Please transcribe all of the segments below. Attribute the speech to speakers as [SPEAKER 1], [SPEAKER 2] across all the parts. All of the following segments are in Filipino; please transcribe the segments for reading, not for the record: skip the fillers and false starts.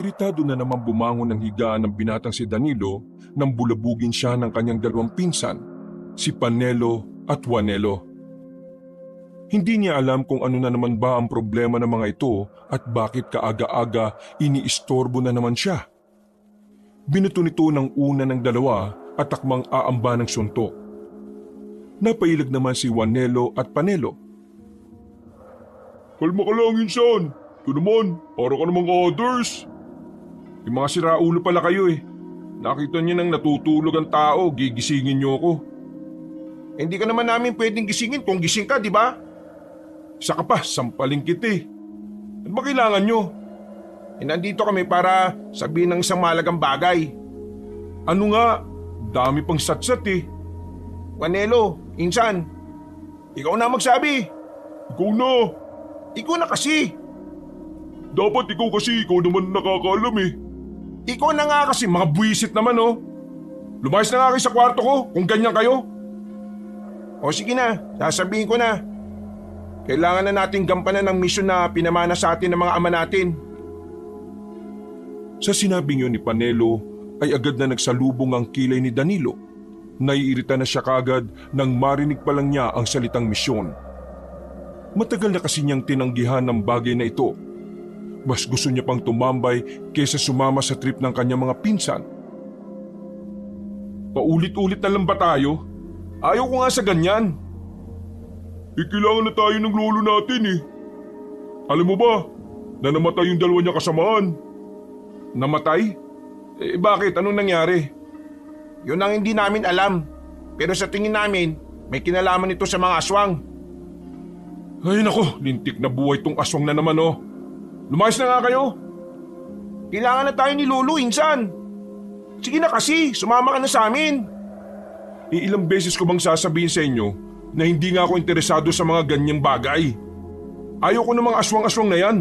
[SPEAKER 1] Iritado na naman bumangon ng higaan ng binatang si Danilo nang bulabugin siya ng kanyang dalawang pinsan, si Panelo at Juanelo. Hindi niya alam kung ano na naman ba ang problema ng mga ito at bakit kaaga-aga iniistorbo na naman siya. Binuto nito ng una ng dalawa at takmang aamba ng suntok. Napailag naman si Juanelo at Panelo. Kalma ka lang, insan. Ito naman, para ka namang others. Yung mga siraulo pala kayo eh. Nakita niyo nang natutulog ang tao, gigisingin niyo ako. Hindi ka naman namin pwedeng gisingin kung gising ka, di ba? Isa ka pa, sampaling kita eh. Ano ba kailangan niyo? Nandito kami para sabihin ng isang mahalagang bagay. Ano nga? Dami pang satsat eh. Juanelo, insan, ikaw na magsabi. Ikaw na. Ikaw na kasi. Dapat ikaw kasi, ikaw naman nakakaalam eh. Ikaw na nga kasi, mga buwisit naman oh. Lumayas na nga kayo sa kwarto ko kung ganyan kayo. O sige na, sasabihin ko na. Kailangan na natin gampanan ng misyon na pinamana sa atin ng mga ama natin. Sa sinabing yun ni Panelo ay agad na nagsalubong ang kilay ni Danilo. Naiirita na siya kagad nang marinig pa lang niya ang salitang misyon. Matagal na kasi niyang tinanggihan ng bagay na ito. Mas gusto niya pang tumambay kaysa sumama sa trip ng kanyang mga pinsan. Paulit-ulit na lang ba tayo? Ayaw ko nga sa ganyan. Kailangan na tayo ng lolo natin eh. Alam mo ba, na namatay yung dalawa niya kasamahan. Namatay? Bakit? Anong nangyari? Yun ang hindi namin alam. Pero sa tingin namin, may kinalaman ito sa mga aswang. Ay nako, lintik na buhay tong aswang na naman oh. Lumayas na nga kayo. Kailangan na tayo ni Lolo, insan. Sige na kasi, sumama ka na sa amin. Ilang beses ko bang sasabihin sa inyo na hindi nga ako interesado sa mga ganyang bagay. Ayaw ko ng mga aswang-aswang na yan.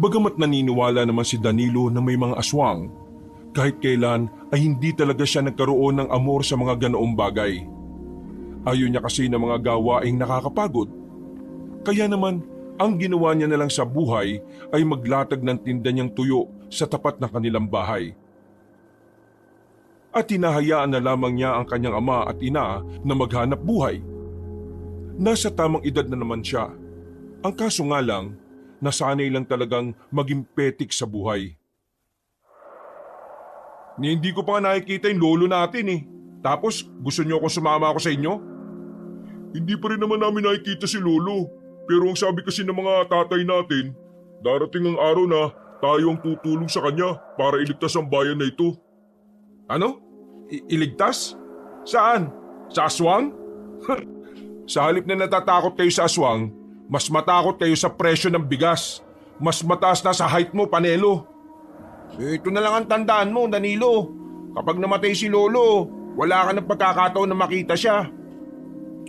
[SPEAKER 1] Bagamat naniniwala naman si Danilo na may mga aswang, kahit kailan ay hindi talaga siya nagkaroon ng amor sa mga ganoong bagay. Ayaw niya kasi ng mga gawaing nakakapagod. Kaya naman, ang ginawa niya na lang sa buhay ay maglatag ng tinda niyang tuyo sa tapat ng kanilang bahay. At hinahayaan na lamang niya ang kanyang ama at ina na maghanap buhay. Nasa tamang edad na naman siya. Ang kaso nga lang, nasanay lang talagang maging petik sa buhay. Hindi ko pa nga nakikita yung lolo natin eh. Tapos gusto niyo akong sumama ako sa inyo? Hindi pa rin naman namin nakikita si lolo. Pero ang sabi kasi ng mga tatay natin, darating ang araw na tayo ang tutulong sa kanya para iligtas ang bayan na ito. Ano? Iligtas? Saan? Sa aswang? Sa halip na natatakot kayo sa aswang, mas matakot kayo sa presyo ng bigas. Mas mataas na sa height mo, Panelo. Ito na lang ang tandaan mo, Danilo. Kapag namatay si Lolo, wala ka ng pagkakataon na makita siya.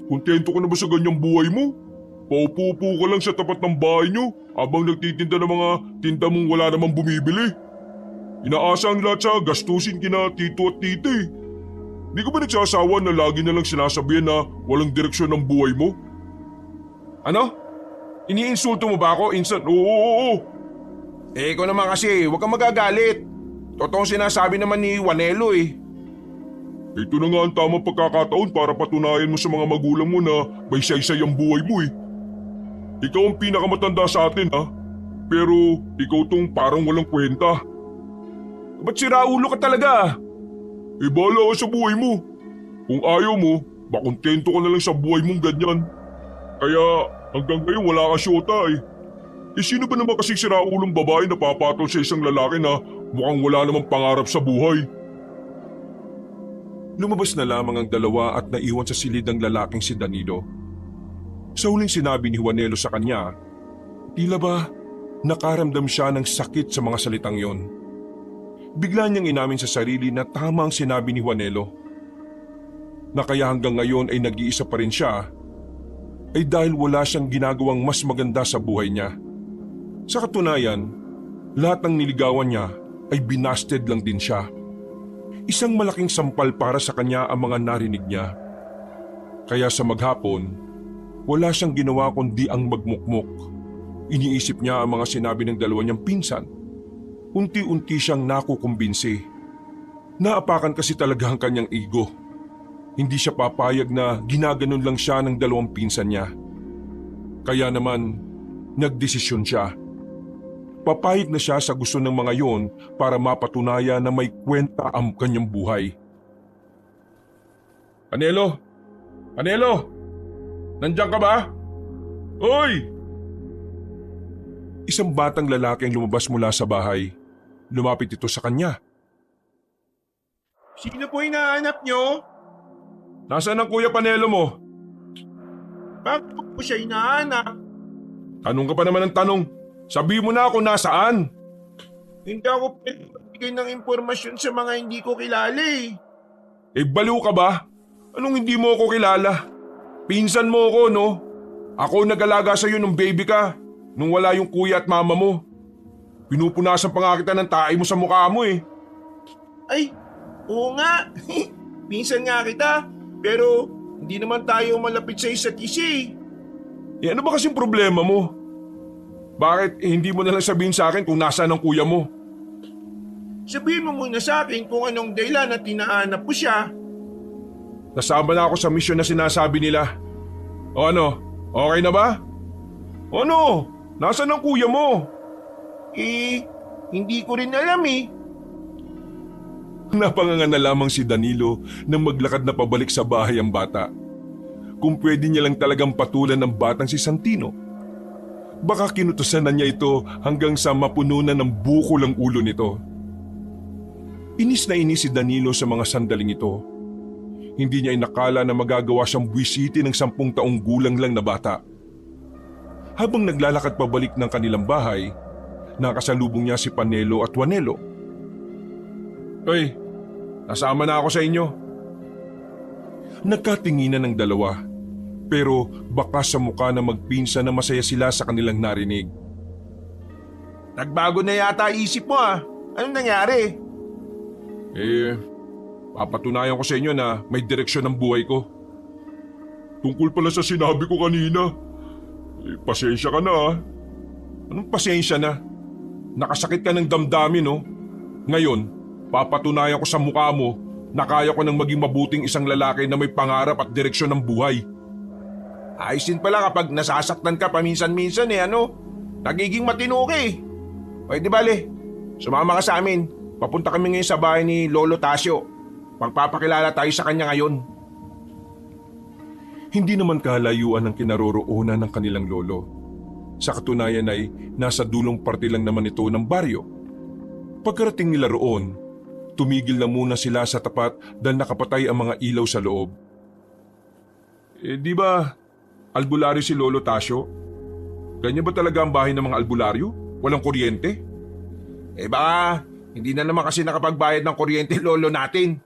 [SPEAKER 1] Kontento ka na ba sa ganyang buhay mo? Paupo-upo ka lang sa tapat ng bahay nyo habang nagtitinda ng mga tinda mong wala namang bumibili. Inaasa ang lahat sa gastusin kina tito at tita eh. Di ka ba nagsasawa na lagi na lang sinasabihan na walang direksyon ng buhay mo? Ano? Iniinsulto mo ba ako, insan? Oo. Ikaw naman kasi, huwag kang magagalit. Totoong sinasabi naman ni Juanelo eh. Ito na nga ang tamang pagkakataon para patunayan mo sa mga magulang mo na may saysay ang buhay mo eh. Ikaw ang pinakamatanda sa atin ha, pero ikaw tong parang walang kwenta. Ba't siraulo ka talaga? Bahala ka sa buhay mo. Kung ayaw mo, makontento ka na lang sa buhay mong ganyan. Kaya hanggang ngayon wala ka syota eh. Sino ba naman kasing siraulong babae na papatol sa isang lalaki na mukhang wala namang pangarap sa buhay? Lumabas na lamang ang dalawa at naiwan sa silid ang lalaking si Danilo. Sa huling sinabi ni Juanelo sa kanya, tila ba nakaramdam siya ng sakit sa mga salitang yon. Bigla niyang inamin sa sarili na tama ang sinabi ni Juanelo. Na kaya hanggang ngayon ay nag-iisa pa rin siya, ay dahil wala siyang ginagawang mas maganda sa buhay niya. Sa katunayan, lahat ng niligawan niya ay binasted lang din siya. Isang malaking sampal para sa kanya ang mga narinig niya. Kaya sa maghapon, wala siyang ginawa kundi ang magmukmok. Iniisip niya ang mga sinabi ng dalawa niyang pinsan. Unti-unti siyang nakukumbinsi. Naapakan kasi talaga ang kanyang ego. Hindi siya papayag na ginaganon lang siya ng dalawang pinsan niya. Kaya naman, nagdesisyon siya. Papayag na siya sa gusto ng mga yon para mapatunayan na may kwenta ang kanyang buhay. Anelo! Anelo! Nandiyan ka ba? Hoy! Isang batang lalaki ang lumabas mula sa bahay. Lumapit ito sa kanya.
[SPEAKER 2] Sino po hinahanap nyo?
[SPEAKER 1] Nasaan ang Kuya Panelo mo?
[SPEAKER 2] Bakit po siya hinahanap?
[SPEAKER 1] Tanong ka pa naman ng tanong. Sabi mo na kung nasaan.
[SPEAKER 2] Hindi ako pinabigay ng impormasyon sa mga hindi ko kilala eh.
[SPEAKER 1] Baliw ka ba? Anong hindi mo ako kilala? Pinsan mo ako, no? Ako nag-alaga sa'yo nung baby ka, nung wala yung kuya at mama mo. Pinupunasan pa nga kita ng tae mo sa mukha mo eh.
[SPEAKER 2] Ay, oo nga. Pinsan nga kita, pero hindi naman tayo malapit sa isa't isa eh.
[SPEAKER 1] Ano ba kasing problema mo? Bakit hindi mo na lang sabihin sa akin kung nasaan ang kuya mo?
[SPEAKER 2] Sabihin mo muna sa akin kung anong dahilan na tinahanap mo siya.
[SPEAKER 1] Nasama na ako sa misyon na sinasabi nila. O ano? Okay na ba? O ano? Nasaan ang kuya mo?
[SPEAKER 2] Hindi ko rin alam eh.
[SPEAKER 1] Napanganga na lamang si Danilo nang maglakad na pabalik sa bahay ang bata. Kung pwede niya lang talagang patulan ng batang si Santino. Baka kinutusan na niya ito hanggang sa mapununan ng bukol ang ulo nito. Inis na inis si Danilo sa mga sandaling ito. Hindi niya inakala na magagawa siyang buwisiti ng 10 taong gulang lang na bata. Habang naglalakad pabalik ng kanilang bahay, nakasalubong niya si Panelo at Juanelo. Hoy, nasama na ako sa inyo. Nagkatinginan ng dalawa, pero baka sa mukha na magpinsa na masaya sila sa kanilang narinig.
[SPEAKER 2] Nagbago na yata isip mo ah. Anong nangyari?
[SPEAKER 1] Papatunayan ko sa inyo na may direksyon ang buhay ko. Tungkol pala sa sinabi ko kanina. Pasensya ka na ah. Anong pasensya na? Nakasakit ka ng damdamin no? Ngayon, papatunayan ko sa mukha mo na kaya ko nang maging mabuting isang lalaki na may pangarap at direksyon ng buhay.
[SPEAKER 2] Ayos din pala kapag nasasaktan ka paminsan-minsan eh ano? Nagiging matino ka eh. Pwede bale, sumama ka sa amin. Papunta kami ngayon sa bahay ni Lolo Tasio. Magpapakilala tayo sa kanya ngayon.
[SPEAKER 1] Hindi naman kalayuan ang kinaroroonan ng kanilang lolo. Sa katunayan ay nasa dulong parte lang naman ito ng baryo. Pagkarating nila roon, tumigil na muna sila sa tapat dahil nakapatay ang mga ilaw sa loob. Di ba albularyo si Lolo Tasio? Ganyan ba talaga ang bahay ng mga albularyo? Walang kuryente?
[SPEAKER 2] Baka hindi na naman kasi nakapagbayad ng kuryente lolo natin.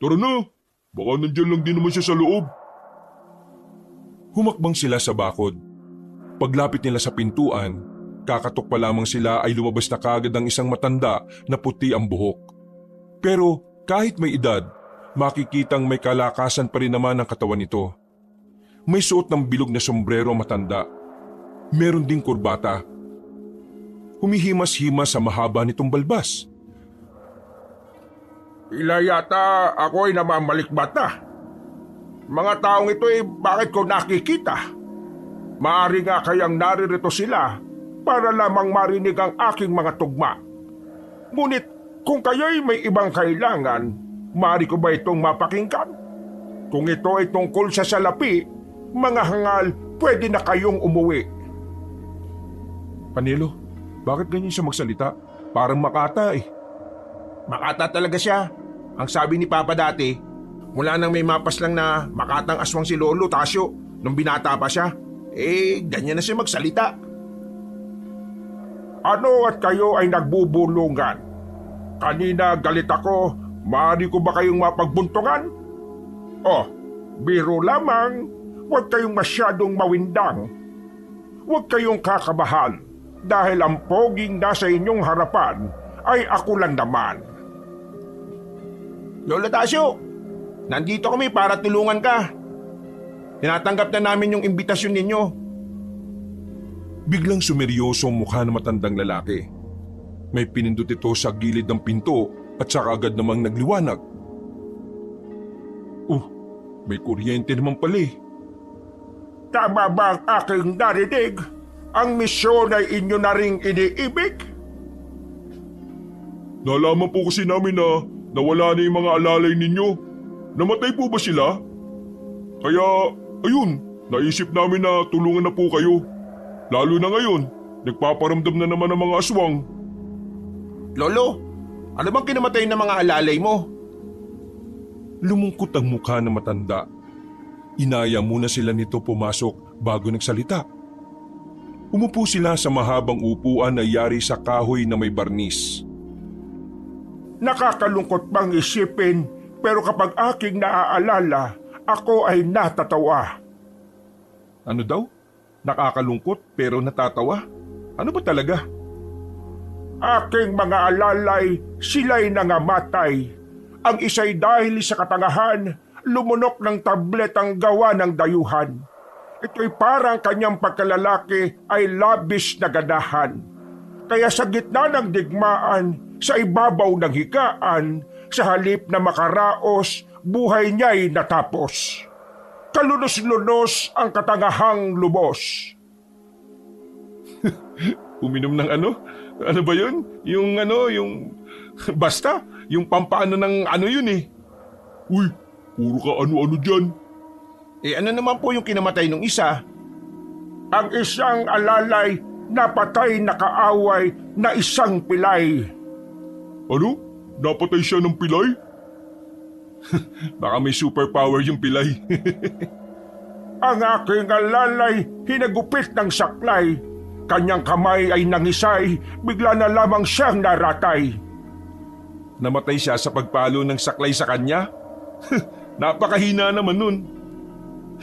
[SPEAKER 1] Tara na, baka nandyan lang din naman siya sa loob. Humakbang sila sa bakod. Paglapit nila sa pintuan, kakatok pa lamang sila ay lumabas na kaagad ang isang matanda na puti ang buhok. Pero kahit may edad, makikitang may kalakasan pa rin naman ang katawan nito. May suot ng bilog na sombrero ang matanda. Meron ding kurbata. Humihimas-himas sa mahaba nitong balbas.
[SPEAKER 2] Ila yata ako ay namamalikbat na. Mga taong ito ay bakit ko nakikita? Maari nga kayang naririto sila para lamang marinig ang aking mga tugma. Ngunit kung kayo'y may ibang kailangan, maari ko ba itong mapakinggan? Kung ito ay tungkol sa salapi, mga hangal, pwede na kayong umuwi.
[SPEAKER 1] Panelo, bakit ganyan siya magsalita? Parang Makata eh.
[SPEAKER 2] Makata talaga siya. Ang sabi ni Papa dati, mula nang may mapas lang na makatang aswang si Lolo Tasio nung binata pa siya, ganyan na siya magsalita. Ano at kayo ay nagbubulungan? Kanina galit ako, maaari ko ba kayong mapagbuntungan? Oh, biro lamang, huwag kayong masyadong mawindang. Huwag kayong kakabahan dahil ang poging nasa inyong harapan ay ako lang naman. Lolo Tasio, nandito kami para tulungan ka. Tinatanggap na namin yung imbitasyon ninyo.
[SPEAKER 1] Biglang sumeryoso ang mukha ng matandang lalaki. May pinindot ito sa gilid ng pinto at saka agad namang nagliwanag. May kuryente naman pala eh.
[SPEAKER 2] Tama ba ang aking narinig? Ang misyon ay inyo na ring iniibig?
[SPEAKER 1] Nalaman po kasi namin na nawala na yung mga alalay ninyo. Namatay po ba sila? Kaya, ayun, naisip namin na tulungan na po kayo. Lalo na ngayon, nagpaparamdam na naman ang mga aswang.
[SPEAKER 2] Lolo, ano bang kinamatay ng mga alalay mo?
[SPEAKER 1] Lumungkot ang mukha ng matanda. Inaya muna sila nito pumasok bago nagsalita. Umupo sila sa mahabang upuan na yari sa kahoy na may barnis.
[SPEAKER 2] Nakakalungkot bang isipin, pero kapag aking naaalala, ako ay natatawa.
[SPEAKER 1] Ano daw? Nakakalungkot pero natatawa? Ano ba talaga?
[SPEAKER 2] Aking mga alalay, sila'y nangamatay. Ang isa'y dahil sa katangahan, lumunok ng tablet ang gawa ng dayuhan. Ito'y parang kanyang pagkalalaki ay labis na ganahan. Kaya sa gitna ng digmaan, sa ibabaw ng higaan, sa halip na makaraos, buhay niya'y natapos. Kalunos-lunos ang katangahang lubos.
[SPEAKER 1] Uminom ng ano? Ano ba yun? Yung basta, yung pampaano ng ano yun eh. Uy, puro ka ano-ano dyan.
[SPEAKER 2] Ano naman po yung kinamatay ng isa? Ang isang alalay napatay na kaaway na isang pilay.
[SPEAKER 1] Ano? Napatay siya ng pilay? Baka may superpower yung pilay.
[SPEAKER 2] Ang aking alalay hinagupit ng saklay. Kanyang kamay ay nangisay, bigla na lamang siyang naratay.
[SPEAKER 1] Namatay siya sa pagpalo ng saklay sa kanya? Napakahina naman nun.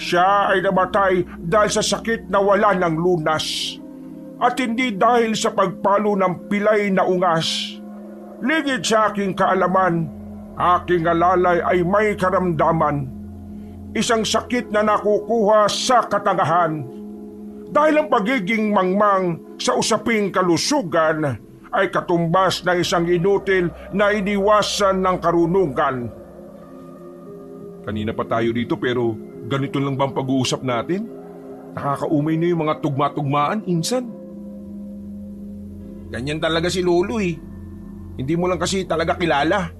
[SPEAKER 2] Siya ay namatay dahil sa sakit na wala ng lunas. At hindi dahil sa pagpalo ng pilay na ungas. Ligid sa aking kaalaman, aking alalay ay may karamdaman. Isang sakit na nakukuha sa katangahan. Dahil ang pagiging mangmang sa usaping kalusugan ay katumbas ng isang inutil na iniwasan ng karunungan.
[SPEAKER 1] Kanina pa tayo dito pero ganito lang bang pag-uusap natin? Nakakaumay na yung mga tugma-tugmaan insan.
[SPEAKER 2] Ganyan talaga si Lolo eh. Hindi mo lang kasi talaga kilala.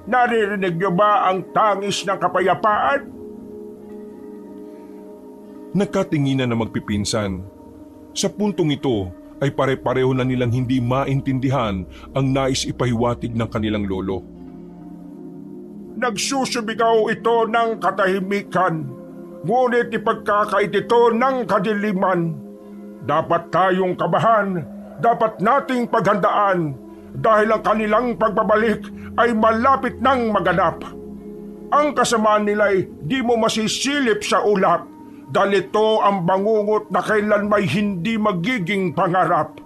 [SPEAKER 2] Naririnig niyo ba ang tangis ng kapayapaan?
[SPEAKER 1] Nagkatinginan na magpipinsan. Sa puntong ito ay pare-pareho na nilang hindi maintindihan ang nais ipahiwatig ng kanilang lolo.
[SPEAKER 2] Nagsusubigaw ito ng katahimikan, ngunit ipagkakait ito ng kadiliman. Dapat tayong kabahan, dapat nating paghandaan, dahil ang kanilang pagbabalik ay malapit nang maganap. Ang kasamaan nila'y di mo masisilip sa ulap, dahil ito ang bangungot na kailan may hindi magiging pangarap.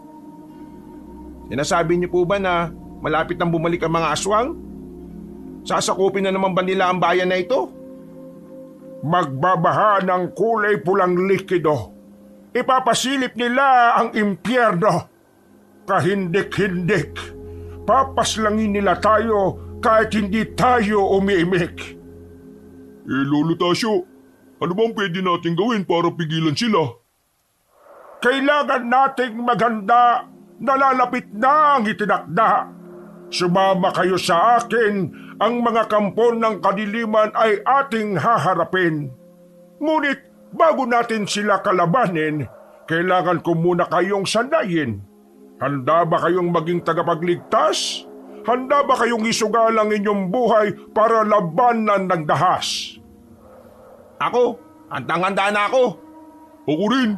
[SPEAKER 2] Sinasabi niyo po ba na malapit nang bumalik ang mga aswang? Sasakupin na naman ba nila ang bayan na ito? Magbabaha ng kulay pulang likido. Ipapasilip nila ang impyerno. Kahindik-hindik. Papaslangin nila tayo kahit hindi tayo umiimik.
[SPEAKER 1] Lolo Tasyo, ano bang pwede natin gawin para pigilan sila?
[SPEAKER 2] Kailangan nating maganda. Nalalapit na ang itinakda. Sumama kayo sa akin. Ang mga kampon ng kadiliman ay ating haharapin. Ngunit bago natin sila kalabanin, kailangan ko muna kayong sanayin. Handa ba kayong maging tagapagligtas? Handa ba kayong isugal ang inyong buhay para labanan ng dahas? Ako, handang-handa na ako.
[SPEAKER 1] Ako rin.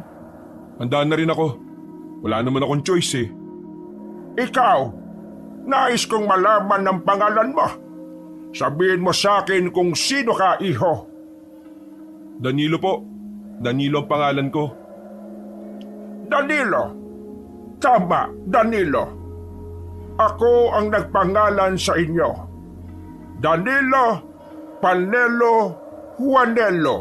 [SPEAKER 1] Handa na rin ako. Wala naman akong choice eh.
[SPEAKER 2] Ikaw, nais kong malaman ng pangalan mo. Sabihin mo sa akin kung sino ka, iho.
[SPEAKER 1] Danilo po. Danilo ang pangalan ko.
[SPEAKER 2] Danilo. Tama, Danilo. Ako ang nagpangalan sa inyo. Danilo Panelo Juanelo.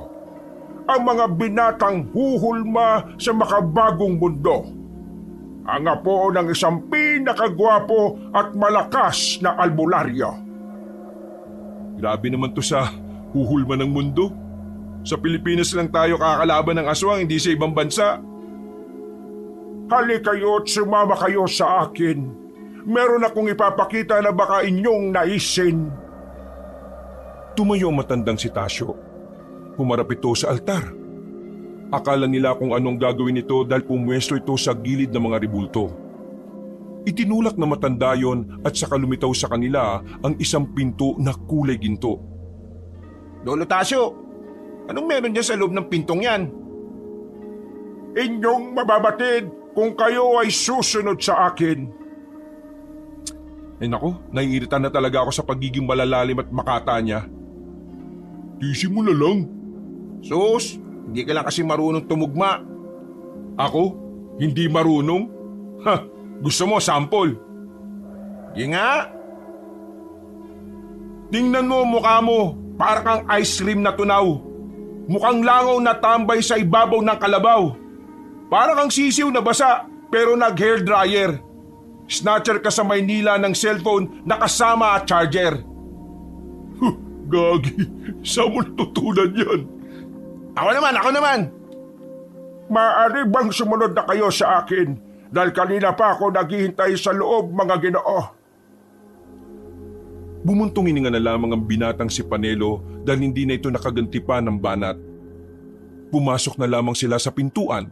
[SPEAKER 2] ang mga binatang huhulma sa makabagong mundo. Ang apo ng isang pinakagwapo at malakas na albularyo.
[SPEAKER 1] Grabe naman to sa huhulma ng mundo. Sa Pilipinas lang tayo kakalaban ng aswang, hindi sa ibang bansa.
[SPEAKER 2] Halika kayo at sumama kayo sa akin. Meron akong ipapakita na baka inyong naisin.
[SPEAKER 1] Tumayo ang matandang si Tasyo. Humarap ito sa altar. Akala nila kung anong gagawin nito dahil pumwesto ito sa gilid ng mga ribulto. Itinulak na matanda yon at saka lumitaw sa kanila ang isang pinto na kulay ginto.
[SPEAKER 2] Lolo Tasyo, anong meron dyan sa loob ng pintong yan? Inyong mababatid kung kayo ay susunod sa akin.
[SPEAKER 1] Eh nako, naiirita na talaga ako sa pagiging malalalim at makata niya. Tisi mo na lang.
[SPEAKER 2] Sus, hindi ka lang kasi marunong tumugma.
[SPEAKER 1] Ako? Hindi marunong? Ha, gusto mo sample?
[SPEAKER 2] Di nga.
[SPEAKER 1] Tingnan mo mukha mo, para kang ice cream na tunaw. Mukhang langaw na tambay sa ibabaw ng kalabaw. Para kang sisiw na basa, pero nag-hair dryer. Snatcher ka sa Maynila ng cellphone na kasama at charger. Gagi, saan mo natutunan yan?
[SPEAKER 2] Ako naman. Maaari bang sumunod na kayo sa akin? Dahil kanina pa ako naghihintay sa loob, mga Ginoo.
[SPEAKER 1] Bumuntong hininga na lamang ang binatang si Panelo dahil hindi na ito nakaganti pa ng banat. Pumasok na lamang sila sa pintuan.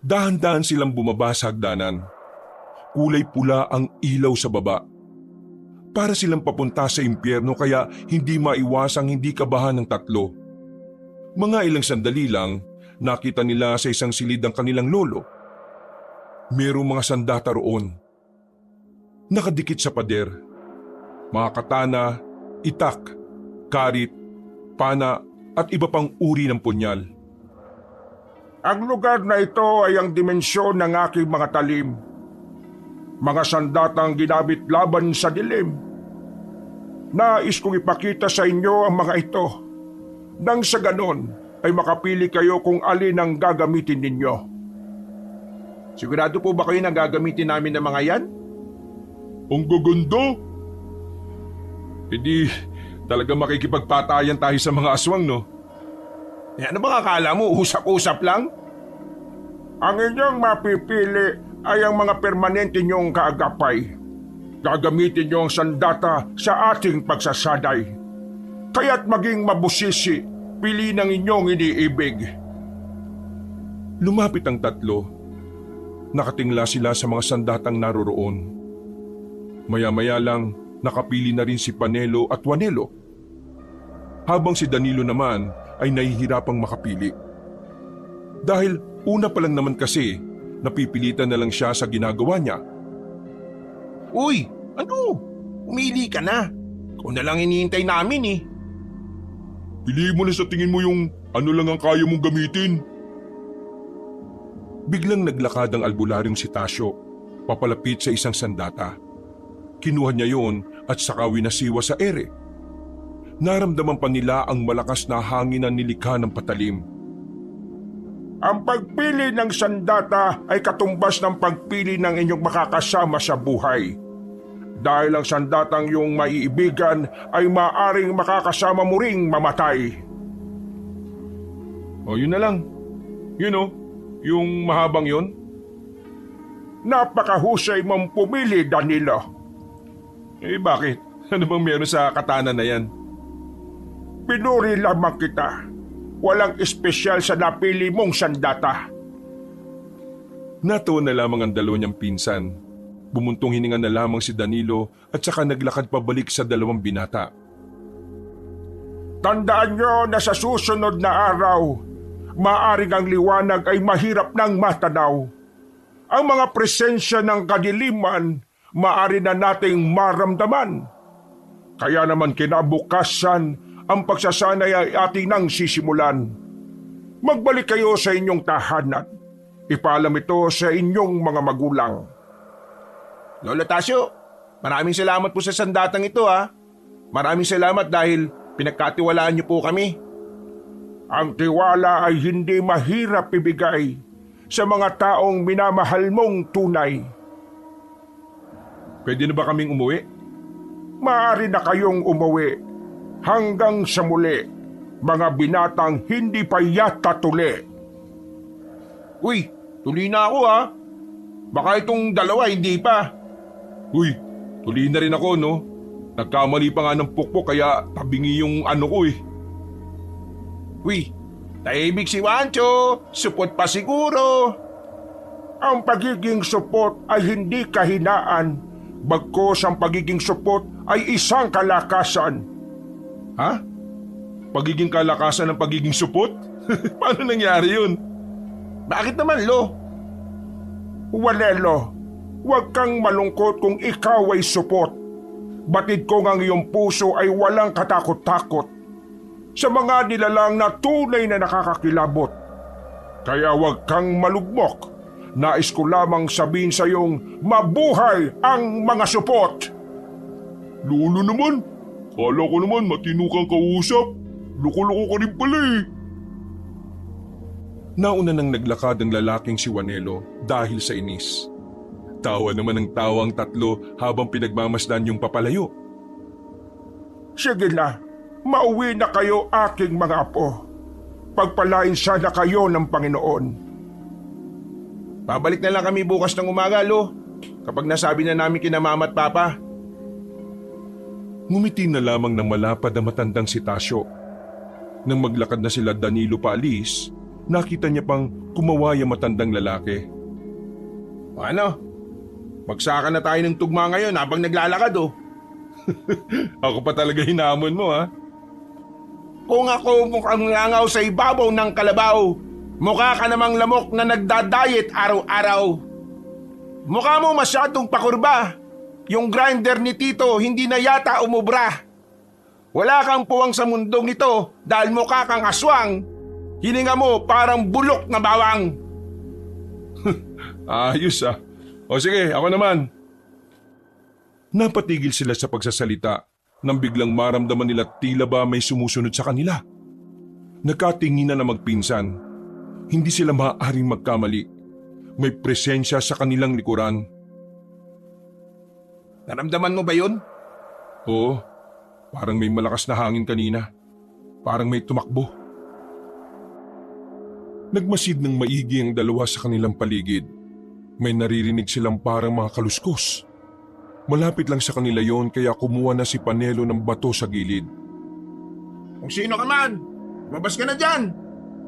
[SPEAKER 1] Dahan-dahan silang bumaba sa hagdanan. Kulay pula ang ilaw sa baba. Para silang papunta sa impyerno kaya hindi maiwasang hindi kabahan ng tatlo. Mga ilang sandali lang, nakita nila sa isang silid ang kanilang lolo. Merong mga sandata roon. Nakadikit sa pader. Mga katana, itak, karit, pana at iba pang uri ng punyal.
[SPEAKER 2] Ang lugar na ito ay ang dimensyon ng aking mga talim. Mga sandatang ginamit laban sa dilim. Nais kong ipakita sa inyo ang mga ito. Nang sa ganon ay makapili kayo kung alin ang gagamitin ninyo. Sigurado po ba kayo na gagamitin namin ng mga yan?
[SPEAKER 1] Ang gaganda! Hindi talaga makikipagpatayan tayo sa mga aswang, no?
[SPEAKER 2] Ano ba akala mo? Usap-usap lang? Ang inyong mapipili ay ang mga permanente niyong kaagapay. Gagamitin niyo ang sandata sa ating pagsasaday. Kaya't maging mabusisi, pili ng inyong iniibig.
[SPEAKER 1] Lumapit ang tatlo. Nakatingla sila sa mga sandatang naroroon. Maya-maya lang, nakapili na rin si Panelo at Juanelo. Habang si Danilo naman ay nahihirapang makapili. Dahil una pa lang naman kasi, napipilitan na lang siya sa ginagawa niya.
[SPEAKER 2] Uy, ano? Umili ka na. Kung na lang hinihintay namin eh.
[SPEAKER 1] Piliin mo na sa tingin mo yung ano lang ang kaya mong gamitin. Biglang naglakad ang albularyong si Tasyo, papalapit sa isang sandata. Kinuha niya yon at saka winasiwa sa ere. Naramdaman pa nila ang malakas na hangin na nilikha ng patalim.
[SPEAKER 2] Ang pagpili ng sandata ay katumbas ng pagpili ng inyong makakasama sa buhay. Dahil ang sandatang iyong maiibigan ay maaring makakasama mo ring mamatay.
[SPEAKER 1] O yun na lang. You know, yung mahabang yun.
[SPEAKER 2] Napakahusay mong pumili, Danilo.
[SPEAKER 1] Eh bakit? Ano bang meron sa katana na yan?
[SPEAKER 2] Pinuri lamang kita. Walang espesyal sa napili mong sandata.
[SPEAKER 1] Natuwa na lamang ang dalawa niyang pinsan. Bumuntong hininga na lamang si Danilo at saka naglakad pabalik sa dalawang binata.
[SPEAKER 2] Tandaan nyo na sa susunod na araw, maaring ang liwanag ay mahirap nang matanaw. Ang mga presensya ng kadiliman, maari na nating maramdaman. Kaya naman kinabukasan, ang pagsasanay ay ating nang sisimulan. Magbalik kayo sa inyong tahanan. Ipaalam ito sa inyong mga magulang. Lola Tasyo, maraming salamat po sa sandatang ito ha. Maraming salamat dahil pinagkatiwalaan niyo po kami. Ang tiwala ay hindi mahirap ibigay sa mga taong minamahal mong tunay.
[SPEAKER 1] Pwede na ba kaming umuwi?
[SPEAKER 2] Maaari na kayong umuwi hanggang sa muli, mga binatang hindi pa yata tuli. Uy, tuli na ako ha. Baka itong dalawa hindi pa.
[SPEAKER 1] Uy, tuloy na rin ako, no? Nagkamali pa nga ng pukpok kaya tabingi yung ano ko eh.
[SPEAKER 2] Uy, tahimik si Wancho, supot pa siguro. Ang pagiging supot ay hindi kahinaan, bagkos ang pagiging supot ay isang kalakasan.
[SPEAKER 1] Ha? Pagiging kalakasan ng pagiging supot? Paano nangyari yun?
[SPEAKER 2] Bakit naman, Lo? Walelo, huwag kang malungkot kung ikaw ay supot. Batid ko ang iyong puso ay walang katakot-takot sa mga nilalang na tunay na nakakakilabot. Kaya huwag kang malugmok. Nais ko lamang sabihin sa iyong mabuhay ang mga supot.
[SPEAKER 1] Lolo naman, kala ko naman matino kang kausap. Loko-loko ka rin pala eh. Nauna nang naglakad ang lalaking si Juanelo dahil sa inis. Tawa naman ng tawa ang tatlo habang pinagmamasdan yung papalayo.
[SPEAKER 2] Sige na, mauwi na kayo aking mga apo. Pagpalain sana kayo ng Panginoon. Babalik na lang kami bukas ng umaga, Lo. Kapag nasabi na namin kina Mama at Papa.
[SPEAKER 1] Ngumiti na lamang ng malapad na matandang si Tasyo. Nang maglakad na sila Danilo paalis, nakita niya pang kumaway ang matandang lalaki.
[SPEAKER 2] Ano? Magsaka na tayo ng tugma ngayon habang naglalakad, oh.
[SPEAKER 1] Ako pa talaga hinamon mo, ha?
[SPEAKER 2] Kung ako mukhang langaw sa ibabaw ng kalabaw, mukha ka namang lamok na nagdadayet araw-araw. Mukha mo masyadong pakurba. Yung grinder ni Tito hindi na yata umubra. Wala kang puwang sa mundong ito dahil mukha kang aswang. Hininga mo parang bulok na bawang.
[SPEAKER 1] Ayos ah. O sige, ako naman. Napatigil sila sa pagsasalita nang biglang maramdaman nila tila ba may sumusunod sa kanila. Nagkatinginan na magpinsan. Hindi sila maaaring magkamali. May presensya sa kanilang likuran.
[SPEAKER 2] Naramdaman mo ba yun?
[SPEAKER 1] Oo, parang may malakas na hangin kanina. Parang may tumakbo. Nagmasid ng maigi ang dalawa sa kanilang paligid. May naririnig silang parang mga kaluskos. Malapit lang sa kanila yon kaya kumuha na si Panelo ng bato sa gilid.
[SPEAKER 2] Kung sino ka man, mabas ka na dyan.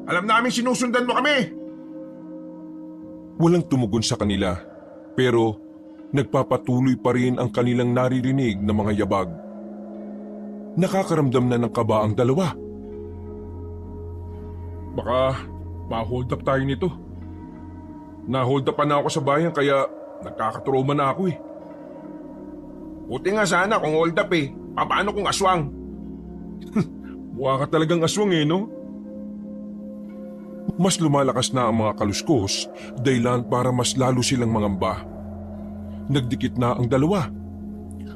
[SPEAKER 2] Alam namin sinusundan mo kami.
[SPEAKER 1] Walang tumugon sa kanila, pero nagpapatuloy pa rin ang kanilang naririnig na mga yabag. Nakakaramdam na ng kaba ang dalawa. Baka ma-hold up tayo nito. Na-hold up pa na ako sa bayan kaya nagkakatrauma na ako eh.
[SPEAKER 2] Buti nga sana kung hold up eh. Paano kung aswang?
[SPEAKER 1] Mukha ka talagang aswang eh, no? Mas lumalakas na ang mga kaluskos, dahilan para mas lalo silang mangamba. Nagdikit na ang dalawa,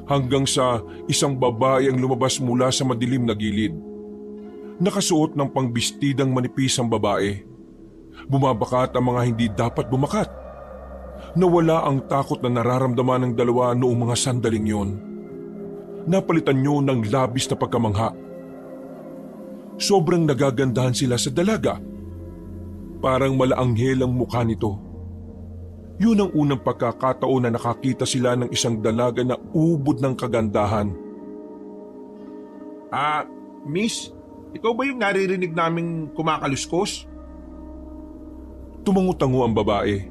[SPEAKER 1] hanggang sa isang babae ang lumabas mula sa madilim na gilid. Nakasuot ng pangbistidang manipis ang babae. Bumabakat ang mga hindi dapat bumakat. Nawala ang takot na nararamdaman ng dalawa noong mga sandaling yon. Napalitan nyo ng labis na pagkamangha. Sobrang nagagandahan sila sa dalaga. Parang malaanghel ang mukha nito. Yun ang unang pagkakataon na nakakita sila ng isang dalaga na ubod ng kagandahan.
[SPEAKER 2] Miss, ikaw ba yung naririnig naming kumakaluskos?
[SPEAKER 1] Tumangutango ang babae.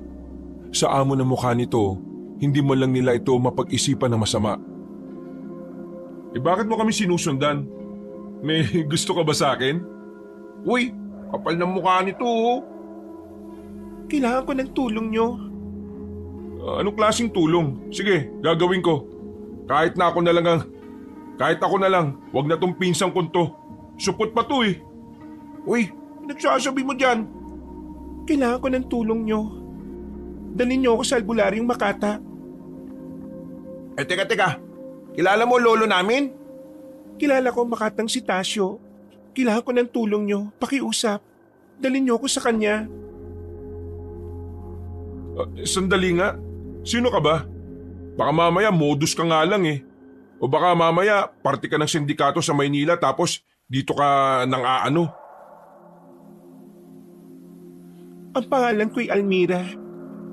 [SPEAKER 1] Sa amo ng mukha nito, hindi man lang nila ito mapag-isipan ng masama. Bakit mo kami sinusundan? May gusto ka ba sa akin?
[SPEAKER 2] Uy, kapal ng mukha nito. Kailangan ko ng tulong nyo.
[SPEAKER 1] Anong klaseng tulong? Sige, gagawin ko. Kahit ako na lang, wag na tong pinsang kunto. Supot pa to eh.
[SPEAKER 2] Uy, nagsasabi mo dyan. Kailangan ko ng tulong nyo. Dalhin nyo ako sa albularyong Makata. Teka. Kilala mo lolo namin? Kilala ko Makatang si Tasyo.
[SPEAKER 3] Kailangan ko ng tulong nyo. Pakiusap. Dalhin nyo ako sa kanya.
[SPEAKER 1] Sandali nga. Sino ka ba? Baka mamaya modus ka nga lang eh. O baka mamaya parte ka ng sindikato sa Maynila tapos dito ka nang aano.
[SPEAKER 3] Ang pangalan ko'y Almira.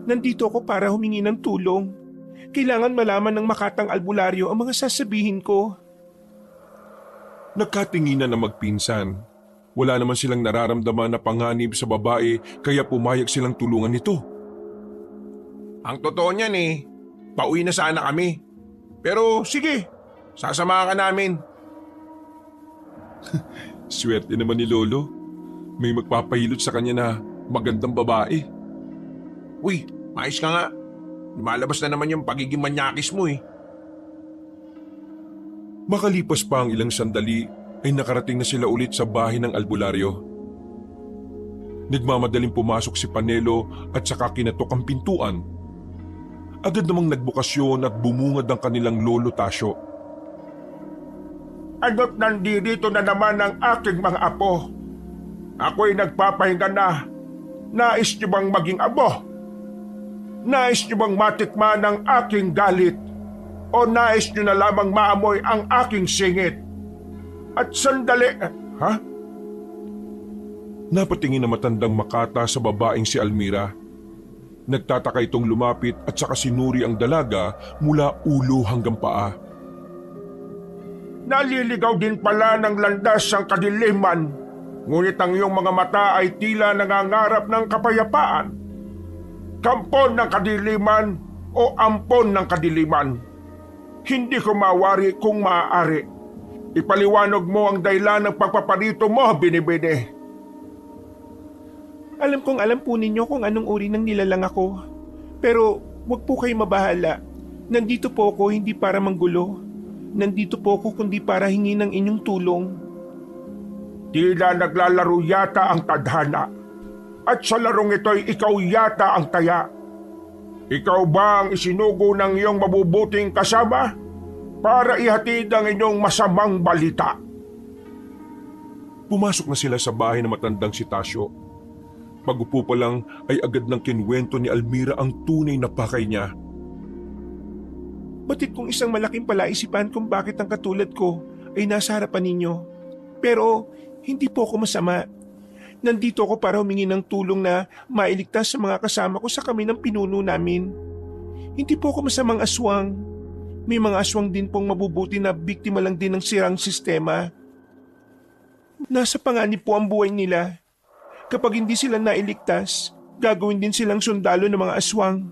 [SPEAKER 3] Nandito ako para humingi ng tulong. Kailangan malaman ng Makatang Albularyo ang mga sasabihin ko.
[SPEAKER 1] Nagkatinginan na magpinsan. Wala naman silang nararamdaman na panganib sa babae kaya pumayag silang tulungan nito.
[SPEAKER 2] Ang totoo niyan pauwi na sana kami. Pero sige, sasamahan ka namin.
[SPEAKER 1] Swerte naman ni Lolo. May magpapahilot sa kanya na magandang babae.
[SPEAKER 2] Uy, maayos ka nga. Lumalabas na naman yung pagiging manyakis mo
[SPEAKER 1] Makalipas pa ang ilang sandali ay nakarating na sila ulit sa bahay ng albularyo. Nagmamadaling pumasok si Panelo at saka kinatok ang pintuan. Agad namang nagbukasyon at bumungad ang kanilang lolo Tasyo.
[SPEAKER 2] Ano't nandito na naman ang aking mga apo? Ako'y nagpapahinga na. Nais niyo bang maging abo? Nais niyo bang matikman ang aking galit? O nais niyo na lamang maamoy ang aking singit? At sandali... Ha?
[SPEAKER 1] Napatingin na matandang Makata sa babaeng si Almira. Nagtataka itong lumapit at saka sinuri ang dalaga mula ulo hanggang paa.
[SPEAKER 2] Naliligaw din pala ng landas ang kadiliman, ngunit ang iyong mga mata ay tila nangangarap ng kapayapaan. Kampon ng kadiliman o ampon ng kadiliman? Hindi ko mawari kung maaari. Ipaliwanag mo ang dahilan ng pagpaparito mo, Binibini.
[SPEAKER 3] Alam kong alam po ninyo kung anong uri ng nilalang ako. Pero wag po kayo mabahala. Nandito po ako hindi para manggulo. Nandito po ako kundi para hingi ng inyong tulong.
[SPEAKER 2] Tila naglalaro yata ang tadhana. At sa larong ito'y ikaw yata ang taya. Ikaw ba ang isinugo ng iyong mabubuting kasama para ihatid ang inyong masamang balita?
[SPEAKER 1] Pumasok na sila sa bahay ng matandang si Tasyo. Pag-upo pa lang ay agad ng kinwento ni Almira ang tunay na pakay niya.
[SPEAKER 3] Batid kong isang malaking palaisipan kung bakit ang katulad ko ay nasa harapan ninyo. Pero hindi po ako masama. Nandito ako para humingi ng tulong na mailigtas sa mga kasama ko sa kami ng pinuno namin. Hindi po ako masamang aswang. May mga aswang din pong mabubuti na biktima lang din ng sirang sistema. Nasa panganib po ang buhay nila. Kapag hindi sila nailigtas, gagawin din silang sundalo ng mga aswang.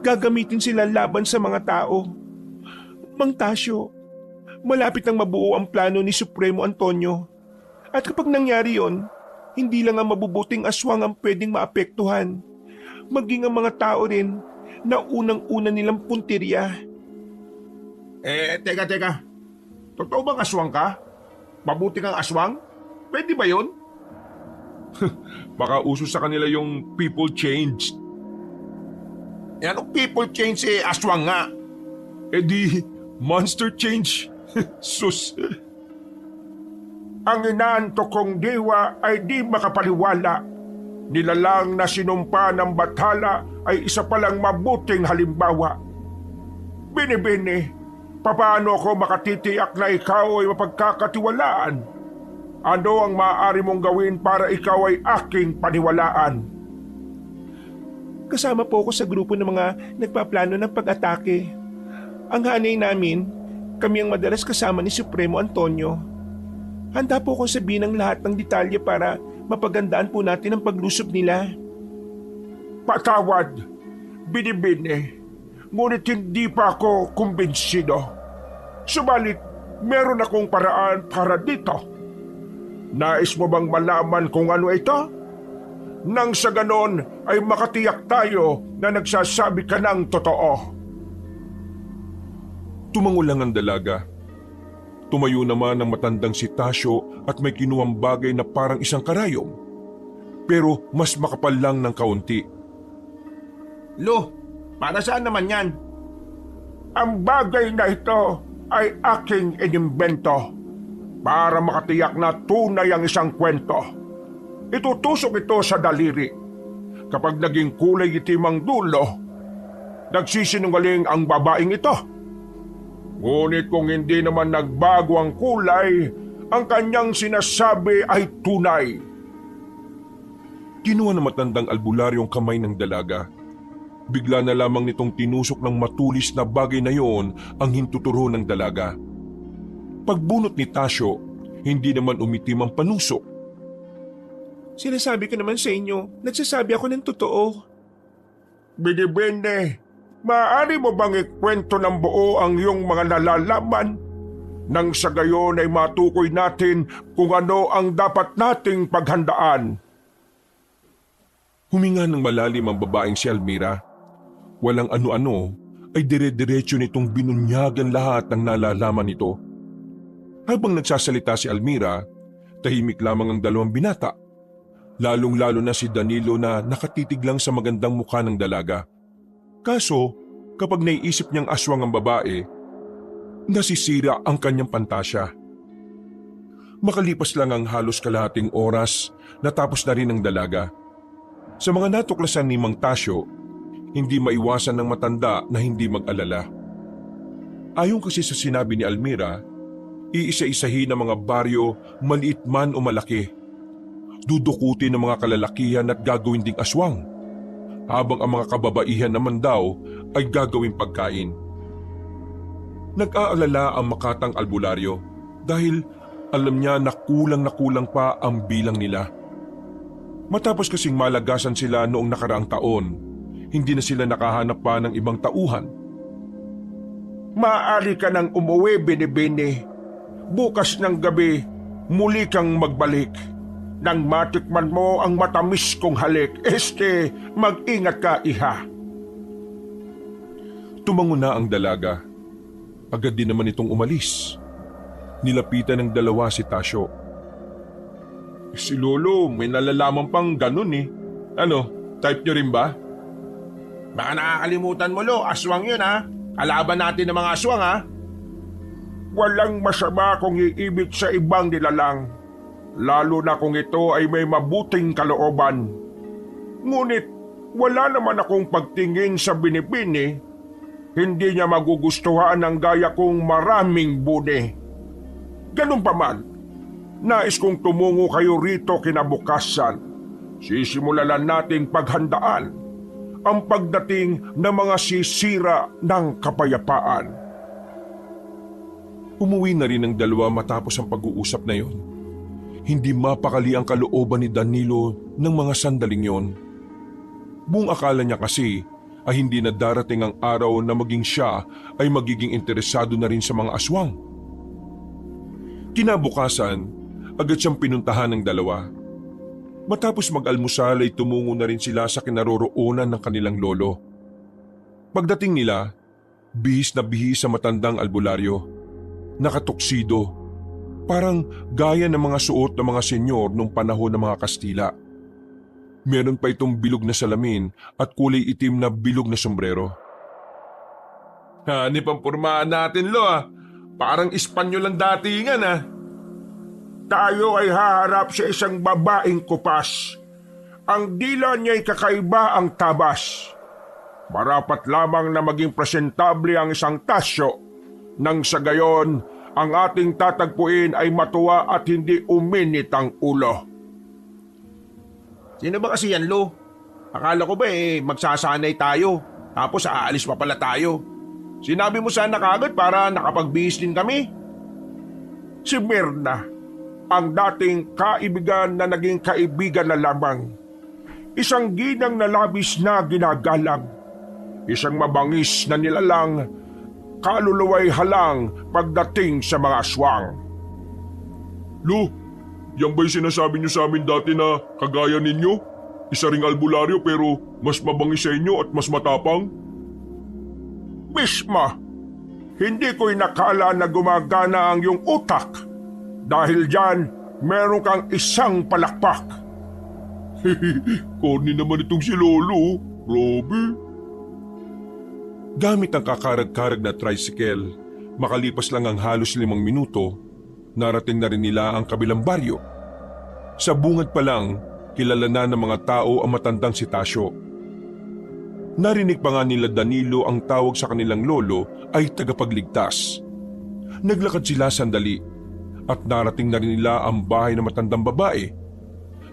[SPEAKER 3] Gagamitin sila laban sa mga tao. Mang Tasyo, malapit nang mabuo ang plano ni Supremo Antonio. At kapag nangyari yon, hindi lang ang mabubuting aswang ang pwedeng maapektuhan, maging ang mga tao rin na unang-una nilang punteriya.
[SPEAKER 2] Teka. Totoo bang aswang ka? Mabuti kang aswang? Pwede ba yun?
[SPEAKER 1] Baka uso sa kanila yung people change.
[SPEAKER 2] Anong people change aswang nga?
[SPEAKER 1] Di monster change. Sus.
[SPEAKER 2] Ang inaantok kong diwa ay di makapaniwala. Nilalang na sinumpa ng bathala ay isa palang mabuting halimbawa. Binibini, paano ako makatitiyak na ikaw ay mapagkakatiwalaan? Ano ang maaari mong gawin para ikaw ay aking paniwalaan?
[SPEAKER 3] Kasama po ako sa grupo ng mga nagpaplano ng pag-atake. Ang hanay namin, kami ang madalas kasama ni Supremo Antonio. Handa po akong sabihin ang lahat ng detalye para mapagandaan po natin ang paglusob nila.
[SPEAKER 2] Patawad, Binibini, ngunit hindi pa ako kumbinsido. Subalit, meron akong paraan para dito. Nais mo bang malaman kung ano ito? Nang sa ganon ay makatiyak tayo na nagsasabi ka ng totoo.
[SPEAKER 1] Tumango lang ang dalaga. Tumayo naman ang matandang si Tasyo at may kinuhang bagay na parang isang karayom. Pero mas makapal lang ng kaunti.
[SPEAKER 2] Lo, para saan naman yan? Ang bagay na ito ay aking inimbento. para makatiyak na tunay ang isang kwento. Itutusok ito sa daliri. Kapag naging kulay itim ang dulo, nagsisinungaling ang babaeng ito. Ngunit kung hindi naman nagbago ang kulay, ang kanyang sinasabi ay tunay.
[SPEAKER 1] Kinuha ng matandang albularyo ang kamay ng dalaga. Bigla na lamang nitong tinusok ng matulis na bagay na yon ang hintuturo ng dalaga. Pagbunot ni Tasyo, hindi naman umitim ang panusok.
[SPEAKER 3] Sinasabi ko naman sa inyo, nagsasabi ako ng totoo.
[SPEAKER 2] Binibene, maaari mo bang ikwento ng buo ang iyong mga nalalaman? Nang sa gayon ay matukoy natin kung ano ang dapat nating paghandaan.
[SPEAKER 1] Huminga ng malalim ang babaeng si Almira. Walang ano-ano ay dire-diretso nitong binunyagan lahat ng nalalaman nito. Habang nagsasalita si Almira, tahimik lamang ang dalawang binata. Lalong-lalo na si Danilo na nakatitig lang sa magandang mukha ng dalaga. Kaso, kapag naiisip niyang aswang ang babae, nasisira ang kanyang pantasya. Makalipas lang ang halos kalahating oras, natapos na rin ang dalaga. Sa mga natuklasan ni Mang Tasyo, hindi maiwasan ng matanda na hindi mag-alala. Ayon kasi sa sinabi ni Almira, iisa-isahin ang mga baryo, maliit man o malaki. Dudukutin ng mga kalalakihan at gagawin ding aswang, habang ang mga kababaihan naman daw ay gagawing pagkain. Nag-aalala ang makatang albularyo dahil alam niya na kulang pa ang bilang nila. Matapos kasing malagasan sila noong nakaraang taon, hindi na sila nakahanap pa ng ibang tauhan.
[SPEAKER 2] Maaari ka nang umuwi, Binibini. Bukas ng gabi, muli kang magbalik. Nang matikman mo ang matamis kong halik, mag-ingat ka, iha.
[SPEAKER 1] Tumango na ang dalaga. Agad din naman itong umalis. Nilapitan ng dalawa si Tasyo. Si Lolo, may nalalaman pang ganun eh. Ano, type nyo rin ba?
[SPEAKER 2] Baka nakakalimutan mo, Lo, aswang yun ha. Kalaban natin ng mga aswang ha. Walang masama kung iibig sa ibang nilalang, lalo na kung ito ay may mabuting kalooban. Ngunit wala naman akong pagtingin sa Binibini. Hindi niya magugustuhan ang gaya kong maraming buni. Ganun pa man, nais kong tumungo kayo rito kinabukasan. Sisimulan nating paghandaan ang pagdating ng mga sisira ng kapayapaan.
[SPEAKER 1] Umuwi na rin ang dalawa matapos ang pag-uusap na yon. Hindi mapakali ang kalooban ni Danilo ng mga sandaling yon. Buong akala niya kasi ay hindi na darating ang araw na maging siya ay magiging interesado na rin sa mga aswang. Kinabukasan, agad siyang pinuntahan ng dalawa. Matapos mag-almusal ay tumungo na rin sila sa kinaroroonan ng kanilang lolo. Pagdating nila, bihis na bihis sa matandang albularyo. Nakatuksido, parang gaya ng mga suot ng mga senyor nung panahon ng mga Kastila. Meron pa itong bilog na salamin at kulay itim na bilog na sombrero. Hanip ang pormahan natin, Lo ah. Parang Espanyol ang datingan ah.
[SPEAKER 2] Tayo ay haharap sa isang babaeng kupas. Ang dila niya'y kakaiba ang tabas. Marapat lamang na maging presentable ang isang Tasyo. Nang sa gayon, ang ating tatagpuin ay matuwa at hindi uminit ang ulo.
[SPEAKER 3] Sino ba kasi yan, Lo? Akala ko ba magsasanay tayo, tapos aalis pa pala tayo. Sinabi mo sana kagad para nakapagbihis din kami.
[SPEAKER 2] Si Mirna, ang dating kaibigan na naging kaibigan na lamang. Isang ginang na labis na ginagalang. Isang mabangis na nilalang, kaluluway halang pagdating sa mga aswang.
[SPEAKER 1] Lo, yan ba'y sinasabi niyo sa amin dati na kagaya ninyo? Isa ring albularyo pero mas mabangis sa inyo at mas matapang?
[SPEAKER 2] Misma, hindi ko'y nakala na gumagana ang iyong utak. Dahil dyan, meron kang isang palakpak.
[SPEAKER 1] Corny naman itong si Lolo. Grabe. Gamit ang kakarag-karag na tricycle, makalipas lang ang halos 5 minuto,
[SPEAKER 3] narating na rin nila ang kabilang baryo. Sa bungad pa lang, kilala na ng mga tao ang matandang si Tasyo. Narinig pa nga nila Danilo ang tawag sa kanilang lolo ay tagapagligtas. Naglakad sila sandali at narating na rin nila ang bahay ng matandang babae.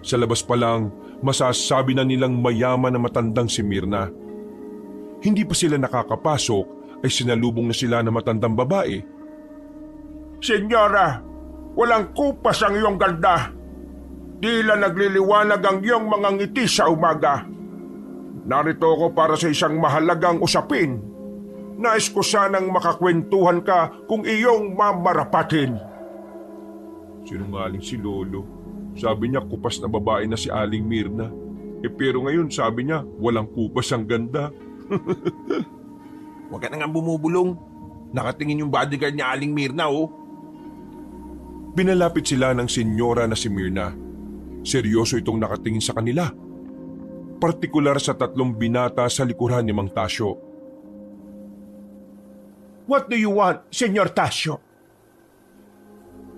[SPEAKER 3] Sa labas pa lang, masasabi na nilang mayaman na matandang si Mirna. Hindi pa sila nakakapasok ay sinalubong na sila ng matandang babae.
[SPEAKER 2] Senyora, walang kupas ang iyong ganda. Tila nagliliwanag ang iyong mga ngiti sa umaga. Narito ako para sa isang mahalagang usapin. Nais ko sanang makakwentuhan ka kung iyong mamarapatin.
[SPEAKER 3] Sinungaling si Lolo. Sabi niya kupas na babae na si Aling Mirna. Pero ngayon sabi niya walang kupas ang ganda.
[SPEAKER 4] Huwag ka na nga bumubulong. Nakatingin yung bodyguard niya Aling Mirna oh.
[SPEAKER 3] Pinalapit sila ng senyora na si Mirna. Seryoso itong nakatingin sa kanila. Partikular sa 3 binata sa likuran ni Mang Tasyo.
[SPEAKER 2] What do you want, Senyor Tasyo?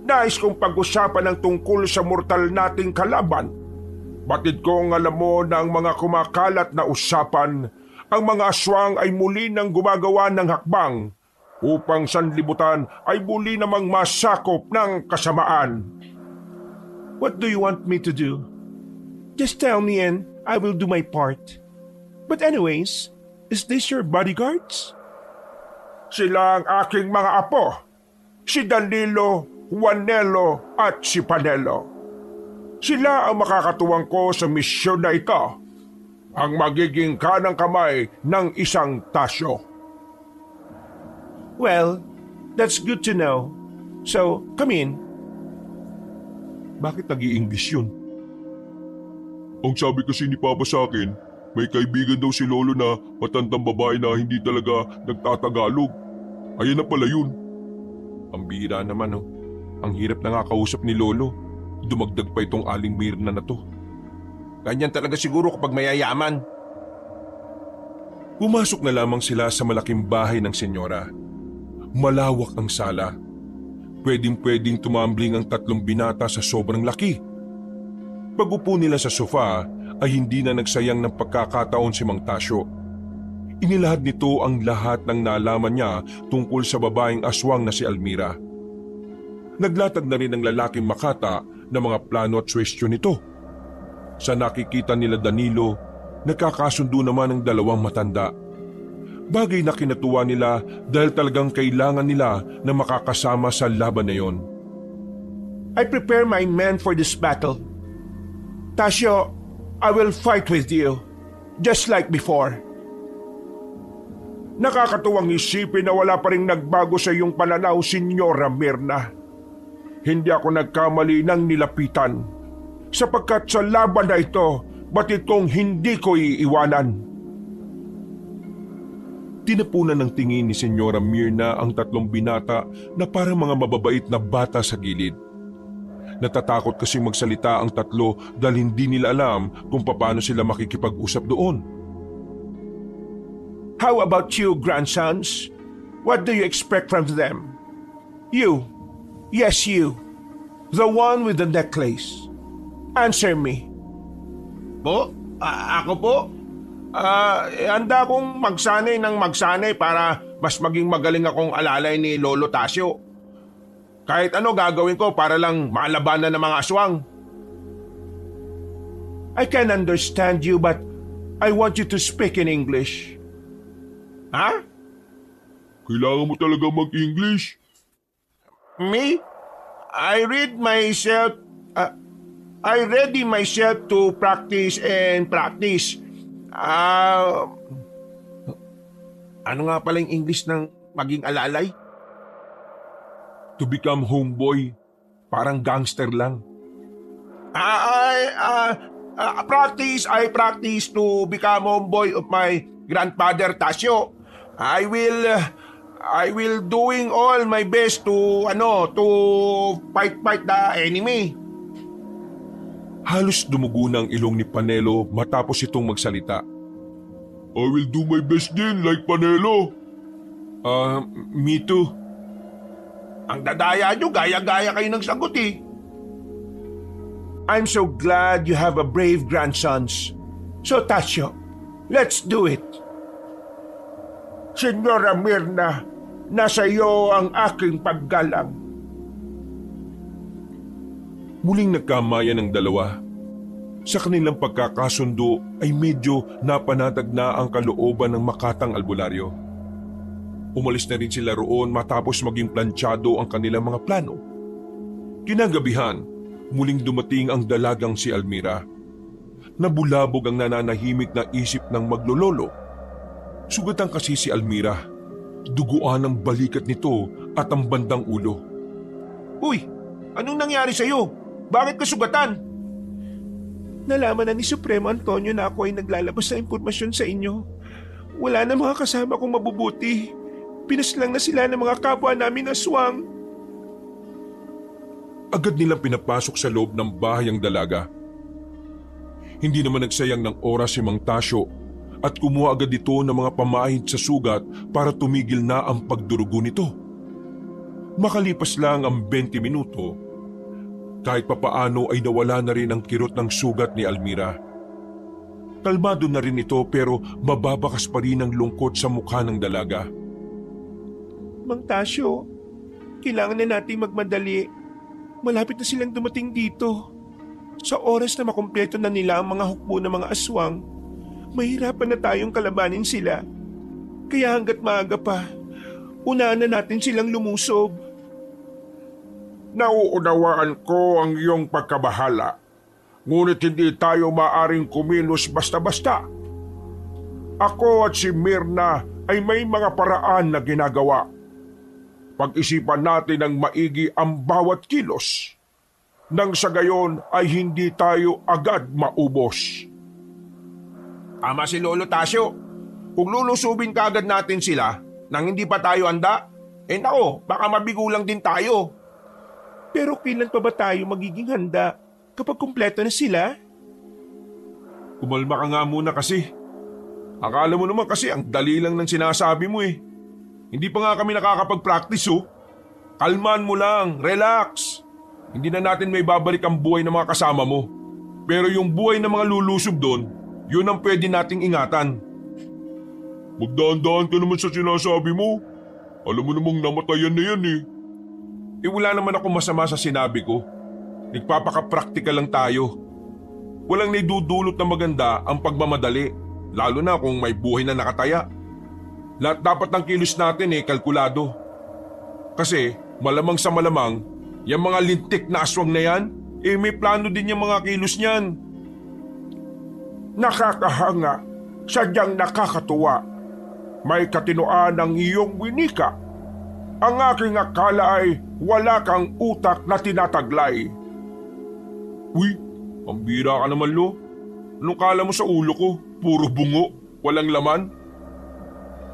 [SPEAKER 2] Nais kong pag-usapan ang tungkol sa mortal nating kalaban. Batid kong alam mo na ang mga kumakalat na usapan, ang mga aswang ay muli nang gumagawa ng hakbang upang sanlibutan ay muli namang masakop ng kasamaan.
[SPEAKER 3] What do you want me to do? Just tell me and I will do my part. But anyways, is this your bodyguards?
[SPEAKER 2] Sila ang aking mga apo, si Danilo, Juanelo at si Panelo. Sila ang makakatuwang ko sa misyon na ito, ang magiging kanang kamay ng isang Tasyo.
[SPEAKER 3] Well, that's good to know. So, come in. Bakit nag-i-English yun?
[SPEAKER 1] Ang sabi kasi ni Papa sa akin, may kaibigan daw si Lolo na matandang babae na hindi talaga nagtatagalog. Ayan na pala yun.
[SPEAKER 3] Ang bihira naman oh. Ang hirap na nga kausap ni Lolo. Dumagdag pa itong Aling Mirna na to.
[SPEAKER 4] Ganyan talaga siguro kapag mayayaman.
[SPEAKER 3] Pumasok na lamang sila sa malaking bahay ng senyora. Malawak ang sala. Pwedeng-pwedeng tumambling ang 3 binata sa sobrang laki. Pag-upo nila sa sofa ay hindi na nagsayang ng pagkakataon si Mang Tasyo. Inilahad nito ang lahat ng nalaman niya tungkol sa babaeng aswang na si Almira. Naglatag na rin ang lalaking Makata ng mga plano at suwestyon nito. Sa nakikita nila Danilo, nagkakasundo naman ang 2 matanda. Bagay na kinatuwa nila dahil talagang kailangan nila na makakasama sa laban na yon.
[SPEAKER 2] I prepare my men for this battle. Tasyo, I will fight with you, just like before. Nakakatuwang isipin na wala pa rin nagbago sa iyong pananaw, Senyora Mirna. Hindi ako nagkamali ng nilapitan, sapagkat sa laban na ito, batid kong hindi ko iiwanan.
[SPEAKER 3] Tinapunan ng tingin ni Senyora Mirna ang 3 binata na parang mga mababait na bata sa gilid. Natatakot kasi magsalita ang 3 dahil hindi nila alam kung paano sila makikipag-usap doon.
[SPEAKER 2] How about you, grandsons? What do you expect from them? You, yes you, the one with the necklace. Answer me.
[SPEAKER 4] Po? Ako po?
[SPEAKER 2] Handa akong magsanay para mas maging magaling akong alalay ni Lolo Tasyo. Kahit ano gagawin ko para lang malabanan ng mga aswang. I can understand you but I want you to speak in English. Ha?
[SPEAKER 1] Kailangan mo talaga mag-English.
[SPEAKER 2] Me? I ready myself to practice and practice.
[SPEAKER 4] Ano nga pala yung English ng maging alalay?
[SPEAKER 3] To become homeboy, parang gangster lang.
[SPEAKER 2] I practice to become homeboy of my grandfather Tasyo. I will doing all my best to fight the enemy.
[SPEAKER 3] Halos dumugo na ang ilong ni Panelo matapos itong magsalita.
[SPEAKER 1] I will do my best din like Panelo.
[SPEAKER 3] Me too.
[SPEAKER 2] Ang dadaya nyo, gaya-gaya kayo ng sagot eh.
[SPEAKER 3] I'm so glad you have a brave grandsons. So Tasyo, let's do it.
[SPEAKER 2] Senyora Mirna, nasa iyo ang aking paggalang.
[SPEAKER 1] Muling nagkamayan ang dalawa. Sa kanilang pagkakasundo ay medyo napanatag na ang kalooban ng makatang albularyo. Umalis na rin sila roon matapos maging planchado ang kanilang mga plano. Kinagabihan, muling dumating ang dalagang si Almira. Nabulabog ang nananahimik na isip ng maglololo. Sugatan kasi si Almira. Duguan ang balikat nito at ang bandang ulo.
[SPEAKER 3] Uy, anong nangyari sa'yo? Bakit ka sugatan? Nalaman na ni Supremo Antonio na ako ay naglalabas ng impormasyon sa inyo. Wala na mga kasama kong mabubuti. Pinaslang na sila ng mga kapwa namin aswang.
[SPEAKER 1] Agad nilang pinapasok sa loob ng bahay ang dalaga. Hindi naman nagsayang ng oras si Mang Tasyo at kumuha agad ito ng mga pamahid sa sugat para tumigil na ang pagdurugo nito. Makalipas lang ang 20 minuto, kahit papaano ay nawala na rin ang kirot ng sugat ni Almira. Kalmado na rin ito pero mababakas pa rin ang lungkot sa mukha ng dalaga.
[SPEAKER 3] Mang Tasyo, kailangan na nating magmadali. Malapit na silang dumating dito. Sa oras na makumpleto na nila ang mga hukbo ng mga aswang, mahirapan na tayong kalabanin sila. Kaya hanggat maaga pa, unahan na natin silang lumusob.
[SPEAKER 2] Nauunawaan ko ang iyong pagkabahala, ngunit hindi tayo maaring kumilos basta-basta. Ako at si Mirna ay may mga paraan na ginagawa. Pag-isipan natin ng maigi ang bawat kilos, nang sa gayon ay hindi tayo agad maubos.
[SPEAKER 3] Tama si Lolo Tasyo. Kung lulusubin ka agad natin sila nang hindi pa tayo handa, nako, baka mabigo lang din tayo. Pero kailan pa ba tayo magiging handa kapag kumpleto na sila?
[SPEAKER 1] Kumalma ka nga muna kasi. Akala mo naman kasi ang dali lang ng sinasabi mo eh. Hindi pa nga kami nakakapag-practice oh. Kalman mo lang, relax. Hindi na natin may babalik ang buhay ng mga kasama mo. Pero yung buhay ng mga lulusob doon, yun ang pwede nating ingatan. Magdaan-daan ka naman sa sinasabi mo. Alam mo namang namatayan na yan eh. Wala naman ako masama sa sinabi ko. Nagpapaka-practical lang tayo. Walang naidudulot na maganda ang pagmamadali, lalo na kung may buhay na nakataya. Lahat dapat ng kilos natin kalkulado. Kasi malamang sa malamang, yung mga lintik na aswang na yan, may plano din yung mga kilos niyan.
[SPEAKER 2] Nakakahanga, sadyang nakakatuwa. May katinoan ang iyong winika. Ang aking akala ay wala kang utak na tinataglay.
[SPEAKER 1] Uy, pambira ka naman lo. Anong kala mo sa ulo ko? Puro bungo, walang laman.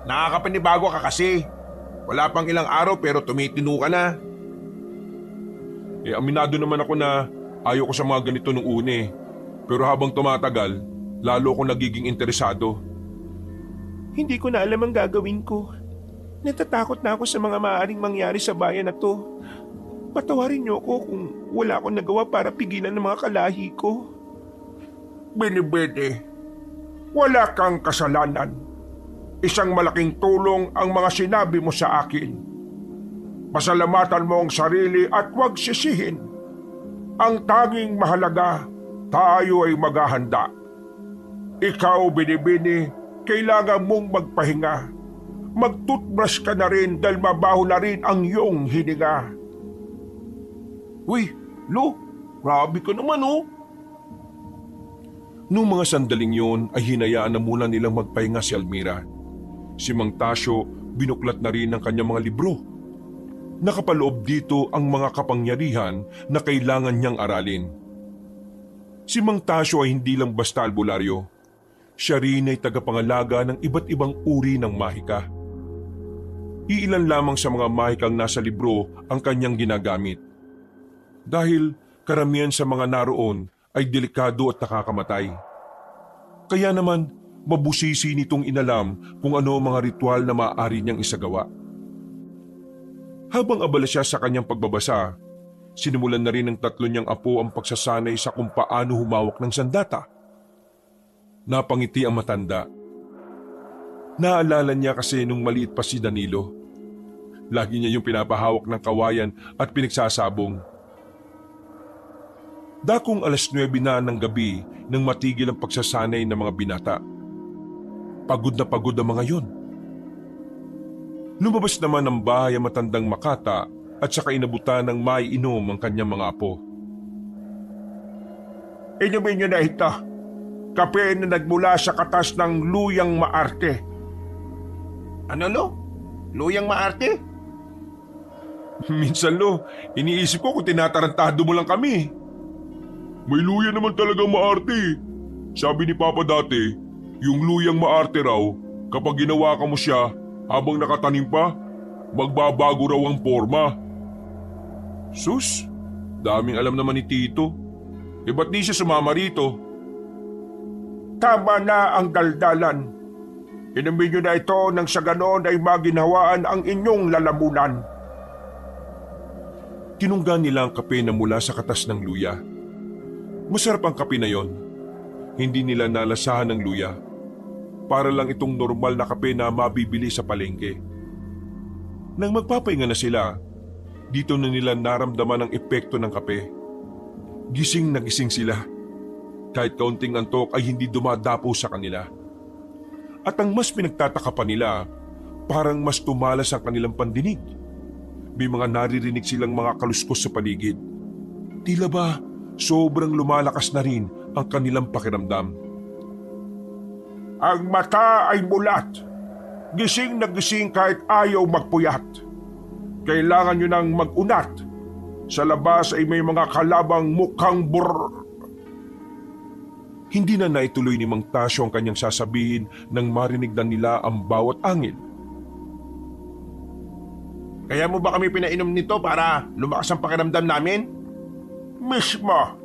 [SPEAKER 3] Nakakapanibago ka kasi. Wala pang ilang araw pero tumitino ka na.
[SPEAKER 1] Aminado naman ako na ayaw ko sa mga ganito nung una. Pero habang tumatagal, lalo akong nagiging interesado.
[SPEAKER 3] Hindi ko na alam ang gagawin ko. Natatakot na ako sa mga maaaring mangyari sa bayan na to. Patawarin niyo ako kung wala akong nagawa para pigilan ng mga kalahi ko.
[SPEAKER 2] Binibede, wala kang kasalanan. Isang malaking tulong ang mga sinabi mo sa akin. Pasalamatan mo ang sarili at huwag sisihin. Ang tanging mahalaga, tayo ay maghahanda. Ikaw, Binibini, kailangan mong magpahinga. Mag-toothbrush ka na rin dahil mabaho na rin ang iyong hininga.
[SPEAKER 3] Uy, Lo, grabe ka naman oh.
[SPEAKER 1] Noong mga sandaling yon ay hinayaan na muna nilang magpahinga si Almira. Si Mang Tasyo binuklat na rin ang kanyang mga libro. Nakapaloob dito ang mga kapangyarihan na kailangan niyang aralin. Si Mang Tasyo ay hindi lang basta albularyo. Siya rin ay tagapangalaga ng iba't ibang uri ng mahika. Iilan lamang sa mga mahikang nasa libro ang kanyang ginagamit. Dahil karamihan sa mga naroon ay delikado at nakakamatay. Kaya naman, mabusisi nitong inalam kung ano ang mga ritual na maaari niyang isagawa.
[SPEAKER 3] Habang abala siya sa kanyang pagbabasa, sinimulan na rin ng tatlo niyang apo ang pagsasanay sa kung paano humawak ng sandata. Napangiti ang matanda. Naalala niya kasi nung maliit pa si Danilo. Lagi niya yung pinapahawak ng kawayan at pinagsasabong. Dakong 9:00 na ng gabi nang matigil ang pagsasanay ng mga binata. Pagod na pagod ang mga yon. Lumabas naman ng bahay ang matandang Makata at saka inabutan ng maiinom ang kanyang mga apo.
[SPEAKER 2] Inumin niyo na ito. Kape na nagmula sa katas ng luyang maarte.
[SPEAKER 4] Ano lo? Luyang maarte?
[SPEAKER 3] Minsan lo, iniisip ko kung tinatarantado mo lang kami.
[SPEAKER 1] May luya naman talagang maarte. Sabi ni Papa dati, yung luyang maarte raw, kapag ginawa ka mo siya habang nakatanim pa, magbabago raw ang forma.
[SPEAKER 3] Sus, daming alam naman ni Tito. Ba't di siya sumama rito?
[SPEAKER 2] Tama na ang daldalan. Inumin niyo na ito nang sa ganon ay maginhawaan ang inyong lalamunan.
[SPEAKER 3] Tinunggan nila ang kape na mula sa katas ng luya. Masarap ang kape na yon. Hindi nila nalasahan ng luya. Para lang itong normal na kape na mabibili sa palengke. Nang magpapahinga na sila, dito na nila naramdaman ang epekto ng kape. Gising na gising sila. Kahit kaunting antok ay hindi dumadapo sa kanila. At ang mas pinagtataka pa nila, parang mas tumalas ang kanilang pandinig. May mga naririnig silang mga kaluskos sa paligid. Tila ba sobrang lumalakas na rin ang kanilang pakiramdam.
[SPEAKER 2] Ang mata ay mulat. Gising na gising kahit ayaw magpuyat. Kailangan nyo nang mag-unat. Sa labas ay may mga kalabang mukhang Hindi na naituloy ni Mang Tasyo ang kanyang sasabihin nang marinig na nila ang bawat angin.
[SPEAKER 4] Kaya mo ba kami pinainom nito para lumakas ang pakiramdam namin?
[SPEAKER 2] Mismo.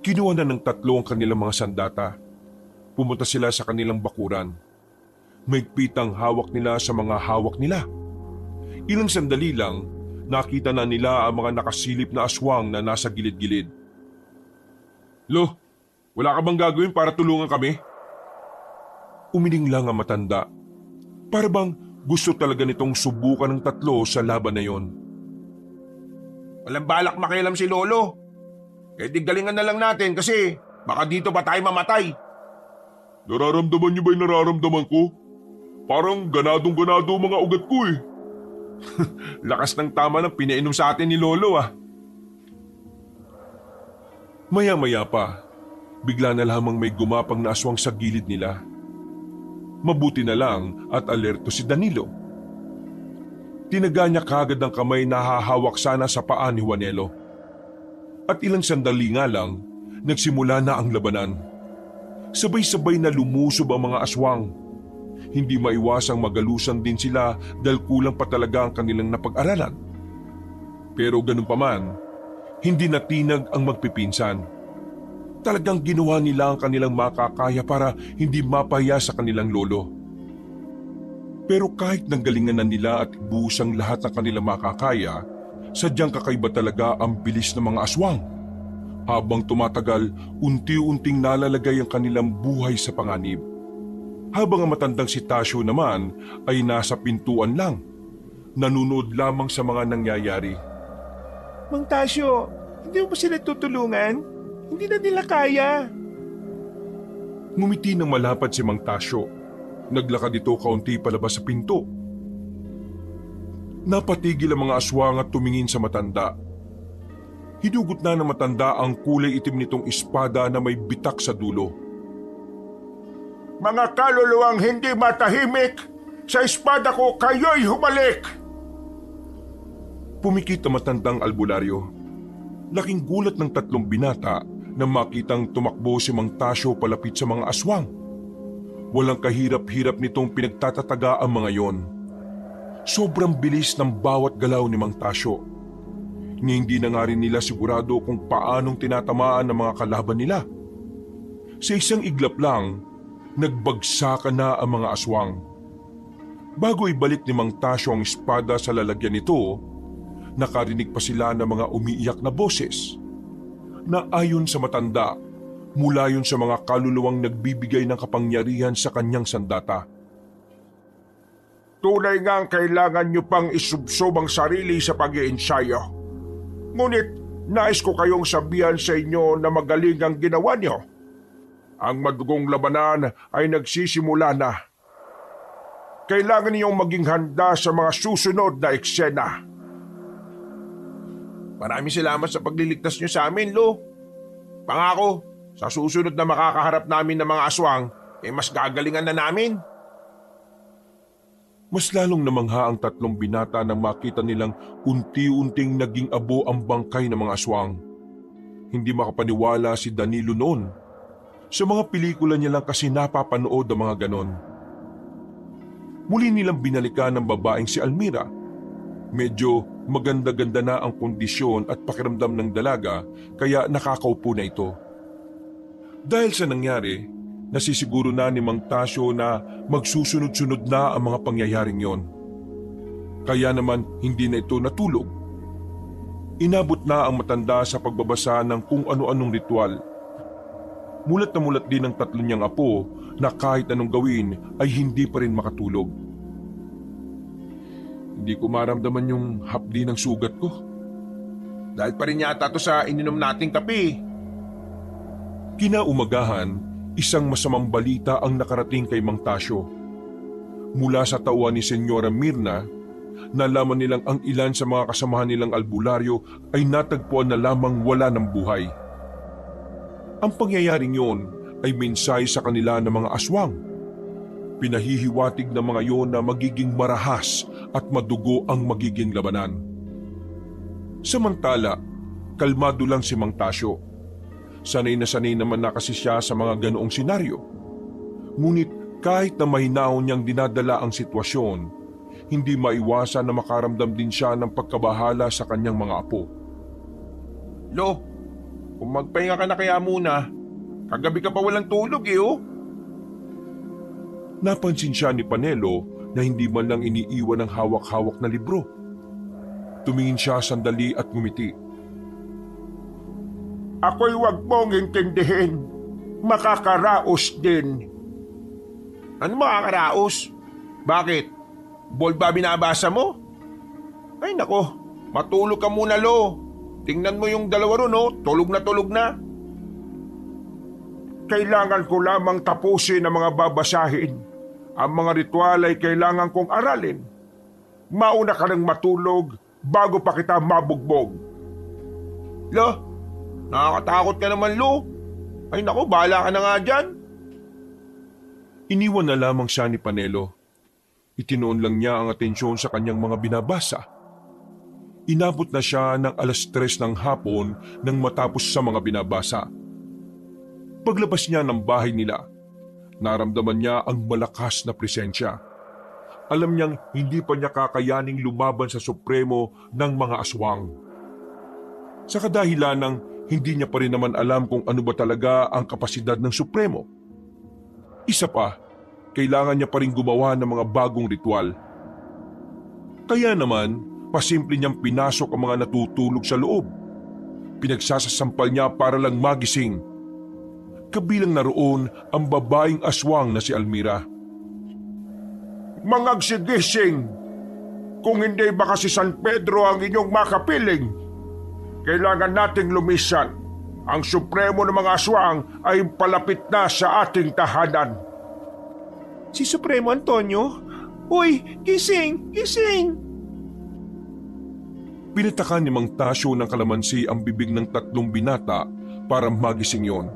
[SPEAKER 3] Kinuha na ng tatlo ang kanilang mga sandata. Pumunta sila sa kanilang bakuran. Mahigpit ang hawak nila sa mga hawak nila. Ilang sandali lang, nakita na nila ang mga nakasilip na aswang na nasa gilid-gilid. Lo, wala ka bang gagawin para tulungan kami? Umiling lang ang matanda. Para bang gusto talaga nitong subukan ng tatlo sa laban na yon.
[SPEAKER 4] Walang balak makialam si Lolo. Di galingan na lang natin kasi baka dito pa tayo mamatay.
[SPEAKER 1] Nararamdaman niyo ba yung nararamdaman ko? Parang ganadong-ganado ang mga ugat ko eh.
[SPEAKER 3] Lakas ng tama ng pinainom sa atin ni Lolo ah. Maya-maya pa, bigla na lamang may gumapang na aswang sa gilid nila. Mabuti na lang at alerto si Danilo. Tinaga niya kagad ang kamay na hahawak sana sa paa ni Juanelo. At ilang sandali nga lang, nagsimula na ang labanan. Sabay-sabay na lumusob ang mga aswang. Hindi maiwasang magalusan din sila dahil kulang pa talaga ang kanilang napag-aralan. Pero ganun pa man, hindi natinag ang magpipinsan. Talagang ginawa nila ang kanilang makakaya para hindi mapahiya sa kanilang lolo. Pero kahit nanggalingan na nila at ibuhos ang lahat ng kanilang makakaya, sadyang kakaiba talaga ang bilis ng mga aswang. Habang tumatagal, unti-unting nalalagay ang kanilang buhay sa panganib. Habang ang matandang si Tasyo naman ay nasa pintuan lang, nanonood lamang sa mga nangyayari.
[SPEAKER 5] Mang Tasyo, hindi mo ba sila tutulungan? Hindi na nila kaya.
[SPEAKER 3] Ngumiti ng malapad si Mang Tasyo. Naglakad ito kaunti palabas sa pinto. Napatigil ang mga aswang at tumingin sa matanda. Hinugot na ng matanda ang kulay itim nitong espada na may bitak sa dulo.
[SPEAKER 2] Mga kaluluwang hindi matahimik, sa espada ko kayo'y humalik!
[SPEAKER 3] Pumikit ang matandang albularyo. Laking gulat ng tatlong binata nang makitang tumakbo si Mang Tasyo palapit sa mga aswang. Walang kahirap-hirap nitong pinagtatataga ang mga yon. Sobrang bilis ng bawat galaw ni Mang Tasyo. Hindi na nga rin nila sigurado kung paanong tinatamaan ng mga kalaban nila. Sa isang iglap lang, nagbagsakan na ang mga aswang.
[SPEAKER 1] Bago ibalik ni Mang Tasyo ang espada sa lalagyan nito, nakarinig pa sila ng mga umiiyak na boses na ayon sa matanda, mula yun sa mga kaluluwang nagbibigay ng kapangyarihan sa kanyang sandata.
[SPEAKER 2] Tunay ngang kailangan nyo pang isubsob ang sarili sa pag-iensayo. Ngunit nais ko kayong sabihan sa inyo na magaling ang ginawa nyo. Ang madugong labanan ay nagsisimula na. Kailangan niyong maging handa sa mga susunod na eksena. Maraming salamat sa pagliligtas nyo sa amin, Lo. Pangako, sa susunod na makakaharap namin ng mga aswang, mas gagalingan na namin.
[SPEAKER 1] Mas lalong namangha ang tatlong binata nang makita nilang unti-unting naging abo ang bangkay ng mga aswang. Hindi makapaniwala si Danilo noon. Sa mga pelikula niya lang kasi napapanood ang mga ganon. Muli nilang binalikan ng babaeng si Almira. Medyo maganda-ganda na ang kondisyon at pakiramdam ng dalaga kaya nakakaupo na ito. Dahil sa nangyari, nasisiguro na ni Mang Tasyo na magsusunod-sunod na ang mga pangyayaring yon. Kaya naman hindi na ito natulog. Inabot na ang matanda sa pagbabasa ng kung ano-anong ritual. Mulat na mulat din ang tatlo niyang apo na kahit anong gawin ay hindi pa rin makatulog. Hindi ko maramdaman yung hapdi ng sugat ko.
[SPEAKER 2] Dahil pa rin yata to sa ininom nating kape.
[SPEAKER 1] Kinaumagahan, isang masamang balita ang nakarating kay Mang Tasyo. Mula sa tauhan ni Senyora Mirna, nalaman nilang ang ilan sa mga kasamahan nilang albularyo ay natagpuan na lamang wala ng buhay. Ang pangyayaring yon ay mensahe sa kanila ng mga aswang. Pinahihiwatig ng mga yon na magiging marahas at madugo ang magiging labanan. Samantala, kalmado lang si Mang Tasyo. Sanay na sanay naman na kasi siya sa mga ganoong senaryo. Ngunit kahit na mahinahon niyang dinadala ang sitwasyon, hindi maiwasan na makaramdam din siya ng pagkabahala sa kanyang mga apo.
[SPEAKER 2] Lo, kung magpahinga ka na kaya muna, kagabi ka pa walang tulog oh.
[SPEAKER 1] Napansin siya ni Panelo na hindi man lang iniiwan ang hawak-hawak na libro. Tumingin siya sandali at ngumiti.
[SPEAKER 2] Ako'y wag mong intindihin. Makakaraos din. Ano makakaraos? Bakit? Bold ba binabasa mo? Ay nako, matulog ka muna, Lo. Tingnan mo yung dalawa ron, tulog na. Kailangan ko lamang tapusin ang mga babasahin. Ang mga ritual ay kailangan kong aralin. Mauna ka nang matulog bago pa kita mabugbog. Lo, nakakatakot ka naman, Lo. Ay nako, bahala ka na nga dyan.
[SPEAKER 1] Iniwan na lamang siya ni Panelo. Itinoon lang niya ang atensyon sa kanyang mga binabasa. Inabot na siya ng 3:00 ng hapon nang matapos sa mga binabasa. Paglabas niya ng bahay nila, naramdaman niya ang malakas na presensya. Alam niyang hindi pa niya kakayaning lumaban sa Supremo ng mga aswang. Sa kadahilan ng hindi niya pa rin naman alam kung ano ba talaga ang kapasidad ng Supremo. Isa pa, kailangan niya pa rin gumawa ng mga bagong ritual. Kaya naman, pasimple niyang pinasok ang mga natutulog sa loob. Pinagsasasampal niya para lang magising. Kabilang naroon ang babaeng aswang na si Almira.
[SPEAKER 2] Mangagsigising! Kung hindi ba kasi San Pedro ang inyong makapiling, kailangan nating lumisan. Ang Supremo ng mga aswang ay palapit na sa ating tahanan.
[SPEAKER 5] Si Supremo Antonio? Uy, gising! Gising!
[SPEAKER 1] Pinatakan ni Mang Tasyo ng kalamansi ang bibig ng tatlong binata para magising yon.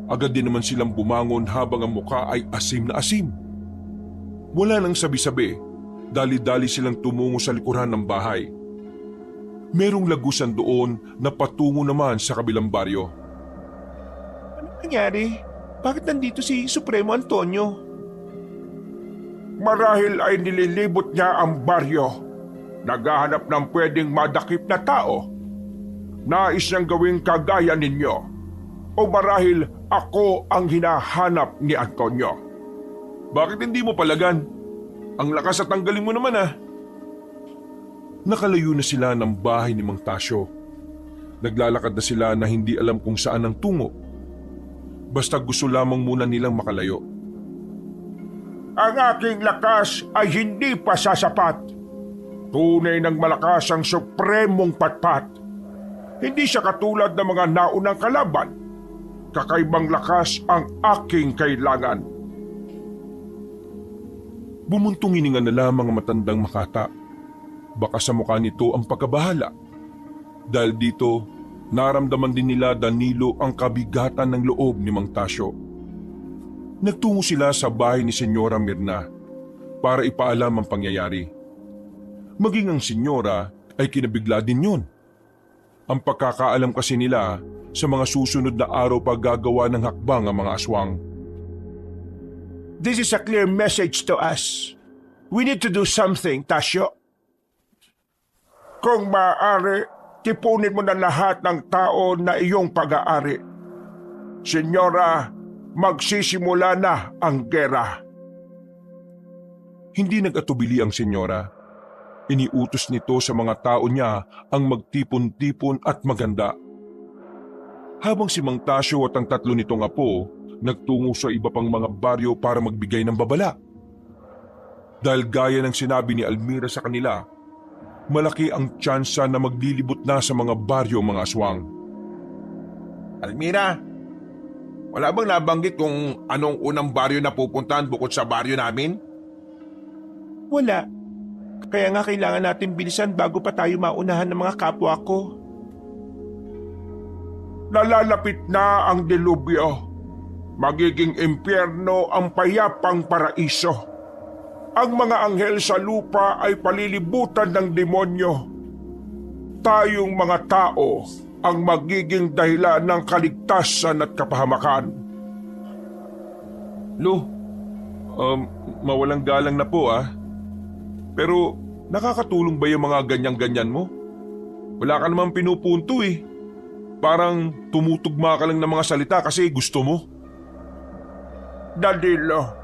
[SPEAKER 1] Agad din naman silang bumangon habang ang muka ay asim na asim. Wala nang sabi-sabi, dali-dali silang tumungo sa likuran ng bahay. Merong lagusan doon na patungo naman sa kabilang baryo.
[SPEAKER 5] Ano nangyari? Bakit nandito si Supremo Antonio?
[SPEAKER 2] Marahil ay nililibot niya ang baryo. Naghahanap ng pwedeng madakip na tao. Nais niyang gawing kagaya ninyo. O marahil ako ang hinahanap ni Antonio.
[SPEAKER 1] Bakit hindi mo palagan?
[SPEAKER 2] Ang lakas at ang galing mo naman ah.
[SPEAKER 1] Nakalayo na sila ng bahay ni Mang Tasyo. Naglalakad na sila na hindi alam kung saan ang tungo. Basta gusto lamang muna nilang makalayo.
[SPEAKER 2] Ang aking lakas ay hindi pa sasapat. Tunay ng malakas ang supremong patpat. Hindi siya katulad ng mga naunang kalaban. Kakaibang lakas ang aking kailangan.
[SPEAKER 1] Bumuntong hininga na lamang ang matandang makata. Baka sa mukha nito ang pagkabahala. Dahil dito, naramdaman din nila Danilo ang kabigatan ng loob ni Mang Tasyo. Nagtungo sila sa bahay ni Senyora Mirna para ipaalam ang pangyayari. Maging ang senyora ay kinabigla din yun. Ang pagkakaalam kasi nila sa mga susunod na araw pa gagawa ng hakbang ang mga aswang.
[SPEAKER 2] This is a clear message to us. We need to do something, Tasyo. Kung maaari, tipunin mo na lahat ng tao na iyong pag-aari. Senyora, magsisimula na ang gera.
[SPEAKER 1] Hindi nag-atubili ang senyora. Iniutos nito sa mga tao niya ang magtipon-tipon at maganda. Habang si Mang Tasyo at ang tatlo nitong apo nagtungo sa iba pang mga baryo para magbigay ng babala. Dahil gaya ng sinabi ni Almira sa kanila, malaki ang tsansa na maglilibot na sa mga baryo ang mga aswang.
[SPEAKER 4] Almira, wala bang nabanggit kung anong unang baryo na pupuntahan bukod sa baryo namin?
[SPEAKER 3] Wala. Kaya nga kailangan natin bilisan bago pa tayo maunahan ng mga kapwa ko.
[SPEAKER 2] Nalalapit na ang delubyo. Magiging impyerno ang payapang paraiso. Ang mga anghel sa lupa ay palilibutan ng demonyo. Tayong mga tao ang magiging dahilan ng kaligtasan at kapahamakan.
[SPEAKER 1] Lo, mawalang galang na po ah. Pero nakakatulong ba yung mga ganyan-ganyan mo? Wala ka namang pinupunto eh. Parang tumutugma ka lang ng mga salita kasi gusto mo.
[SPEAKER 2] Danilo,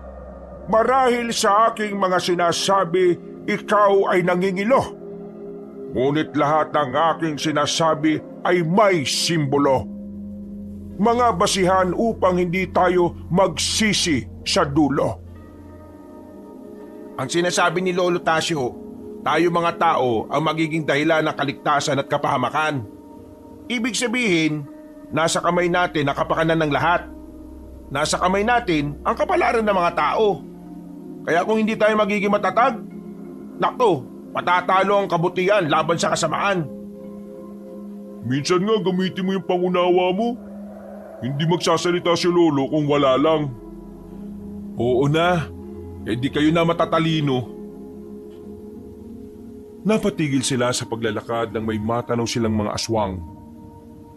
[SPEAKER 2] marahil sa aking mga sinasabi, ikaw ay nangingilo. Ngunit lahat ng aking sinasabi ay may simbolo. Mga basihan upang hindi tayo magsisi sa dulo.
[SPEAKER 4] Ang sinasabi ni Lolo Tasyo, tayo mga tao ang magiging dahilan ng kaligtasan at kapahamakan. Ibig sabihin, nasa kamay natin ang kapakanan ng lahat. Nasa kamay natin ang kapalaran ng mga tao. Kaya kung hindi tayo magiging matatag, nakto, patatalo ang kabutihan laban sa kasamaan.
[SPEAKER 1] Minsan nga gamitin mo yung pangunawa mo. Hindi magsasalita si Lolo kung wala lang. Oo na, di kayo na matatalino. Napatigil sila sa paglalakad nang may matanaw silang mga aswang.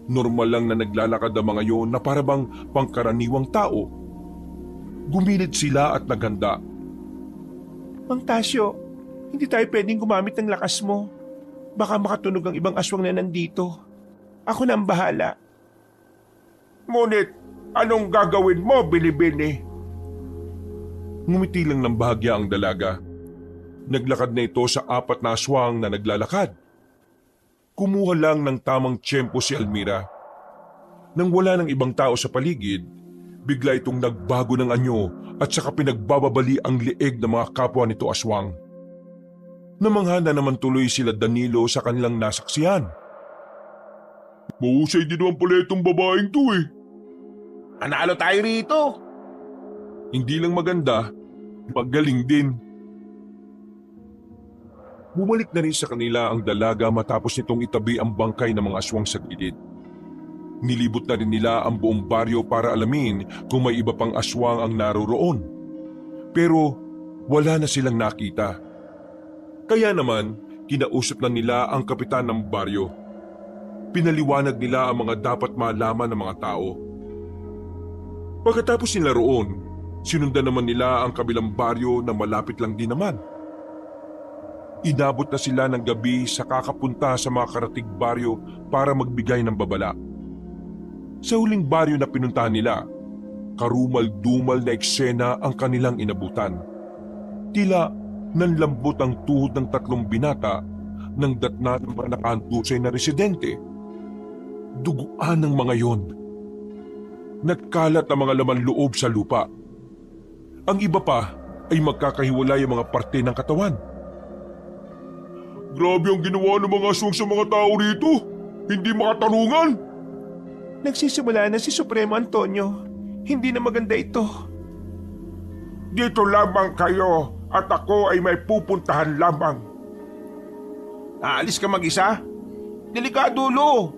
[SPEAKER 1] Normal lang na naglalakad ang mga yon na parabang pangkaraniwang tao. Gumilid sila at naghanda.
[SPEAKER 3] Mang Tasyo, hindi tayo pwedeng gumamit ng lakas mo. Baka makatunog ang ibang aswang na nandito. Ako na ang bahala.
[SPEAKER 2] Ngunit, anong gagawin mo, Bilibini?
[SPEAKER 1] Ngumiti lang ng bahagya ang dalaga. Naglakad na ito sa 4 na aswang na naglalakad. Kumuha lang ng tamang tiyempo si Almira. Nang wala ng ibang tao sa paligid, bigla itong nagbago ng anyo at saka pinagbababali ang leeg ng mga kapwa nito aswang. Namangha na naman tuloy sila Danilo sa kanilang nasaksihan. Mahusay din naman pala itong babaeng to eh.
[SPEAKER 4] Analo tayo rito.
[SPEAKER 1] Hindi lang maganda, magaling din. Bumalik na rin sa kanila ang dalaga matapos nitong itabi ang bangkay ng mga aswang sa gilid. Nilibot na rin nila ang buong baryo para alamin kung may iba pang aswang ang naroroon. Pero wala na silang nakita. Kaya naman, kinausap na nila ang kapitan ng baryo. Pinaliwanag nila ang mga dapat malaman ng mga tao. Pagkatapos nila roon, sinundan naman nila ang kabilang baryo na malapit lang din naman. Inabot na sila ng gabi sa kakapunta sa mga karatig baryo para magbigay ng babala. Sa huling baryo na pinuntahan nila, karumal-dumal na eksena ang kanilang inabutan. Tila Nanlambot ang tuhod ng 3 binata ng datna ng mga nakahandusay na residente. Duguan ng mga yon. Nagkalat ang mga laman loob sa lupa. Ang iba pa ay magkakahiwalay ang mga parte ng katawan. Grabe ang ginawa ng mga aswang sa mga tao rito. Hindi makatarungan.
[SPEAKER 3] Nagsisimula na si Supremo Antonio. Hindi na maganda ito.
[SPEAKER 2] Dito lamang kayo at ako ay may pupuntahan lamang.
[SPEAKER 4] Aalis ka mag-isa? Delikado, Lo.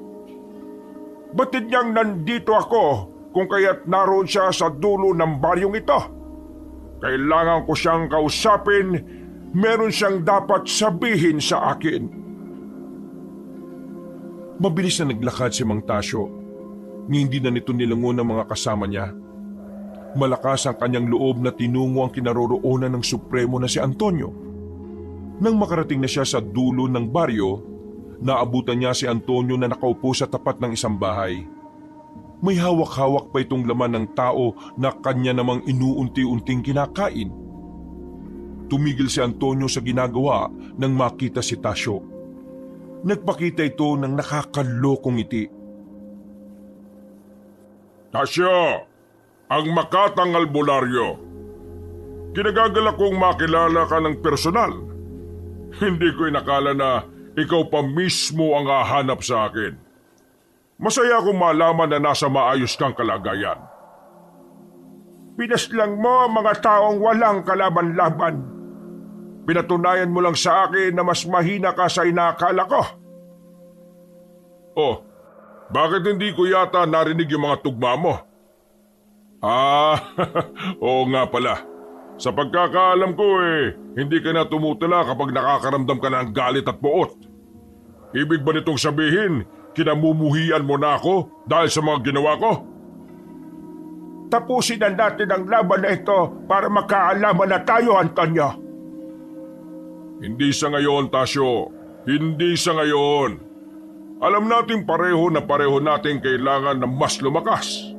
[SPEAKER 2] Batid niyang nandito ako kung kaya't naroon siya sa dulo ng baryong ito? Kailangan ko siyang kausapin. Meron siyang dapat sabihin sa akin.
[SPEAKER 1] Mabilis na naglakad si Mang Tasyo. Hindi na nito nilangon ang mga kasama niya. Malakas ang kanyang loob na tinungo ang kinaroroonan ng Supremo na si Antonio. Nang makarating na siya sa dulo ng baryo, naabutan niya si Antonio na nakaupo sa tapat ng isang bahay. May hawak-hawak pa itong laman ng tao na kanya namang inuunti-unting kinakain. Tumigil si Antonio sa ginagawa nang makita si Tasyo. Nagpakita ito ng nakakalokong ngiti.
[SPEAKER 2] Tasyo, ang makatang albularyo. Kinagagala kong makilala ka ng personal. Hindi ko inakala na ikaw pa mismo ang hahanap sa akin. Masaya akong malaman na nasa maayos kang kalagayan. Pinaslang mo ang mga taong walang kalaban-laban. Pinatunayan mo lang sa akin na mas mahina ka sa inakala ko. Oh, bakit hindi ko yata narinig yung mga tugma mo? Oo nga pala. Sa pagkakaalam ko hindi ka na tumutula kapag nakakaramdam ka ng galit at poot. Ibig ba nitong sabihin, kinamumuhian mo na ako dahil sa mga ginawa ko? Tapusin na natin ang laban na ito para makaalaman na tayo, Antonio. Hindi sa ngayon, Tasyo. Hindi sa ngayon. Alam natin pareho natin kailangan na mas lumakas.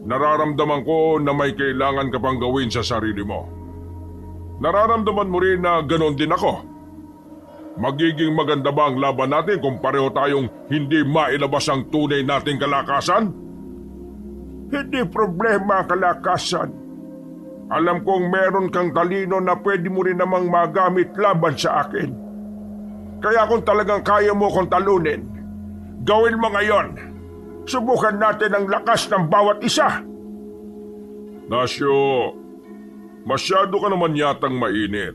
[SPEAKER 2] Nararamdaman ko na may kailangan ka pang gawin sa sarili mo. Nararamdaman mo rin na ganon din ako. Magiging maganda ba ang laban natin kung pareho tayong hindi mailabas ang tunay nating kalakasan? Hindi problema ang kalakasan. Alam kong meron kang talino na pwede mo rin namang magamit laban sa akin. Kaya kung talagang kaya mo kong talunin, gawin mo ngayon. Subukan natin ang lakas ng bawat isa. Nasyo, masyado ka naman yatang mainit.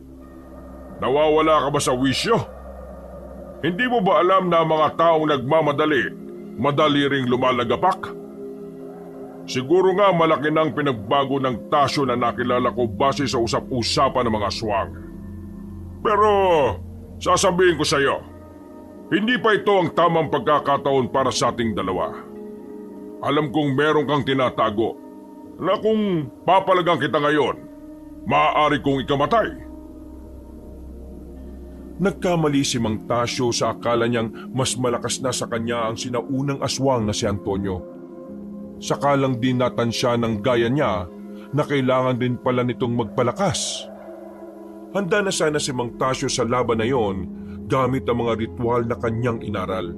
[SPEAKER 2] Nawawala ka ba sa wisyo? Hindi mo ba alam na mga taong nagmamadali, madali ring lumalagapak? Siguro nga malaki nang pinagbago ng Tasyo na nakilala ko base sa usap-usapan ng mga aswang. Pero sasabihin ko sa iyo, hindi pa ito ang tamang pagkakataon para sa ating dalawa. Alam kong meron kang tinatago na kung papalagang kita ngayon, maaari kong ikamatay.
[SPEAKER 1] Nagkamali si Mang Tasyo sa akala niyang mas malakas na sa kanya ang sinaunang aswang na si Antonio. Sakalang din natansya ng gaya niya na kailangan din pala nitong magpalakas. Handa na sana si Mang Tasyo sa laban na yon gamit ang mga ritual na kanyang inaral.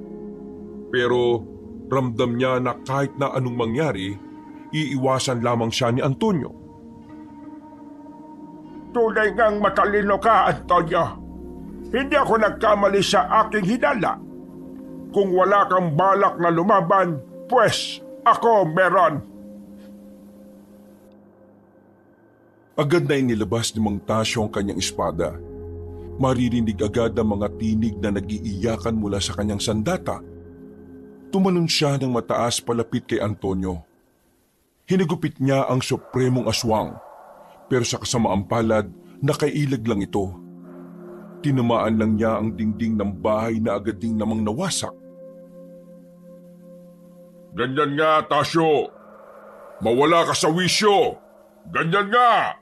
[SPEAKER 1] Pero ramdam niya na kahit na anong mangyari, iiwasan lamang siya ni Antonio.
[SPEAKER 2] Tunay ngang matalino ka, Antonio. Hindi ako nagkamali sa aking hinala. Kung wala kang balak na lumaban, pues ako meron.
[SPEAKER 1] Agad na inilabas ni Mang Tasyo ang kanyang espada. Maririnig agad ang mga tinig na nag-iiyakan mula sa kanyang sandata. Tumalon siya ng mataas palapit kay Antonio. Hinigupit niya ang supremong aswang, pero sa kasamaang palad, nakailag lang ito. Tinamaan lang niya ang dingding ng bahay na agad ding namang nawasak.
[SPEAKER 2] Ganyan nga, Tasyo. Mawala ka sa wisyo. Ganyan nga.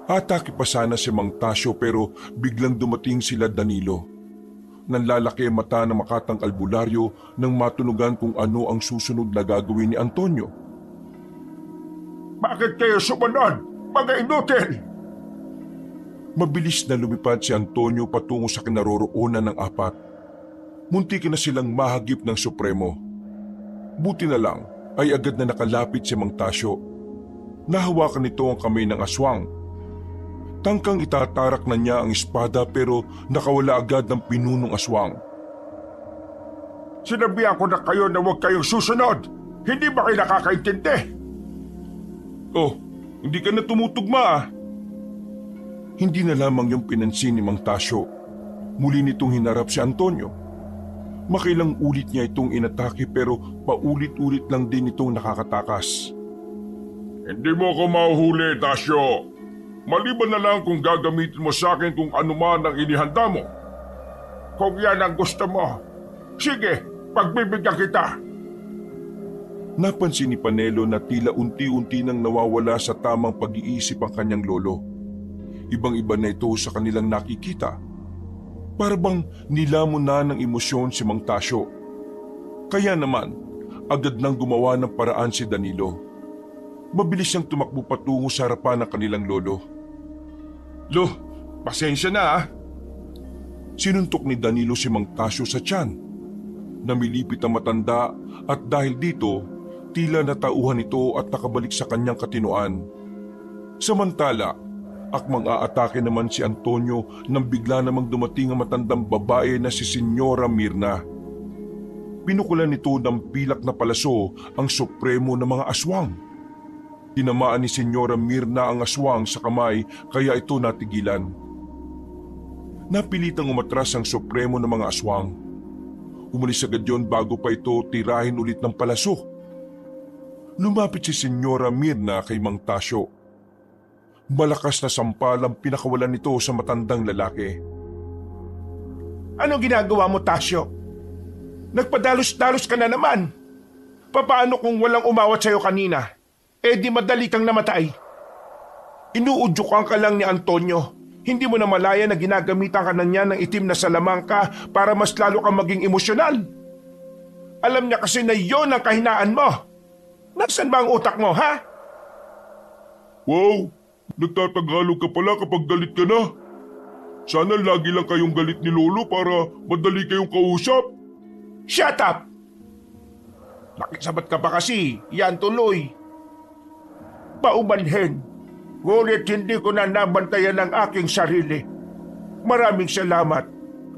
[SPEAKER 1] Atake pa sana si Mang Tasyo pero biglang dumating sila Danilo. Nanlalaki ang mata ng makatang albularyo nang matunugan kung ano ang susunod na gagawin ni Antonio.
[SPEAKER 2] Bakit kayo sumunod, mga inutil?
[SPEAKER 1] Mabilis na lumipad si Antonio patungo sa kinaroroonan ng apat. Muntik na silang mahagip ng Supremo. Buti na lang ay agad na nakalapit si Mang Tasyo. Nahawakan nito ang kamay ng aswang. Tangkang itatarak na niya ang espada pero nakawala agad ng pinunong aswang.
[SPEAKER 2] Sinabihan ko na kayo na huwag kayong susunod. Hindi ba kayo nakakaintindi?
[SPEAKER 1] Oh, hindi ka na tumutugma ah. Hindi na lamang yung pinansin ni Mang Tasyo. Muli nitong hinarap si Antonio. Makilang ulit niya itong inatake pero paulit-ulit lang din itong nakakatakas.
[SPEAKER 2] Hindi mo ako mahuhuli, Tasyo. Maliban na lang kung gagamitin mo sa akin kung ano man ang inihanda mo. Kung yan ang gusto mo, sige, pagbibigyan kita.
[SPEAKER 1] Napansin ni Panelo na tila unti-unti nang nawawala sa tamang pag-iisip ang kanyang lolo. Ibang-iba na ito sa kanilang nakikita. Para bang nilamon na ng emosyon si Mang Tasyo. Kaya naman, agad nang gumawa ng paraan si Danilo. Mabilis siyang tumakbo patungo sa harapan ng kanilang lolo.
[SPEAKER 2] Lo, pasensya na ah.
[SPEAKER 1] Sinuntok ni Danilo si Mang Tasyo sa tiyan. Namilipit ang matanda at dahil dito, tila natauhan ito at nakabalik sa kanyang katinoan. Samantala, akmang aatake naman si Antonio nang bigla namang dumating ang matandang babae na si Senyora Mirna. Pinukulan nito ng pilak na palaso ang supremo ng mga aswang. Tinamaan ni Senyora Mirna ang aswang sa kamay kaya ito natigilan. Napilitang umatras ang supremo ng mga aswang. Umalis agad yon bago pa ito tirahin ulit ng palaso. Lumapit si Senyora Mirna kay Mang Tasyo. Malakas na sampal ang pinakawalan nito sa matandang lalaki.
[SPEAKER 3] Anong ginagawa mo, Tasyo? Nagpadalos-dalos ka na naman. Paano kung walang umawat sa'yo kanina? Di madali kang namatay. Inuudyokan ka lang ni Antonio. Hindi mo na malaya na ginagamitan ka na niya ng itim na salamangka para mas lalo kang maging emosyonal. Alam niya kasi na yon ang kahinaan mo. Nasaan ba ang utak mo, ha?
[SPEAKER 1] Wow! Nagtatagalog ka pala kapag galit ka na. Sana lagi lang kayong galit ni Lolo para madali kayong kausap.
[SPEAKER 3] Shut up! Nakisabat ka pa kasi, yan tuloy. Paumanhin, ngunit hindi ko na nabantayan ang aking sarili. Maraming salamat,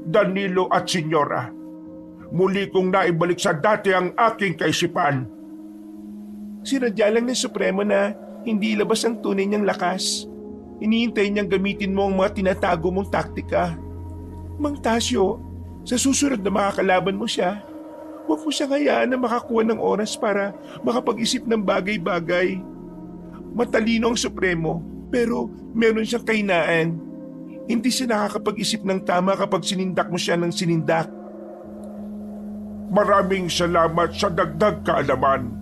[SPEAKER 3] Danilo at Senyora. Muli kong naibalik sa dati ang aking kaisipan. Sinadya lang ng Supremo na hindi ilabas ang tunay niyang lakas. Iniintay niyang gamitin mo ang mga tinatago mong taktika. Mang Tasyo, sa susunod na makakalaban mo siya, huwag mo siyang hayaan na makakuha ng oras para makapag-isip ng bagay-bagay. Matalino ang Supremo, pero meron siyang kahinaan. Hindi siya nakakapag-isip ng tama kapag sinindak mo siya ng sinindak.
[SPEAKER 2] Maraming salamat sa dagdag kaalaman.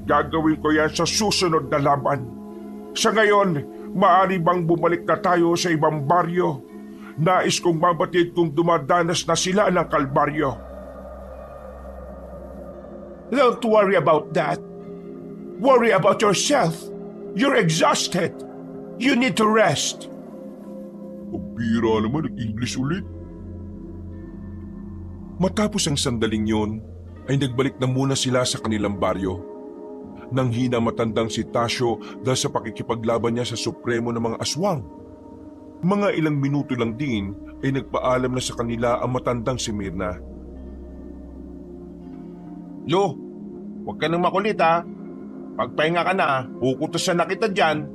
[SPEAKER 2] Gagawin ko yan sa susunod na laban. Sa ngayon, maaari bang bumalik na tayo sa ibang baryo? Nais kong mabatid kung dumadanas na sila ng kalbaryo.
[SPEAKER 3] Don't worry about that. Worry about yourself. You're exhausted. You need to rest.
[SPEAKER 1] Pabira naman, nag-English ulit. Matapos ang sandaling yon, ay nagbalik na muna sila sa kanilang baryo. Nang hina matandang si Tasyo dahil sa pakikipaglaban niya sa supremo ng mga aswang. Mga ilang minuto lang din ay nagpaalam na sa kanila ang matandang si Mirna.
[SPEAKER 4] Lo, huwag ka nang makulit ha. Pagpahinga ka na, ukutosan na kita dyan.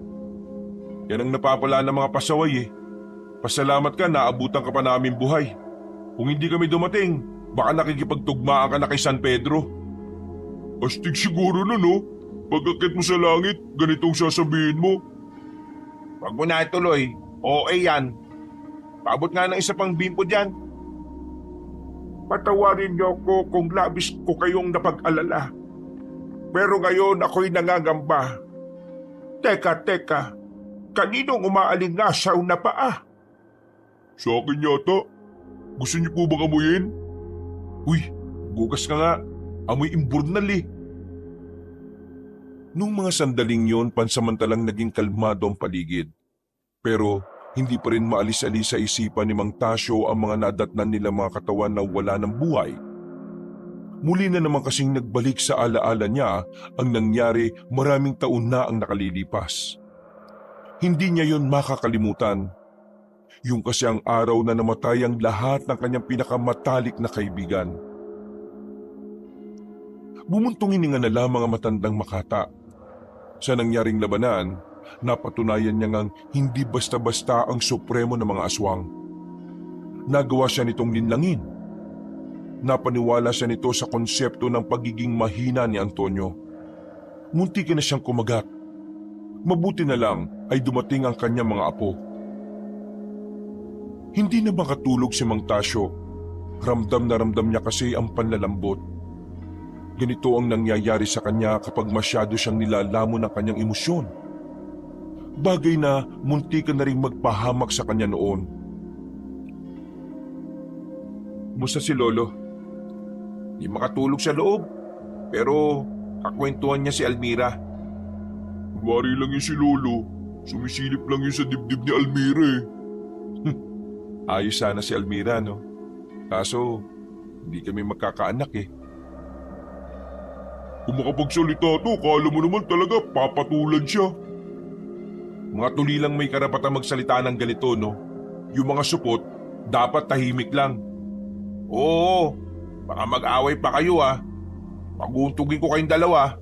[SPEAKER 1] Yan ang napapala ng mga pasaway eh. Pasalamat ka, naabutan ka pa namin buhay. Kung hindi kami dumating, baka nakikipagtugmaan ka na kay San Pedro. Astig siguro na no? Pag-akit mo sa langit, ganitong sasabihin mo.
[SPEAKER 4] Huwag mo na ituloy. Oo yan. Paabot nga ng isa pang bimpo dyan.
[SPEAKER 2] Patawarin niyo ako kung labis ko kayong napag-alala. Pero ngayon ako'y nangangamba. Teka. Kaninong umaalingasaw na paa?
[SPEAKER 1] Sa akin yata. Gusto niyo po bang amuyin? Uy, gugas ka nga. Amoy imburnal eh. Nung mga sandaling yon, pansamantalang naging kalmado ang paligid. Pero hindi pa rin maalis-alis sa isipan ni Mang Tasyo ang mga nadatnan nila mga katawan na wala ng buhay. Muli na naman kasing nagbalik sa alaala niya ang nangyari maraming taon na ang nakalilipas. Hindi niya yon makakalimutan. Yung kasi ang araw na namatay ang lahat ng kanyang pinakamatalik na kaibigan. Bumuntong hininga na lamang ang matandang Makata. Sa nangyaring labanan, napatunayan niya ngang hindi basta-basta ang supremo ng mga aswang. Nagawa siya nitong linlangin. Napaniwala siya nito sa konsepto ng pagiging mahina ni Antonio. Muntik na siyang kumagat. Mabuti na lang ay dumating ang kanyang mga apo. Hindi na makatulog si Mang Tasyo. Ramdam na ramdam niya kasi ang panlalambot. Ganito ang nangyayari sa kanya kapag masyado siyang nilalamon ng kanyang emosyon. Bagay na muntikan na rin magpahamak sa kanya noon.
[SPEAKER 2] Musta si Lolo? Di makatulog sa loob, pero kakwentuhan niya si Almira.
[SPEAKER 1] Kumari lang yun si Lolo. Sumisilip lang yun sa dibdib ni Almira eh.
[SPEAKER 3] Ayos sana si Almira, no? Kaso, hindi kami magkakaanak eh.
[SPEAKER 1] Kung makapagsalita to, kala mo naman talaga papatulan siya.
[SPEAKER 2] Mga tuli lang may karapatang magsalita ng ganito, no? Yung mga supot, dapat tahimik lang. Oo, baka mag-away pa kayo Paguntugin ko kayong dalawa.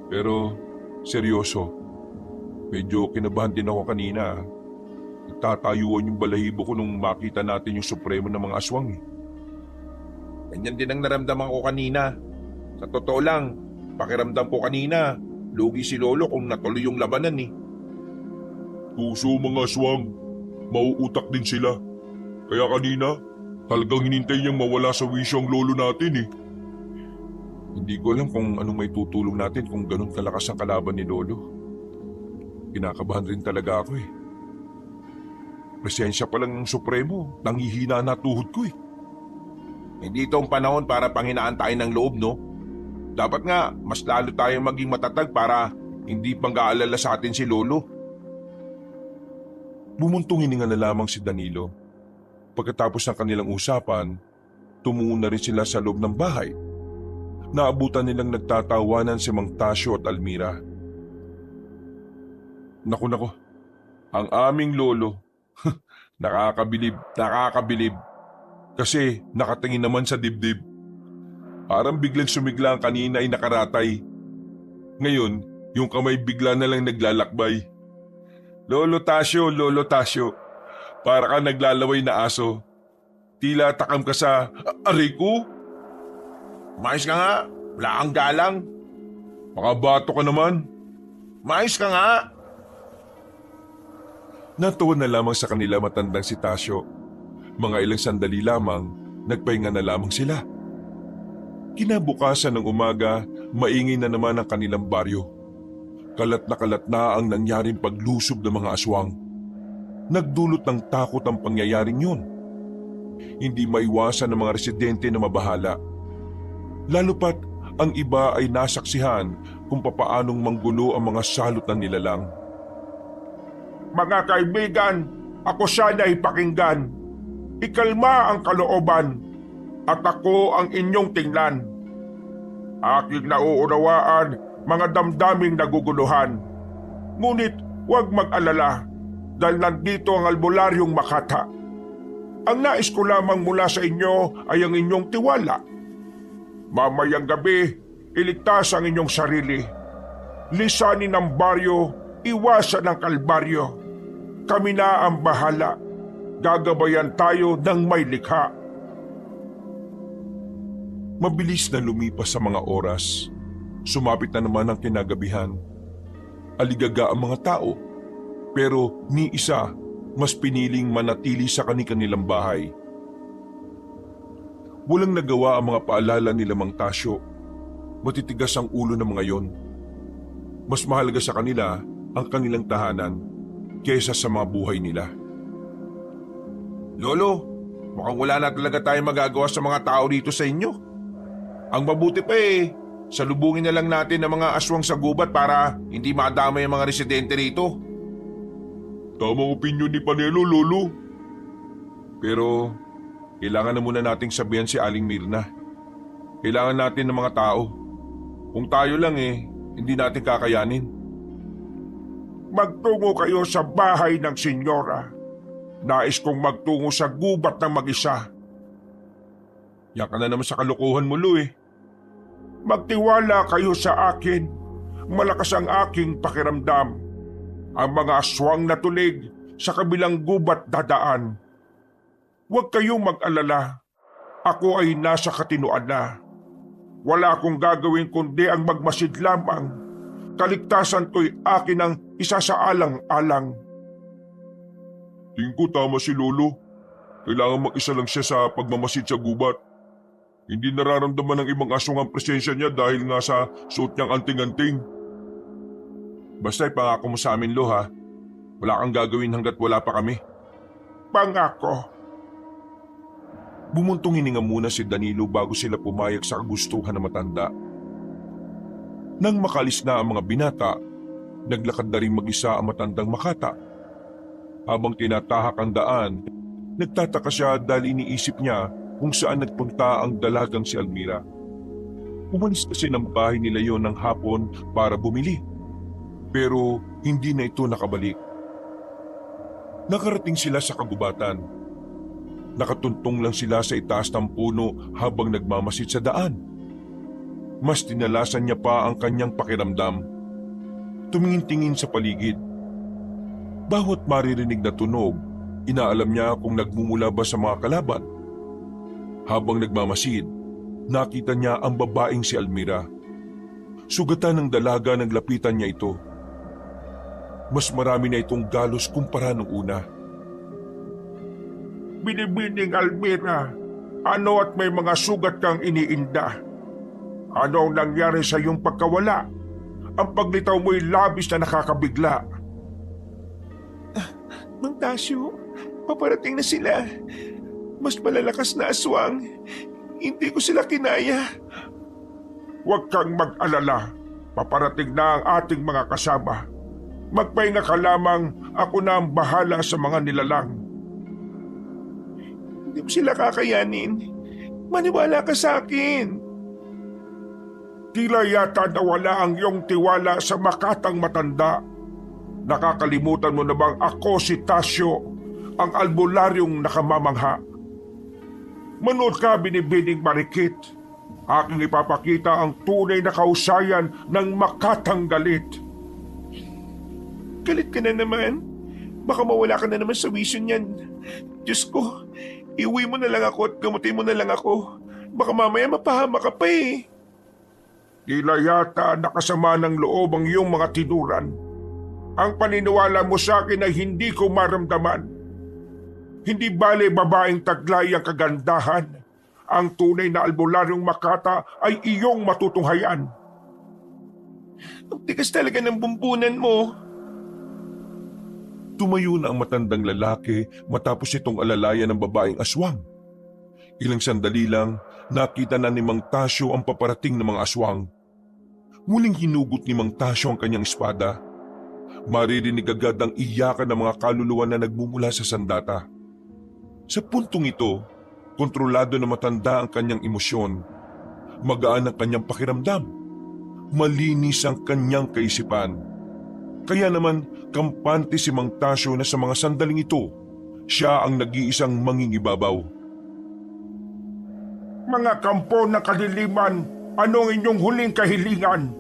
[SPEAKER 3] Pero, seryoso, medyo kinabahan din ako kanina. Nagtatayuan yung balahibo ko nung makita natin yung supremo ng mga aswang eh.
[SPEAKER 2] Ganyan din ang naramdaman ko kanina. Sa totoo lang, pakiramdam ko kanina, lugi si Lolo kung natuloy yung labanan eh.
[SPEAKER 1] Puso mga aswang, mauutak din sila. Kaya kanina, talagang hinintay niyang mawala sa wisyo ang lolo natin eh.
[SPEAKER 3] Hindi ko alam kung anong may tutulong natin kung ganun kalakas ang kalaban ni Lolo. Kinakabahan rin talaga ako eh. Presensya pa lang ng Supremo, nanghihina na tuhod ko eh.
[SPEAKER 2] Hindi ito ang panahon para panghinaan tayo ng loob, no? Dapat nga, mas lalo tayong maging matatag para hindi pang-aalala sa atin si Lolo.
[SPEAKER 3] Bumuntong hininga na lamang si Danilo. Pagkatapos ng kanilang usapan, tumungo na rin sila sa loob ng bahay. Naabutan nilang nagtatawanan si Mang Tasyo at Almira. Naku, ang aming lolo. Nakakabilib. Kasi nakatingin naman sa dibdib. Parang biglang sumigla ang kanina ay nakaratay. Ngayon, yung kamay bigla na lang naglalakbay. Lolo Tasyo. Para ka naglalaway na aso. Tila takam ka sa aray ko.
[SPEAKER 2] Mais ka nga, wala kang galang.
[SPEAKER 3] Makabato ka naman.
[SPEAKER 2] Mais ka nga.
[SPEAKER 3] Natuwa na lamang sa kanila matandang si Tasyo. Mga ilang sandali lamang, nagpahinga na lamang sila. Kinabukasan ng umaga, maingay na naman ang kanilang baryo. Kalat na ang nangyaring paglusob ng mga aswang. Nagdulot ng takot ang pangyayaring yun. Hindi maiwasan ng mga residente na mabahala. Lalo pat ang iba ay nasaksihan kung papaanong manggulo ang mga salot ng nilalang.
[SPEAKER 2] Mga kaibigan, ako sana ay pakinggan. Ikalma ang kalooban at ako ang inyong tingnan. Aking nauunawaan mga damdaming naguguluhan. Ngunit huwag mag-alala dahil nandito ang albularyong Makata. Ang nais ko lamang mula sa inyo ay ang inyong tiwala. Mamayang gabi, iligtas ang inyong sarili. Lisanin ang baryo, iwasan ang kalbaryo. Kami na ang bahala. Gagabayan tayo ng may likha.
[SPEAKER 3] Mabilis na lumipas sa mga oras. Sumapit na naman ang kinagabihan. Aligaga ang mga tao, pero ni isa mas piniling manatili sa kanilang bahay. Walang nagawa ang mga paalala nila Mang Tasyo. Matitigas ang ulo ng mga yon. Mas mahalaga sa kanila ang kanilang tahanan kaysa sa mga buhay nila.
[SPEAKER 2] Lolo, mukhang wala na talaga tayong magagawa sa mga tao dito sa inyo. Ang mabuti pa salubungin na lang natin ang mga aswang sa gubat para hindi madamay ang mga residente rito.
[SPEAKER 1] Tamang opinyon ni Panelo, Lolo. Pero kailangan na muna nating sabihan si Aling Mirna. Kailangan natin ng mga tao. Kung tayo lang hindi natin kakayanin.
[SPEAKER 2] Magtungo kayo sa bahay ng senyora. Nais kong magtungo sa gubat ng mag-isa.
[SPEAKER 1] Yan ka na naman sa kalokohan mo, Lo.
[SPEAKER 2] Magtiwala kayo sa akin. Malakas ang aking pakiramdam. Ang mga aswang na tulig sa kabilang gubat dadaan. Huwag kayong mag-alala. Ako ay nasa katinoan na. Wala akong gagawin kundi ang magmasid lamang. Kaligtasan ko'y akin ang isasaalang-alang.
[SPEAKER 1] Tingin ko tama si Lolo. Kailangan mag-isa lang siya sa pagmamasid sa gubat. Hindi nararamdaman ng ibang aswang ang presensya niya dahil nga sa suot niyang anting-anting. Basta ipangako mo sa amin, Lo, ha? Wala kang gagawin hanggat wala pa kami.
[SPEAKER 2] Pangako.
[SPEAKER 1] Bumuntong hininga muna si Danilo bago sila pumayag sa kagustuhan na matanda. Nang makalis na ang mga binata, naglakad na rin mag-isa ang matandang Makata. Habang tinatahak ang daan, nagtataka siya dahil iniisip niya kung saan nagpunta ang dalagang si Almira. Umalis kasi ng bahay nila yon ng hapon para bumili. Pero hindi na ito nakabalik. Nakarating sila sa kagubatan. Nakatuntong lang sila sa itaas ng puno habang nagmamasid sa daan. Mas tinalasan niya pa ang kanyang pakiramdam. Tumingin-tingin sa paligid. Bawat maririnig na tunog, inaalam niya kung nagmumula ba sa mga kalaban. Habang nagmamasid, nakita niya ang babaeng si Almira. Sugatan ng dalaga nang lapitan niya ito. Mas marami na itong galos kumpara nung una.
[SPEAKER 2] Binibining Almira, ano at may mga sugat kang iniinda? Ano ang nangyari sa iyong pagkawala? Ang paglitaw mo'y labis na nakakabigla.
[SPEAKER 3] Mang Tasyo, paparating na sila. Mas malalakas na aswang. Hindi ko sila kinaya.
[SPEAKER 2] Huwag kang mag-alala. Paparating na ang ating mga kasama. Magpahinga ka lamang, ako na ang bahala sa mga nilalang.
[SPEAKER 3] Hindi mo sila kakayanin. Maniwala ka sa akin.
[SPEAKER 2] Tila yata nawala ang iyong tiwala sa Makatang matanda. Nakakalimutan mo na bang ako si Tasyo, ang albularyong nakamamangha? Manood ka, Binibining Marikit. Aking ipapakita ang tunay na kausayan ng Makatang galit.
[SPEAKER 3] Galit ka na naman. Baka mawala ka na naman sa wisyo niyan. Diyos ko, iuwi mo na lang ako at gamutin mo na lang ako. Baka mamaya mapahama ka pa eh.
[SPEAKER 2] Tila yata nakasama ng loob ang iyong mga tinuran. Ang paniniwala mo sa akin ay hindi ko maramdaman. Hindi bale babaeng taglay ang kagandahan. Ang tunay na albularyong Makata ay iyong matutunghayan.
[SPEAKER 3] Ang tigas talaga ng bumbunan mo.
[SPEAKER 1] Tumayo na ang matandang lalaki matapos itong alalayan ng babaeng aswang. Ilang sandali lang, nakita na ni Mang Tasyo ang paparating ng mga aswang. Muling hinugot ni Mang Tasyo ang kanyang espada. Maririnig agad ang iyakan ng mga kaluluwa na nagmumula sa sandata. Sa puntong ito, kontrolado na matanda ang kanyang emosyon. Magaan ang kanyang pakiramdam. Malinis ang kanyang kaisipan. Kaya naman, kampante si Mang Tasyo na sa mga sandaling ito, siya ang nag-iisang mangingibabaw.
[SPEAKER 2] Mga kampo ng kadiliman, anong inyong huling kahilingan?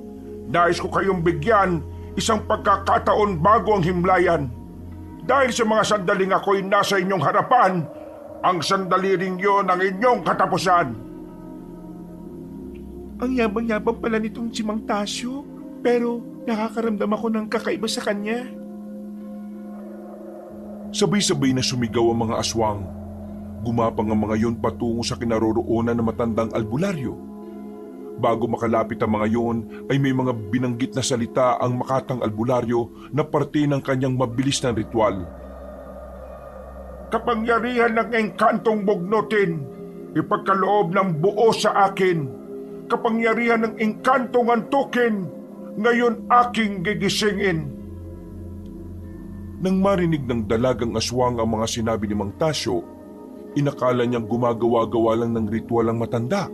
[SPEAKER 2] Nais ko kayong bigyan isang pagkakataon bago ang himlayan. Dahil sa mga sandaling ako'y nasa inyong harapan, ang sandali rin yun ang inyong katapusan.
[SPEAKER 3] Ang yabang-yabang pala nitong si Mang Tasyo, pero nakakaramdam ako ng kakaiba sa kanya.
[SPEAKER 1] Sabay-sabay na sumigaw ang mga aswang. Gumapang ang mga yon patungo sa kinaroroonan ng matandang albularyo. Bago makalapit ang mga yon ay may mga binanggit na salita ang Makatang albularyo na parte ng kanyang mabilis na ritual.
[SPEAKER 2] Kapangyarihan ng engkantong bugnutin, ipagkaloob ng buo sa akin. Kapangyarihan ng engkantong antukin, ngayon aking gigisingin.
[SPEAKER 1] Nang marinig ng dalagang aswang ang mga sinabi ni Mang Tasyo, inakala niyang gumagawa-gawa lang ng ritual ang matanda.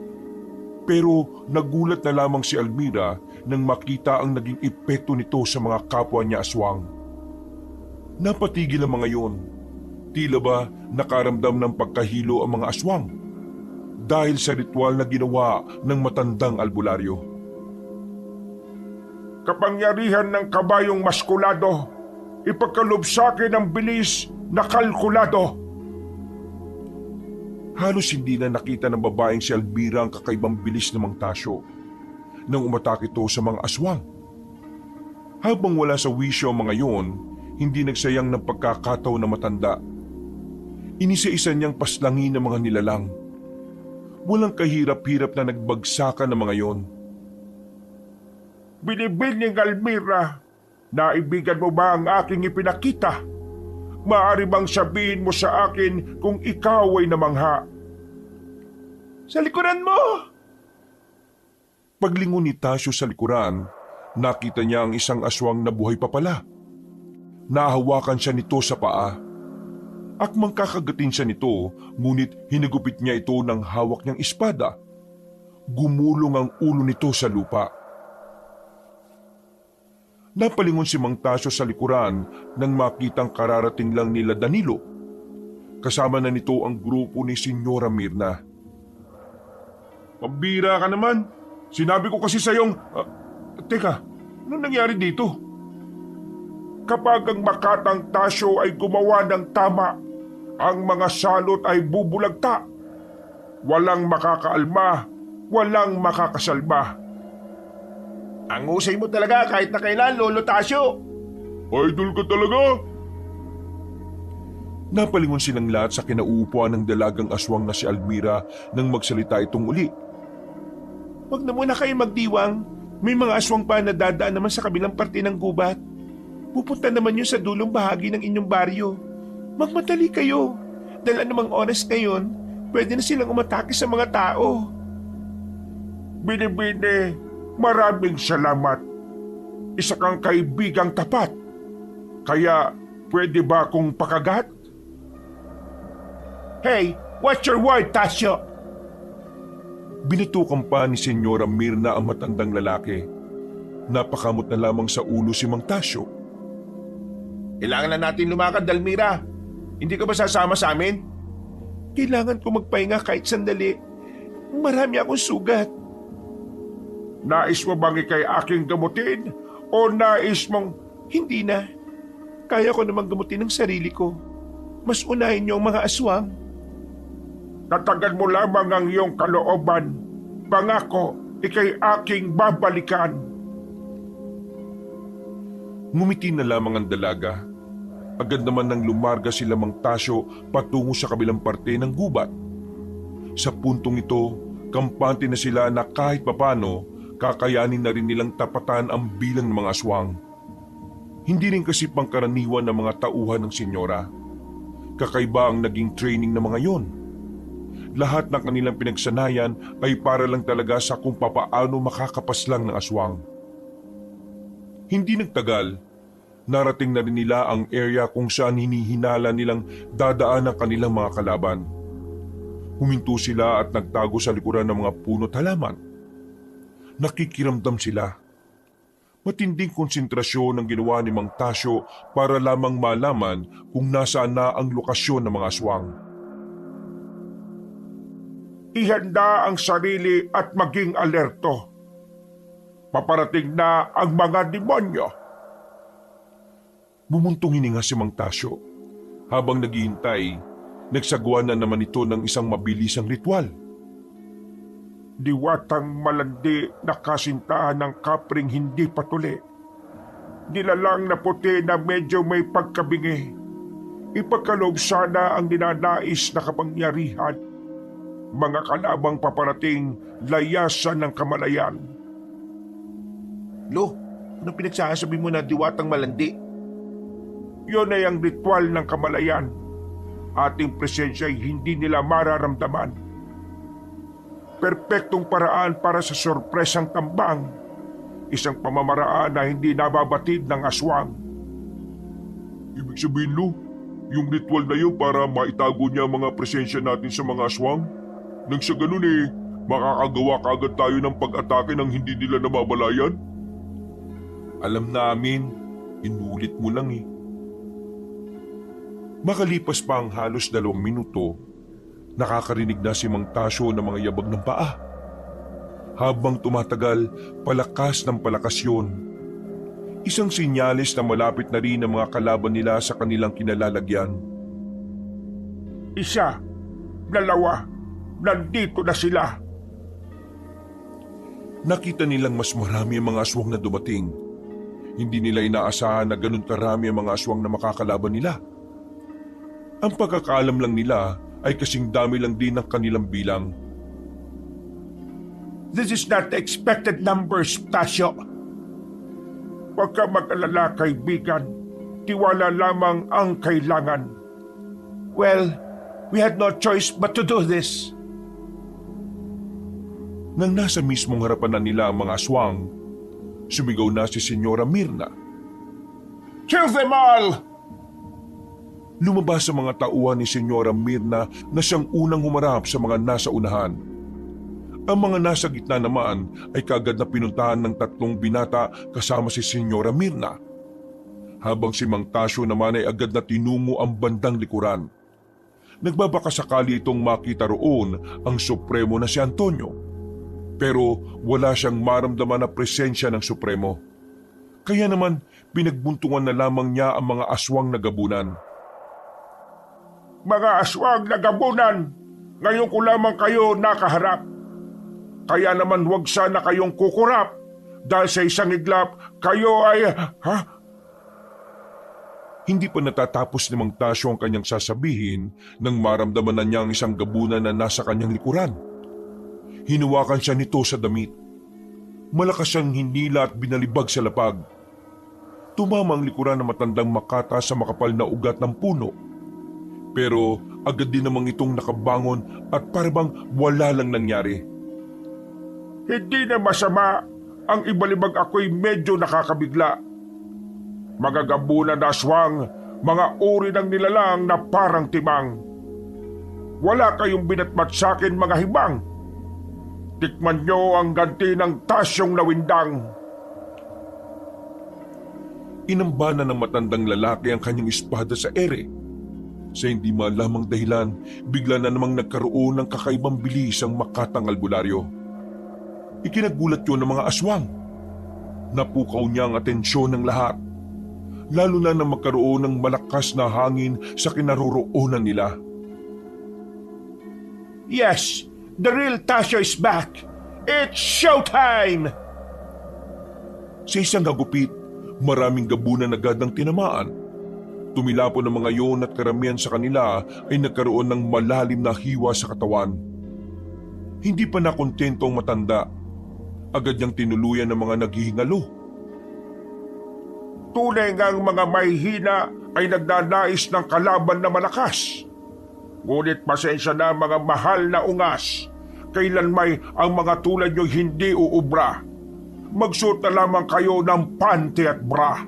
[SPEAKER 1] Pero nagulat na lamang si Almira nang makita ang naging epekto nito sa mga kapwa niya aswang. Napatigil ang mga yon. Tila ba nakaramdam ng pagkahilo ang mga aswang dahil sa ritual na ginawa ng matandang albularyo.
[SPEAKER 2] Kapangyarihan ng kabayong maskulado, ipagkalob sa akin ang bilis na kalkulado.
[SPEAKER 1] Halos hindi na nakita ng babaeng si Almira ang kakaibang bilis ng Mang Tasyo nang umatake ito sa mga aswang. Habang wala sa wisyo ang mga yon, hindi nagsayang ng pagkakataon na matanda. Inisa-isa niyang paslangin ang mga nilalang. Walang kahirap-hirap na nagbagsakan ng mga yon.
[SPEAKER 2] Binibining Almira, naibigan mo ba ang aking ipinakita? Maaari bang sabihin mo sa akin kung ikaw ay namangha?
[SPEAKER 5] Sa likuran mo!
[SPEAKER 1] Paglingon ni Tasyo sa likuran, nakita niya ang isang aswang na buhay pa pala. Nahawakan siya nito sa paa. Akmang kakagatin siya nito, ngunit hinigupit niya ito ng hawak niyang espada. Gumulong ang ulo nito sa lupa. Napalingon si Mang Tasyo sa likuran nang makitang kararating lang nila Danilo. Kasama na nito ang grupo ni Senyora Mirna.
[SPEAKER 2] Pambira ka naman. Sinabi ko kasi sa'yong... Teka, anong nangyari dito? Kapag ang Makatang Tasyo ay gumawa ng tama, ang mga salot ay bubulagta. Walang makakaalma, walang makakasalba.
[SPEAKER 4] Ang husay mo talaga kahit na kailan, Lolo Tasyo.
[SPEAKER 1] Idol ka talaga! Napalingon silang lahat sa kinauupuan ng dalagang aswang na si Almira nang magsalita itong uli.
[SPEAKER 5] Huwag na muna kayo magdiwang. May mga aswang pa na dadaan naman sa kabilang parte ng gubat. Pupunta naman yun sa dulong bahagi ng inyong baryo. Magmadali kayo. Dahil anumang oras ngayon, pwede na silang umatake sa mga tao.
[SPEAKER 2] Binibini, maraming salamat. Isa kang kaibigang tapat. Kaya pwede ba akong pakagat?
[SPEAKER 5] Hey, what's your word, Tasyo?
[SPEAKER 1] Binitukan pa ni Senyora Mirna ang matandang lalaki. Napakamot na lamang sa ulo si Mang Tasyo.
[SPEAKER 4] Kailangan na natin lumakad, Almira. Hindi ka ba sasama sa amin?
[SPEAKER 5] Kailangan ko magpahinga kahit sandali. Marami akong sugat.
[SPEAKER 2] Nais mo bang ikay aking gamutin? O nais mong...
[SPEAKER 5] Hindi na. Kaya ko namang gamutin ang sarili ko. Mas unahin niyo ang mga aswang.
[SPEAKER 2] Tatagan mo lamang ang iyong kalooban. Pangako, ikay aking babalikan.
[SPEAKER 1] Ngumiti na lamang ang dalaga. Agad naman nang lumarga sila Mang Tasyo patungo sa kabilang parte ng gubat. Sa puntong ito, kampante na sila na kahit papano, kakayanin na rin nilang tapatan ang bilang ng mga aswang. Hindi rin kasi pangkaraniwan ng mga tauhan ng senyora. Kakaiba ang naging training ng mga yon. Lahat ng kanilang pinagsanayan ay para lang talaga sa kung papaano makakapaslang ng aswang. Hindi nagtagal, narating na rin nila ang area kung saan hinihinala nilang dadaan ang kanilang mga kalaban. Huminto sila at nagtago sa likuran ng mga puno't halaman. Nakikiramdam sila. Matinding konsentrasyon ang ginawa ni Mang Tasyo para lamang malaman kung nasaan na ang lokasyon ng mga aswang.
[SPEAKER 2] Ihanda ang sarili at maging alerto. Paparating na ang mga demonyo.
[SPEAKER 1] Bumuntong hininga si Mang Tasyo. Habang naghihintay, nagsagawa na naman ito ng isang mabilisang ritual.
[SPEAKER 2] Diwatang malandi na kasintahan ng kapring hindi patuli. Nilalang na puti na medyo may pagkabingi. Ipagkaloob sana ang ninanais na kapangyarihan. Mga kalabang paparating, layasan ng kamalayan.
[SPEAKER 4] Lo, anong pinagsasabi mo na diwatang malandi?
[SPEAKER 2] Yun ay ang ritual ng kamalayan. Ating presensya ay hindi nila mararamdaman. Perpektong paraan para sa sorpresang tambang. Isang pamamaraan na hindi nababatid ng aswang.
[SPEAKER 1] Ibig sabihin, Lo, yung ritual na yun para maitago niya ang mga presensya natin sa mga aswang. Nang sa ganun makakagawa kaagad tayo ng pag-atake nang hindi nila namamalayan?
[SPEAKER 3] Alam namin, inulit mo lang eh. Makalipas pa ang halos 2 minuto, nakakarinig na si Mang Tasyo ng mga yabag ng paa. Habang tumatagal, palakas ng palakas yun. Isang sinyalis na malapit na rin ang mga kalaban nila sa kanilang kinalalagyan.
[SPEAKER 2] Isa, dalawa, nandito na sila.
[SPEAKER 3] Nakita nilang mas marami ang mga aswang na dumating. Hindi nila inaasahan na ganun karami ang mga aswang na makakalaban nila. Ang pagkakaalam lang nila ay kasing dami lang din ng kanilang bilang.
[SPEAKER 2] This is not the expected numbers, Tasyo. Huwag ka mag-alala, kaibigan. Tiwala lamang ang kailangan.
[SPEAKER 5] Well, we had no choice but to do this.
[SPEAKER 3] Nang nasa mismong harapan na nila ang mga aswang, sumigaw na si Senyora Mirna.
[SPEAKER 2] Kill them all!
[SPEAKER 3] Lumabas sa mga tauhan ni Senyora Mirna na siyang unang humarap sa mga nasa unahan. Ang mga nasa gitna naman ay kaagad na pinuntahan ng 3 binata kasama si Senyora Mirna. Habang si Mang Tasyo naman ay agad na tinungo ang bandang likuran. Nagbabakasakali itong makita roon ang Supremo na si Antonio. Pero wala siyang maramdaman na presensya ng Supremo. Kaya naman pinagbuntungan na lamang niya ang mga aswang na gabunan.
[SPEAKER 2] Mga aswang na gabunan, ngayon ko lamang kayo nakaharap. Kaya naman huwag sana kayong kukurap dahil sa isang iglap kayo ay...
[SPEAKER 3] Hindi pa natatapos ni Mang Tasyo ang kanyang sasabihin nang maramdaman na niya ang isang gabunan na nasa kanyang likuran. Hinuwakan siya nito sa damit. Malakas siyang hinila at binalibag sa lapag. Tumama ang likuran ng matandang makata sa makapal na ugat ng puno. Pero agad din namang itong nakabangon at parang wala lang nangyari.
[SPEAKER 2] Hindi na masama ang ibalibag ako'y medyo nakakabigla. Mga gabunan na aswang, mga uri ng nilalang na parang timang. Wala kayong binatmat sa akin mga hibang. Tikman nyo ang ganti ng Tasyong Lawindang.
[SPEAKER 3] Inambana ng matandang lalaki ang kanyang espada sa ere. Sa hindi malamang dahilan, bigla na namang nagkaroon ng kakaibang bilis ang makatang albularyo. Ikinagulat yun ng mga aswang. Napukaw niya ang atensyon ng lahat. Lalo na nang magkaroon ng malakas na hangin sa kinaroroonan nila.
[SPEAKER 5] Yes, the real Tasyo is back. It's showtime!
[SPEAKER 3] Sa isang hagupit, maraming gabunan agad ang tinamaan. Tumilapon ang mga yon at karamihan sa kanila ay nagkaroon ng malalim na hiwa sa katawan. Hindi pa nakontento ang matanda. Agad niyang tinuluyan ng mga naghihingalo.
[SPEAKER 2] Tunay ngang mga mahihina ay nagnanais ng kalaban na malakas. Ngunit pasensya na mga mahal na ungas. Kailan may ang mga tulad nyo hindi uubra. Magsuot na lamang kayo ng panty at bra.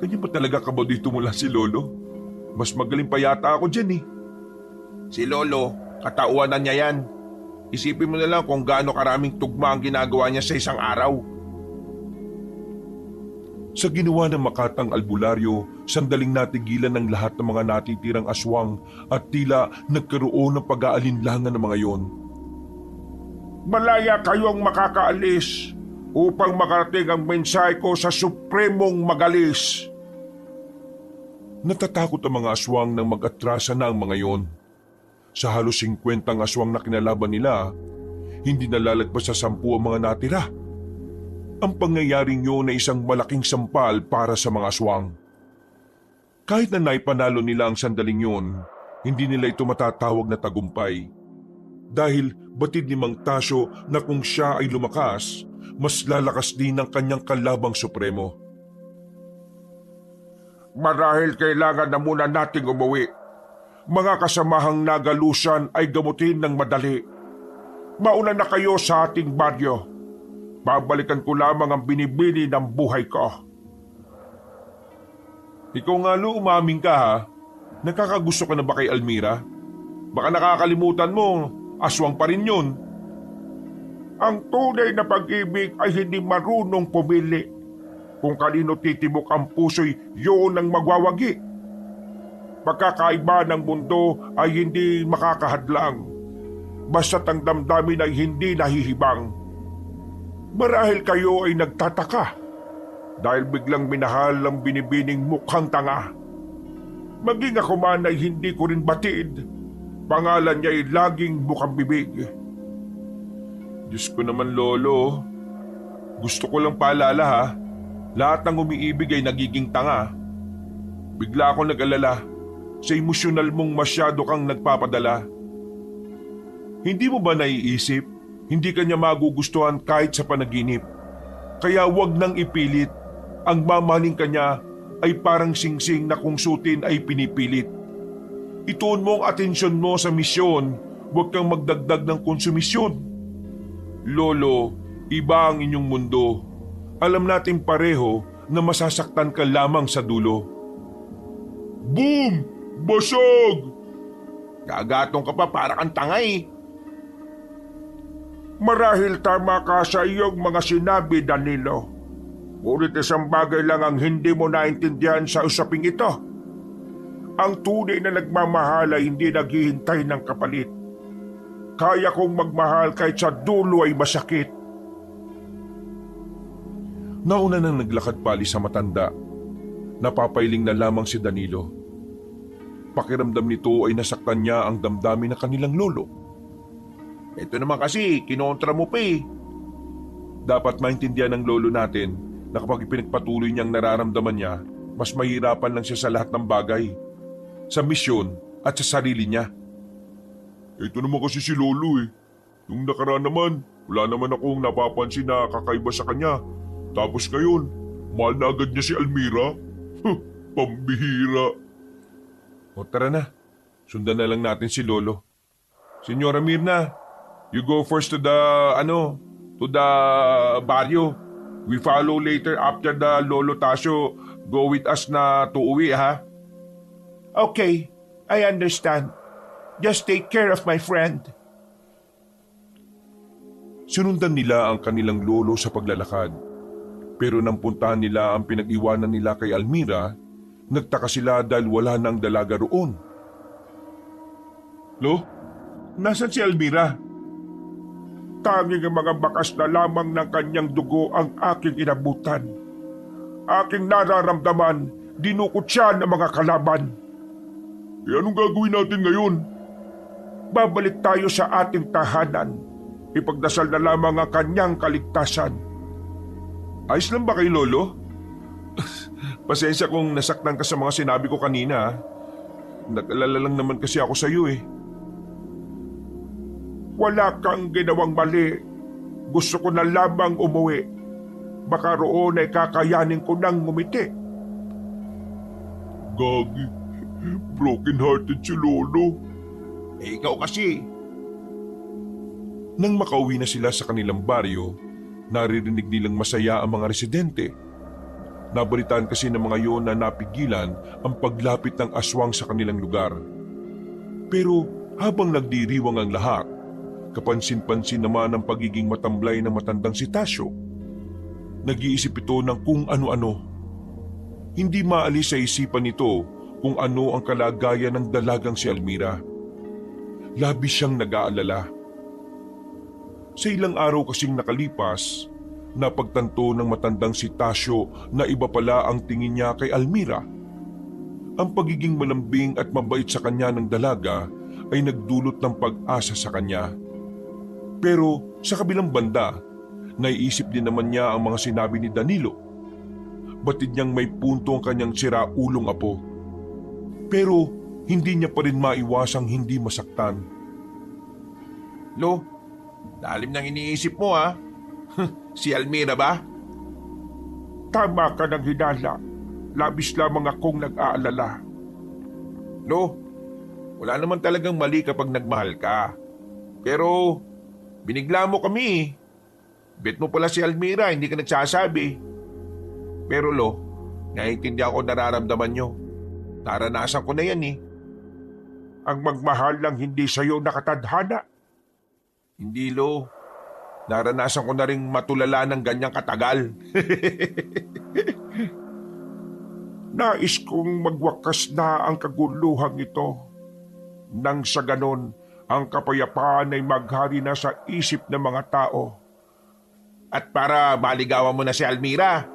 [SPEAKER 3] Kanya ba talaga ka ba dito mula si Lolo? Mas magaling pa yata ako dyan eh.
[SPEAKER 4] Si Lolo, katauhan na niya yan. Isipin mo na lang kung gaano karaming tugma ang ginagawa niya sa isang araw.
[SPEAKER 3] Sa ginawa ng makatang albularyo, sandaling natigilan ng lahat ng mga natitirang aswang at tila nagkaroon ng pag-aalinlangan ng mga yon.
[SPEAKER 2] Malaya kayong makakaalis upang makarating ang mensahe ko sa Supremong Magalis.
[SPEAKER 3] Natatakot ang mga aswang nang mag-atrasa na ang mga yon. Sa halos 50 aswang na kinalaban nila, hindi nalalagpas sa 10 ang mga natira. Ang pangyayaring yun ay isang malaking sampal para sa mga aswang. Kahit na naipanalo nila ang sandaling yun, hindi nila ito matatawag na tagumpay. Dahil batid ni Mang Tasyo na kung siya ay lumakas, mas lalakas din ang kanyang kalabang supremo.
[SPEAKER 2] Marahil kailangan na muna nating umuwi. Mga kasamahang nagalusan ay gamutin ng madali. Mauna na kayo sa ating baryo. Babalikan ko lamang ang binibini ng buhay ko.
[SPEAKER 1] Ikaw nga Lo, umaming ka ha. Nakakagusto ka na ba kay Almira? Baka nakakalimutan mo, aswang pa rin yun.
[SPEAKER 2] Ang tunay na pag-ibig ay hindi marunong pumili. Kung kanino titibok ang puso'y yun ang magwawagi. Pagkakaiba ng mundo ay hindi makakahadlang. Basta't ang damdamin ay hindi nahihibang. Marahil kayo ay nagtataka dahil biglang minahal ang binibining mukhang tanga. Maging ako man ay hindi ko rin batid. Pangalan niya ay laging bukang bibig.
[SPEAKER 1] Diyos ko naman Lolo, gusto ko lang paalala ha, lahat ng umiibig ay nagiging tanga. Bigla ako nag-alala, sa emosyonal mong masyado kang nagpapadala. Hindi mo ba naiisip, hindi ka niya magugustuhan kahit sa panaginip? Kaya wag nang ipilit, ang mamaling kanya ay parang singsing na kung sutin ay pinipilit. Ituon mo ang atensyon mo sa misyon, wag kang magdagdag ng konsumisyon. Lolo, iba ang inyong mundo. Alam natin pareho na masasaktan ka lamang sa dulo.
[SPEAKER 2] Boom! Basag!
[SPEAKER 4] Gagatong ka pa para kang tanga eh.
[SPEAKER 2] Marahil tama ka sa iyong mga sinabi, Danilo. Ngunit isang bagay lang ang hindi mo naintindihan sa usaping ito. Ang tunay na nagmamahal ay hindi naghihintay ng kapalit. Kaya kong magmahal kahit sa dulo ay masakit.
[SPEAKER 1] Nauna nang naglakad pali sa matanda. Napapailing na lamang si Danilo. Pakiramdam nito ay nasaktan niya ang damdamin ng kanilang lolo.
[SPEAKER 4] Ito naman kasi, kinontra mo pa eh.
[SPEAKER 1] Dapat maintindihan ng lolo natin na kapag ipinagpatuloy niyang nararamdaman niya, mas mahirapan lang siya sa lahat ng bagay. Sa misyon at sa sarili niya.
[SPEAKER 2] Ito naman kasi si Lolo eh. Nung nakaraan naman, wala naman akong napapansin na kakaiba sa kanya. Tapos ngayon, mahal na agad niya si Almira. Pambihira.
[SPEAKER 1] O tara na, sundan na lang natin si Lolo. Senyora Mirna, you go first to the barrio. We follow later after the Lolo Tasio go with us na to uwi ha.
[SPEAKER 5] Okay, I understand. Just take care of my friend.
[SPEAKER 1] Sinundan nila ang kanilang lolo sa paglalakad. Pero nang puntahan nila ang pinag-iwanan nila kay Almira, nagtaka sila dahil wala nang dalaga roon.
[SPEAKER 2] Lo, nasan si Almira? Tanging ang mga bakas na lamang ng kanyang dugo ang aking inabutan. Aking nararamdaman, dinukot siya ng mga kalaban. Anong gagawin natin ngayon? Babalik tayo sa ating tahanan. Ipagdasal na lamang ang kanyang kaligtasan.
[SPEAKER 1] Ayos lang ba kay Lolo? Pasensya kung nasaktan ka sa mga sinabi ko kanina. Nag-alala lang naman kasi ako sa iyo eh.
[SPEAKER 2] Wala kang ginawang mali. Gusto ko na lamang umuwi. Baka roon ay kakayanin ko nang ngumiti. Gagi, broken-hearted si Lolo.
[SPEAKER 4] Eh ikaw kasi.
[SPEAKER 1] Nang makauwi na sila sa kanilang baryo, naririnig nilang masaya ang mga residente. Nabalitaan kasi ng mga yon na napigilan ang paglapit ng aswang sa kanilang lugar. Pero habang nagdiriwang ang lahat, kapansin-pansin naman ang pagiging matamlay ng matandang si Tasio. Nag-iisip ito ng kung ano-ano. Hindi maalis sa isipan nito kung ano ang kalagayan ng dalagang si Almira. Labis siyang nag-aalala. Sa ilang araw kasing nakalipas, napagtanto ng matandang si Tasio na iba pala ang tingin niya kay Almira. Ang pagiging malambing at mabait sa kanya ng dalaga ay nagdulot ng pag-asa sa kanya. Pero sa kabilang banda, naiisip din naman niya ang mga sinabi ni Danilo. Batid niyang may punto ang kanyang siraulong apo. Pero hindi niya pa rin maiwasang hindi masaktan.
[SPEAKER 4] Lo, lalim nang iniisip mo ha. Si Almira ba?
[SPEAKER 2] Tama ka ng hinala. Labis lamang akong nag-aalala.
[SPEAKER 4] Lo, wala naman talagang mali kapag nagmahal ka. Pero binigla mo kami. Bet mo pala si Almira, hindi ka nagsasabi. Pero Lo, Naiintindihan ko nararamdaman nyo. Naranasan ko na yan eh.
[SPEAKER 2] Ang magmahal lang hindi sa'yo nakatadhana.
[SPEAKER 4] Hindi Lo. Naranasan ko na rin matulala ng ganyang katagal.
[SPEAKER 2] Nais kong magwakas na ang kaguluhan ito. Nang sa ganon, ang kapayapaan ay maghari na sa isip ng mga tao.
[SPEAKER 4] At para maligawan mo na si Almira.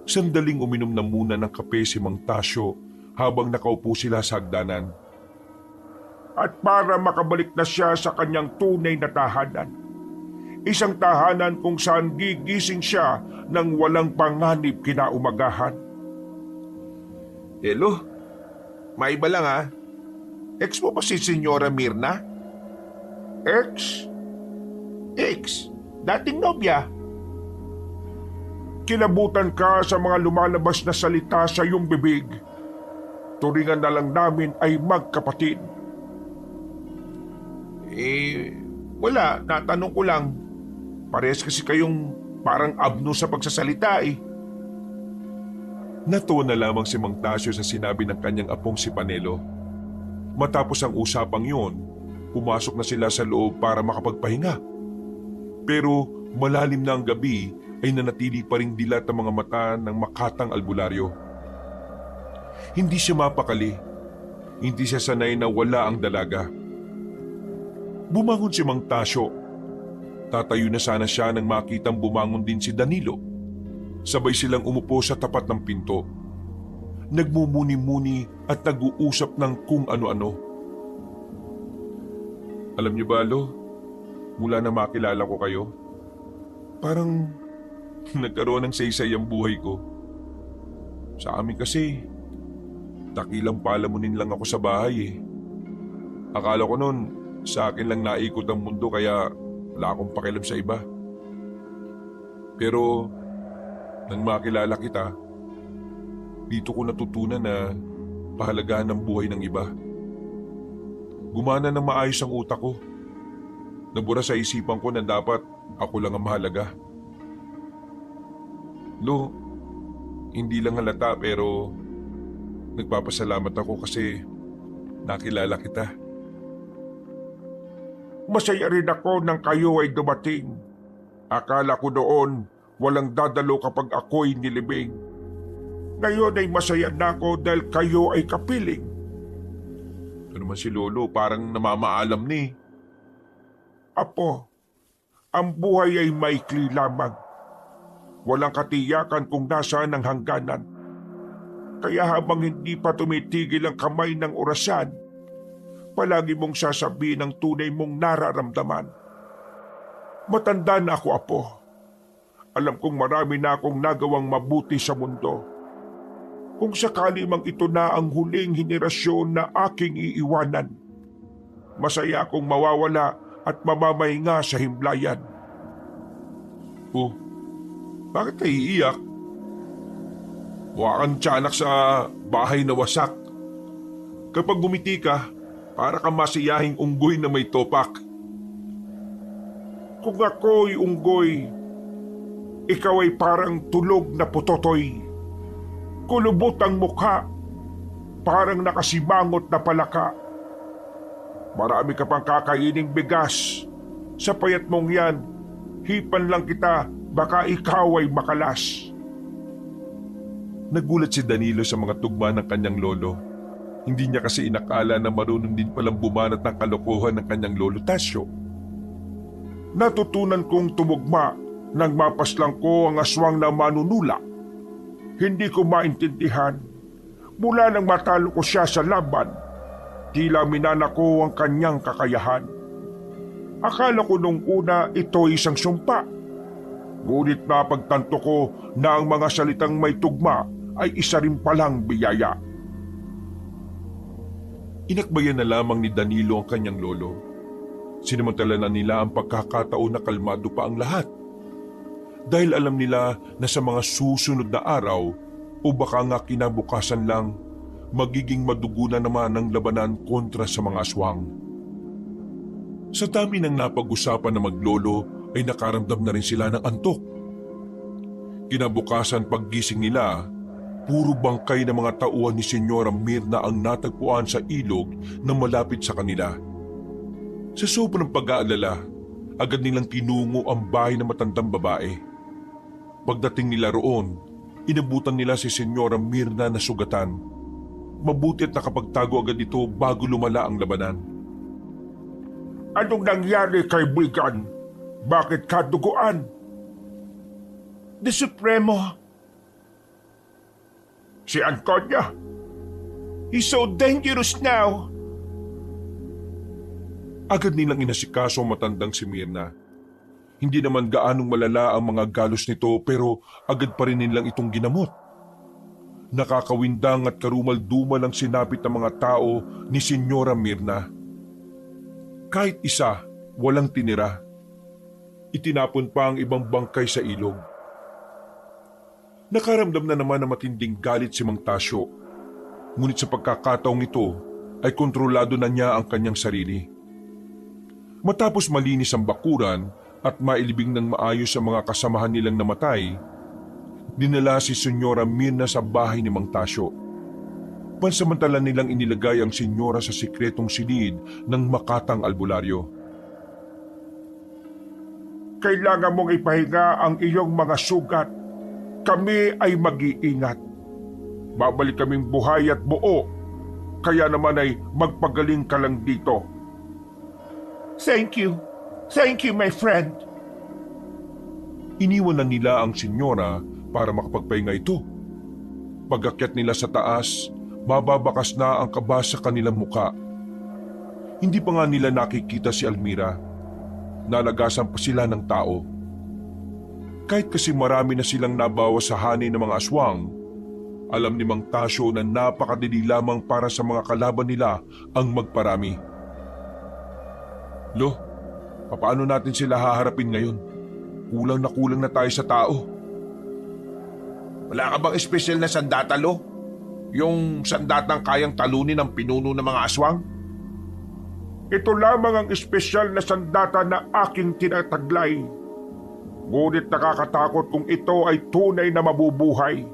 [SPEAKER 1] Sandaling uminom na muna ng kape si Mang Tasyo habang nakaupo sila sa hagdanan.
[SPEAKER 2] At para makabalik na siya sa kanyang tunay na tahanan. Isang tahanan kung saan gigising siya ng walang panganib kinaumagahan.
[SPEAKER 4] Lo, maiba lang ha. Ex mo ba si Senyora Mirna?
[SPEAKER 2] Ex,
[SPEAKER 4] Dating nobya.
[SPEAKER 2] kilabutan ka sa mga lumalabas na salita sa iyong bibig. Turingan na lang namin ay magkapatid.
[SPEAKER 4] Wala. Natanong ko lang. Parehas kasi kayong parang abno sa pagsasalita eh.
[SPEAKER 1] Natuwa na lamang si Mang Tasyo sa sinabi ng kanyang apong si Panelo. Matapos ang usapang yun, pumasok na sila sa loob para makapagpahinga. Pero malalim na ang gabi ay nanatili pa ring dilat ang mga mata ng makatang albularyo. Hindi siya mapakali. Hindi siya sanay na wala ang dalaga. Bumangon si Mang Tasyo. Tatayo na sana siya nang makitang bumangon din si Danilo. Sabay silang umupo sa tapat ng pinto. Nagmumuni-muni at nag-uusap ng kung ano-ano. Alam niyo ba, Lo? Mula na makilala ko kayo, parang nagkaroon ng saysay ang buhay ko. Sa amin kasi, takilang palamunin lang ako sa bahay eh. Akala ko noon, sa akin lang naikot ang mundo kaya wala akong pakialam sa iba. Pero nang makilala kita, dito ko natutunan na pahalagahan ng buhay ng iba. Gumana ng maayos ang utak ko. Nabura sa isipan ko na dapat ako lang ang mahalaga. Lo, hindi lang halata pero nagpapasalamat ako kasi nakilala kita.
[SPEAKER 2] Masaya rin ako nang kayo ay dumating. Akala ko doon walang dadalo kapag ako'y nilibing. Ngayon ay masaya na ako dahil kayo ay kapiling.
[SPEAKER 1] Ito naman si Lolo, parang namamaalam ni.
[SPEAKER 2] Apo, ang buhay ay maikli lamang. Walang katiyakan kung nasaan ang hangganan. Kaya habang hindi pa tumitigil ang kamay ng orasan, palagi mong sasabihin ang tunay mong nararamdaman. Matanda na ako, Apo. Alam kong marami na akong nagawang mabuti sa mundo. Kung sakali mang ito na ang huling henerasyon na aking iiwanan, masaya akong mawawala at mamamahinga sa himlayan.
[SPEAKER 1] Oh, bakit kayo iiyak? Mukha kang tiyanak sa bahay na wasak. Kapag gumiti ka, para kang masiyahing unggoy na may topak.
[SPEAKER 2] Kung ako'y unggoy, ikaw ay parang tulog na putotoy. Kulubot ang mukha, parang nakasimangot na palaka. Marami ka pang kakaining bigas. Sa payat mong yan, hipan lang kita, baka ikaw ay makalas.
[SPEAKER 1] Nagulat si Danilo sa mga tugma ng kanyang lolo. Hindi niya kasi inakala na marunong din palang bumanat ng kalokohan ng kanyang lolo Tasyo.
[SPEAKER 2] Natutunan kong tumugma nang mapaslang ko ang aswang na manunula. Hindi ko maintindihan. Mula nang matalo ko siya sa laban, tila minana ko ang kanyang kakayahan. Akala ko nung una ito isang sumpa. Ngunit napagtanto ko na ang mga salitang may tugma ay isa rin palang biyaya.
[SPEAKER 1] Inakbayan na lamang ni Danilo ang kanyang lolo. Sinamantala na nila ang pagkakataon na kalmado pa ang lahat. Dahil alam nila na sa mga susunod na araw o baka nga kinabukasan lang, magiging madugo na naman ang labanan kontra sa mga aswang. Sa dami ng napag-usapan na maglolo ay nakaramdam na rin sila ng antok. Kinabukasan paggising nila, puro bangkay ng mga tauhan ni Senyora Mirna ang natagpuan sa ilog na malapit sa kanila. Sa sobrang pag-aalala, agad nilang tinungo ang bahay ng matandang babae. Pagdating nila roon, inabutan nila si Senyora Mirna na sugatan. Mabuti at nakapagtago agad ito bago lumala ang labanan.
[SPEAKER 2] Anong nangyari kay Bigan? Bakit ka duguan?
[SPEAKER 5] The Supremo,
[SPEAKER 2] Si Antonia?
[SPEAKER 5] he's so dangerous now.
[SPEAKER 1] Agad nilang inasikaso ang matandang si Mirna. Hindi naman gaanong malala ang mga galos nito pero agad pa rin nilang itong ginamot. Nakakawindang at karumal-dumal ang sinapit ng mga tao ni Senyora Mirna. Kahit isa, walang tinira. Itinapon pa ang ibang bangkay sa ilog. Nakaramdam na naman ng matinding galit si Mang Tasyo. Ngunit sa pagkakataong ito ay kontrolado na niya ang kanyang sarili. Matapos malinis ang bakuran at mailibing ng maayos ang mga kasamahan nilang namatay, dinala si Senyora Mirna sa bahay ni Mang Tasyo. Pansamantala nilang inilagay ang senyora sa sikretong silid ng makatang albularyo.
[SPEAKER 2] Kailangan mong ipahinga ang iyong mga sugat. Kami ay mag-iingat. Babalik kaming buhay at buo. Kaya naman ay magpagaling ka lang dito.
[SPEAKER 5] Thank you. Thank you, my friend.
[SPEAKER 1] Iniwan na nila ang senyora para makapagpahinga ito. Pag-akyat nila sa taas, mababakas na ang kaba sa kanilang muka. Hindi pa nga nila nakikita si Almira. Nalagasan pa sila ng tao. Kahit kasi marami na silang nabawa sa hani ng mga aswang, alam ni Mang Tasyo na napakadali lamang para sa mga kalaban nila ang magparami. Lo, paano natin sila haharapin ngayon? Kulang na tayo sa tao.
[SPEAKER 4] Wala ka bang espesyal na sandata, Lo? Yung sandatang kayang talunin ang pinuno ng mga aswang?
[SPEAKER 2] Ito lamang ang espesyal na sandata na aking tinataglay. Ngunit nakakatakot kung ito ay tunay na mabubuhay.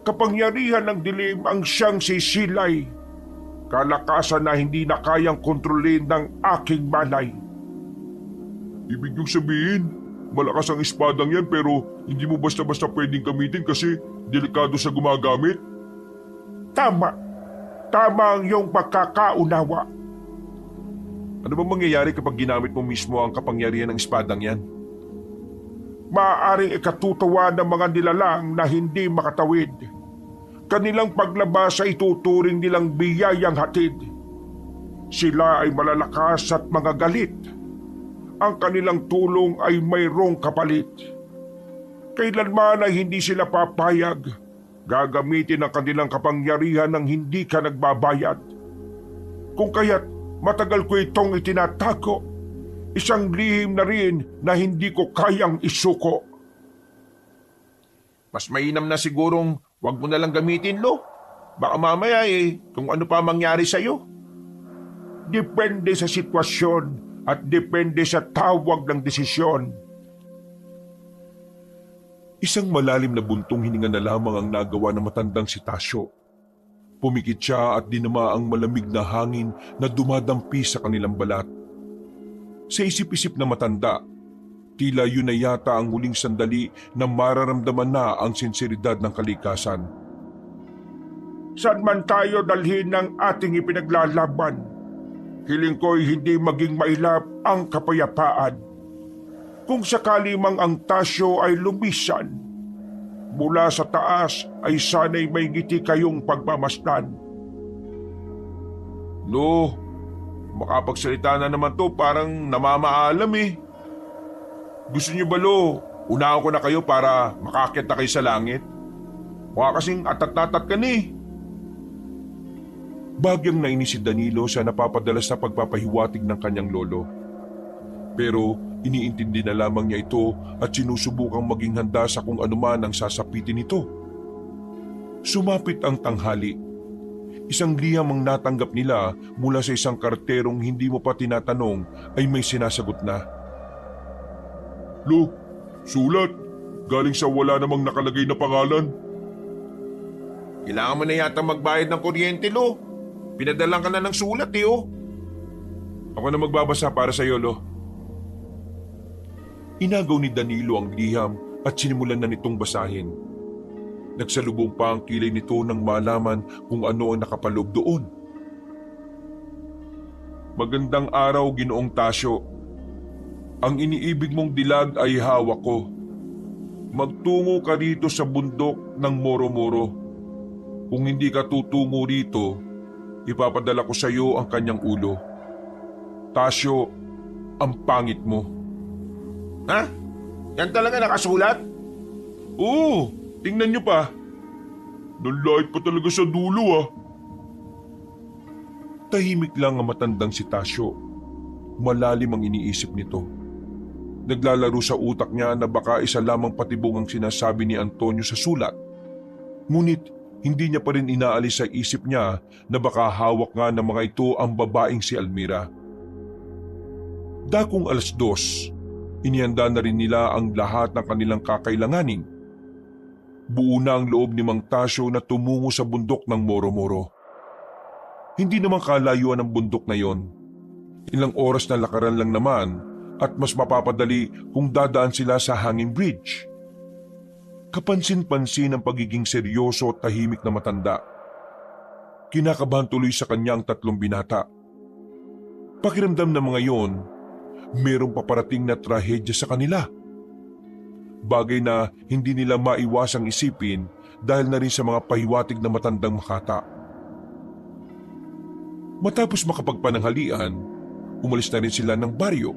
[SPEAKER 2] Kapangyarihan ng dilim ang siyang sisilay. Kalakasan na hindi na kayang kontrolin ng aking malay.
[SPEAKER 1] Ibig niyong sabihin, malakas ang espadang yan pero hindi mo basta-basta pwedeng gamitin kasi delikado sa gumagamit?
[SPEAKER 2] Tama. Tama ang iyong pagkakaunawa.
[SPEAKER 1] Ano bang mangyayari kapag ginamit mo mismo ang kapangyarihan ng espadang yan?
[SPEAKER 2] Maaaring ikatutuwa ng mga nilalang na hindi makatawid. Kanilang paglabas ay ituturing nilang biyayang hatid. Sila ay malalakas at mga galit. Ang kanilang tulong ay mayroong kapalit. Kailanman ay hindi sila papayag. Gagamitin ang kanilang kapangyarihan ng hindi ka nagbabayad. Kung kaya't matagal ko itong itinatago, isang lihim na rin na hindi ko kayang isuko.
[SPEAKER 4] Mas mainam na sigurong wag mo na lang gamitin, Lo. Baka mamaya kung ano pa mangyari sa'yo.
[SPEAKER 2] Depende sa sitwasyon at depende sa tawag ng desisyon.
[SPEAKER 1] Isang malalim na buntong hininga na lamang ang nagawa ng matandang si Tasyo. Pumikit siya at dinama ang malamig na hangin na dumadampi sa kanilang balat. Sa isip-isip na matanda, tila yun na yata ang huling sandali na mararamdaman na ang sinseridad ng kalikasan.
[SPEAKER 2] Saan man tayo dalhin ng ating ipinaglalaban, hiling ko'y hindi maging mailap ang kapayapaan. Kung sakali mang ang Tasyo ay lumisan, mula sa taas ay sana'y may ngiti kayong pagmamasdan.
[SPEAKER 1] Lo, makapagsalita na naman to, parang namamaalam eh. Gusto niyo ba, Lo, unahan ko na kayo para makaakyat na kayo sa langit? Mukha kasing atat-natat ka na eh. Bagyang nainis si Danilo sa napapadalas na pagpapahiwatig ng kanyang lolo. Pero iniintindi na lamang niya ito at sinusubukang maging handa sa kung anuman ang sasapitin nito. Sumapit ang tanghali. Isang liham ang natanggap nila mula sa isang karterong hindi mo pa tinatanong ay may sinasagot na. Lo, sulat. Galing sa wala namang nakalagay na pangalan.
[SPEAKER 2] Kailangan mo na yata magbayad ng kuryente, Lo. Pinadalan ka na ng sulat, oh.
[SPEAKER 1] Ako na magbabasa para sa iyo, Lo. Inagaw ni Danilo ang liham at sinimulan na nitong basahin. Nagsalubong pa ang kilay nito nang malaman kung ano ang nakapaloob doon. Magandang araw, Ginoong Tasyo. Ang iniibig mong dilag ay hawak ko. Magtungo ka rito sa bundok ng Moro-Moro. Kung hindi ka tutungo rito, ipapadala ko sa iyo ang kanyang ulo. Tasyo, ang pangit mo.
[SPEAKER 2] Ha? Yan talaga nakasulat?
[SPEAKER 1] Oo, tingnan niyo pa. Nanlait pa talaga sa dulo ah. Tahimik lang ang matandang si Tasyo. Malalim ang iniisip nito. Naglalaro sa utak niya na baka isa lamang patibong ang sinasabi ni Antonio sa sulat. Ngunit hindi niya pa rin inaalis sa isip niya na baka hawak nga ng mga ito ang babaeng si Almira. Dakong 2:00, inihanda na rin nila ang lahat ng kanilang kakailanganin. Buo na ang loob ni Mang Tasyo na tumungo sa bundok ng Moro-Moro. Hindi naman kalayuan ang bundok na yon. Ilang oras na lakaran lang naman at mas mapapadali kung dadaan sila sa hanging bridge. Kapansin-pansin ang pagiging seryoso at tahimik na matanda. Kinakabahan tuloy sa kanya ang 3 binata. Pakiramdam ng mga yon, merong paparating na trahedya sa kanila. Bagay na hindi nila maiwasang isipin dahil na rin sa mga pahiwatig na matandang makata. Matapos makapagpananghalian, umalis na rin sila ng baryo.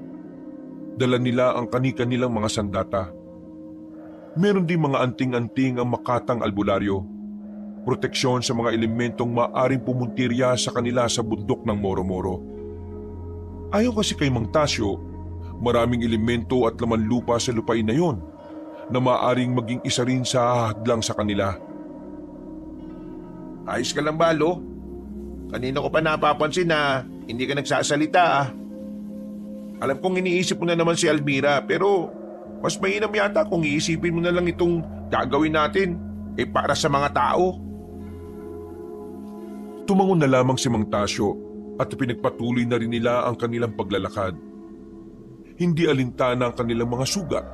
[SPEAKER 1] Dala nila ang kani-kanilang mga sandata. Meron din mga anting-anting ang makatang albularyo. Proteksyon sa mga elementong maaring pumuntirya sa kanila sa bundok ng Moro-Moro. Ayaw kasi kay Mang Tasyo, maraming elemento at laman lupa sa lupain na yon na maaring maging isa rin sa hadlang sa kanila.
[SPEAKER 2] Ayos ka lang ba, Lo? Kanina ko pa napapansin na hindi ka nagsasalita, ah. Alam kong iniisip mo na naman si Almira, pero mas mainam yata kung iisipin mo na lang itong gagawin natin para sa mga tao.
[SPEAKER 1] Tumangon na lamang si Mang Tasyo at pinagpatuloy na rin nila ang kanilang paglalakad. Hindi alintana ang kanilang mga sugat.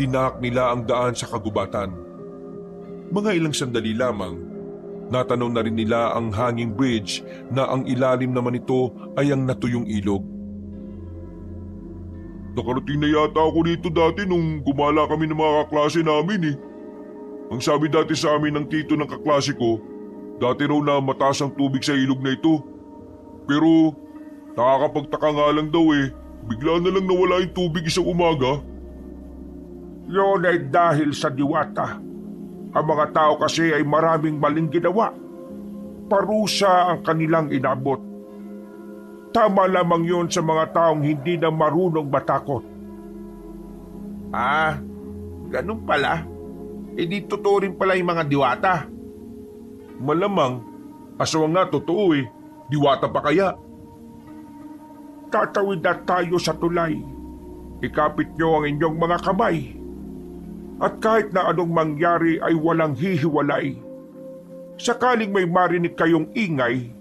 [SPEAKER 1] Tinahak nila ang daan sa kagubatan. Mga ilang sandali lamang, natanaw na rin nila ang hanging bridge na ang ilalim naman nito ay ang natuyong ilog. Nakarating na yata ako dito dati nung gumala kami ng mga kaklase namin eh. Ang sabi dati sa amin ng tito ng kaklase ko, dati raw na mataas ang tubig sa ilog na ito. Pero nakakapagtaka nga lang daw eh, bigla na lang nawala yung tubig isang umaga.
[SPEAKER 2] Yun ay dahil sa diwata. Ang mga tao kasi ay maraming maling ginawa. Parusa ang kanilang inabot. Tama lamang yun sa mga taong hindi na marunong matakot. Ah, ganun pala. Di totoo rin pala yung mga diwata.
[SPEAKER 1] Malamang, aswang nga totoo eh, diwata pa kaya?
[SPEAKER 2] Tatawid na tayo sa tulay. Ikapit nyo ang inyong mga kamay. At kahit na anong mangyari ay walang hihiwalay. Sakaling may marinig kayong ingay,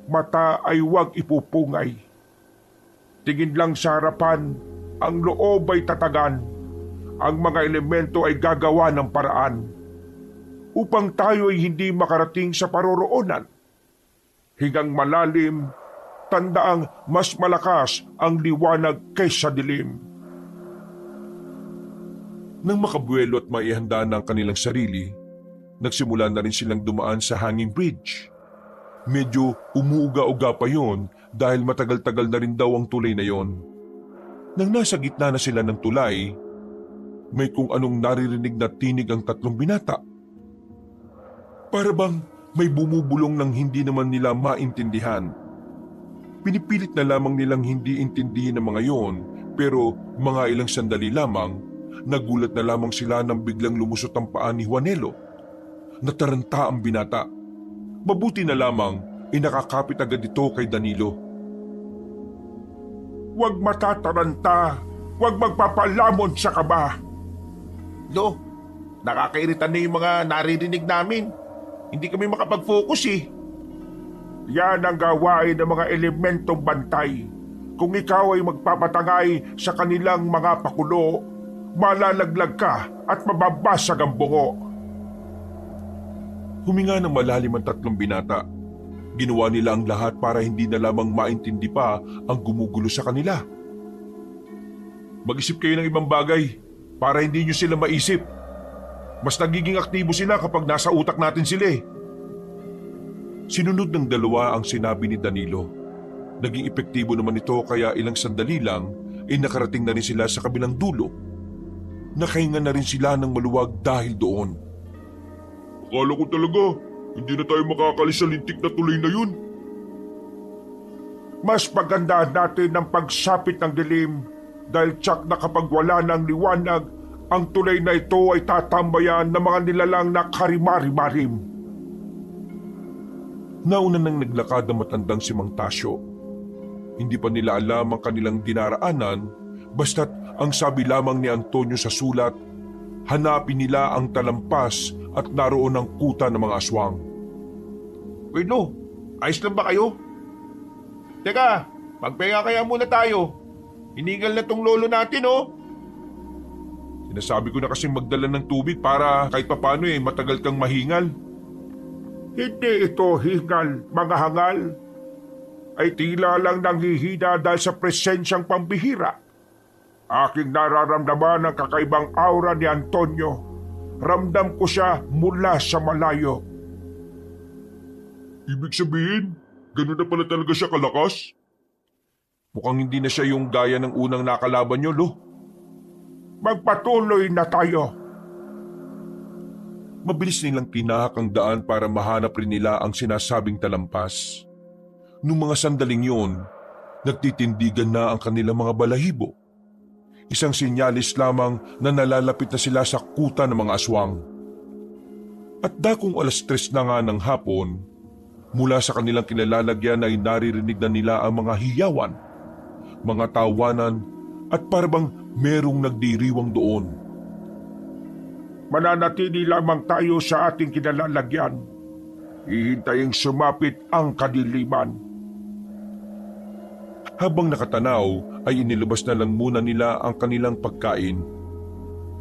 [SPEAKER 2] mata ay huwag ipupungay. Tingin lang sa harapan, ang loob ay tatagan. Ang mga elemento ay gagawa ng paraan upang tayo ay hindi makarating sa paroroonan. Hingang malalim, tandaang mas malakas ang liwanag kaysa dilim.
[SPEAKER 1] Nang makabuelo at maihanda na ang kanilang sarili, nagsimula na rin silang dumaan sa hanging bridge. Medyo umuuga-uga pa yon dahil matagal-tagal na rin daw ang tulay na yon. Nang nasa gitna na sila ng tulay, may kung anong naririnig na tinig ang 3 binata. Para bang may bumubulong ng hindi naman nila maintindihan. Pinipilit na lamang nilang hindi intindihin ang mga yon, pero mga ilang sandali lamang, nagulat na lamang sila nang biglang lumusot ang paa ni Juanelo. Nataranta ang binata. Mabuti na lamang nakakapit agad ito kay Danilo.
[SPEAKER 2] Huwag matataranta, huwag magpapalamon sa kaba. Lo, nakakairitan na yung mga naririnig namin. Hindi kami makapag-focus eh.
[SPEAKER 5] Yan ang gawain ng mga elementong bantay. Kung ikaw ay magpapatangay sa kanilang mga pakulo, malalaglag ka at mababasag ang bungo.
[SPEAKER 1] Huminga ng malalim ang tatlong binata. Ginawa nila ang lahat para hindi na lamang maintindi pa ang gumugulo sa kanila. Mag-isip kayo ng ibang bagay para hindi nyo sila maisip. Mas nagiging aktibo sila kapag nasa utak natin sila eh. Sinunod ng dalawa ang sinabi ni Danilo. Naging epektibo naman ito kaya ilang sandali lang ay nakarating na rin sila sa kabilang dulo. Nakahinga na rin sila ng maluwag dahil doon. Akala ko talaga, hindi na tayo makakalis sa lintik na tulay na yun.
[SPEAKER 5] Mas maganda natin ang pagsapit ng dilim dahil tsak na kapag wala ng liwanag, ang tulay na ito ay tatambayan ng mga nilalang na karimari-marim.
[SPEAKER 1] Nauna nang naglakad ang matandang si Mang Tasyo. Hindi pa nila alam ang kanilang dinaraanan, basta't ang sabi lamang ni Antonio sa sulat, hanapin nila ang talampas at naroon ang kuta ng mga aswang.
[SPEAKER 2] Uy, Lo, ayos lang ba kayo? Teka, magpahinga kaya muna tayo. Hiningal na tong lolo natin, oh.
[SPEAKER 1] Sinasabi ko na kasing magdala ng tubig para kahit papano matagal kang mahingal.
[SPEAKER 5] Hindi ito hingal, mga hangal. Ay tila lang nanghihina dahil sa presensyang pambihira. Aking nararamdaman ang kakaibang aura ni Antonio. Ramdam ko siya mula sa malayo.
[SPEAKER 1] Ibig sabihin, ganun na pala talaga siya kalakas? Mukhang hindi na siya yung gaya ng unang nakalaban nyo, Lo.
[SPEAKER 5] Magpatuloy na tayo.
[SPEAKER 1] Mabilis nilang tinahak ang daan para mahanap rin nila ang sinasabing talampas. Nung mga sandaling yun, nagtitindigan na ang kanilang mga balahibo. Isang sinyalis lamang na nalalapit na sila sa kuta ng mga aswang. At dakong 3:00 na nga ng hapon, mula sa kanilang kinalalagyan ay naririnig na nila ang mga hiyawan, mga tawanan at parabang merong nagdiriwang doon.
[SPEAKER 5] Mananatili lamang tayo sa ating kinalalagyan. Hihintaying sumapit ang kadiliman.
[SPEAKER 1] Habang nakatanaw ay inilabas na lang muna nila ang kanilang pagkain.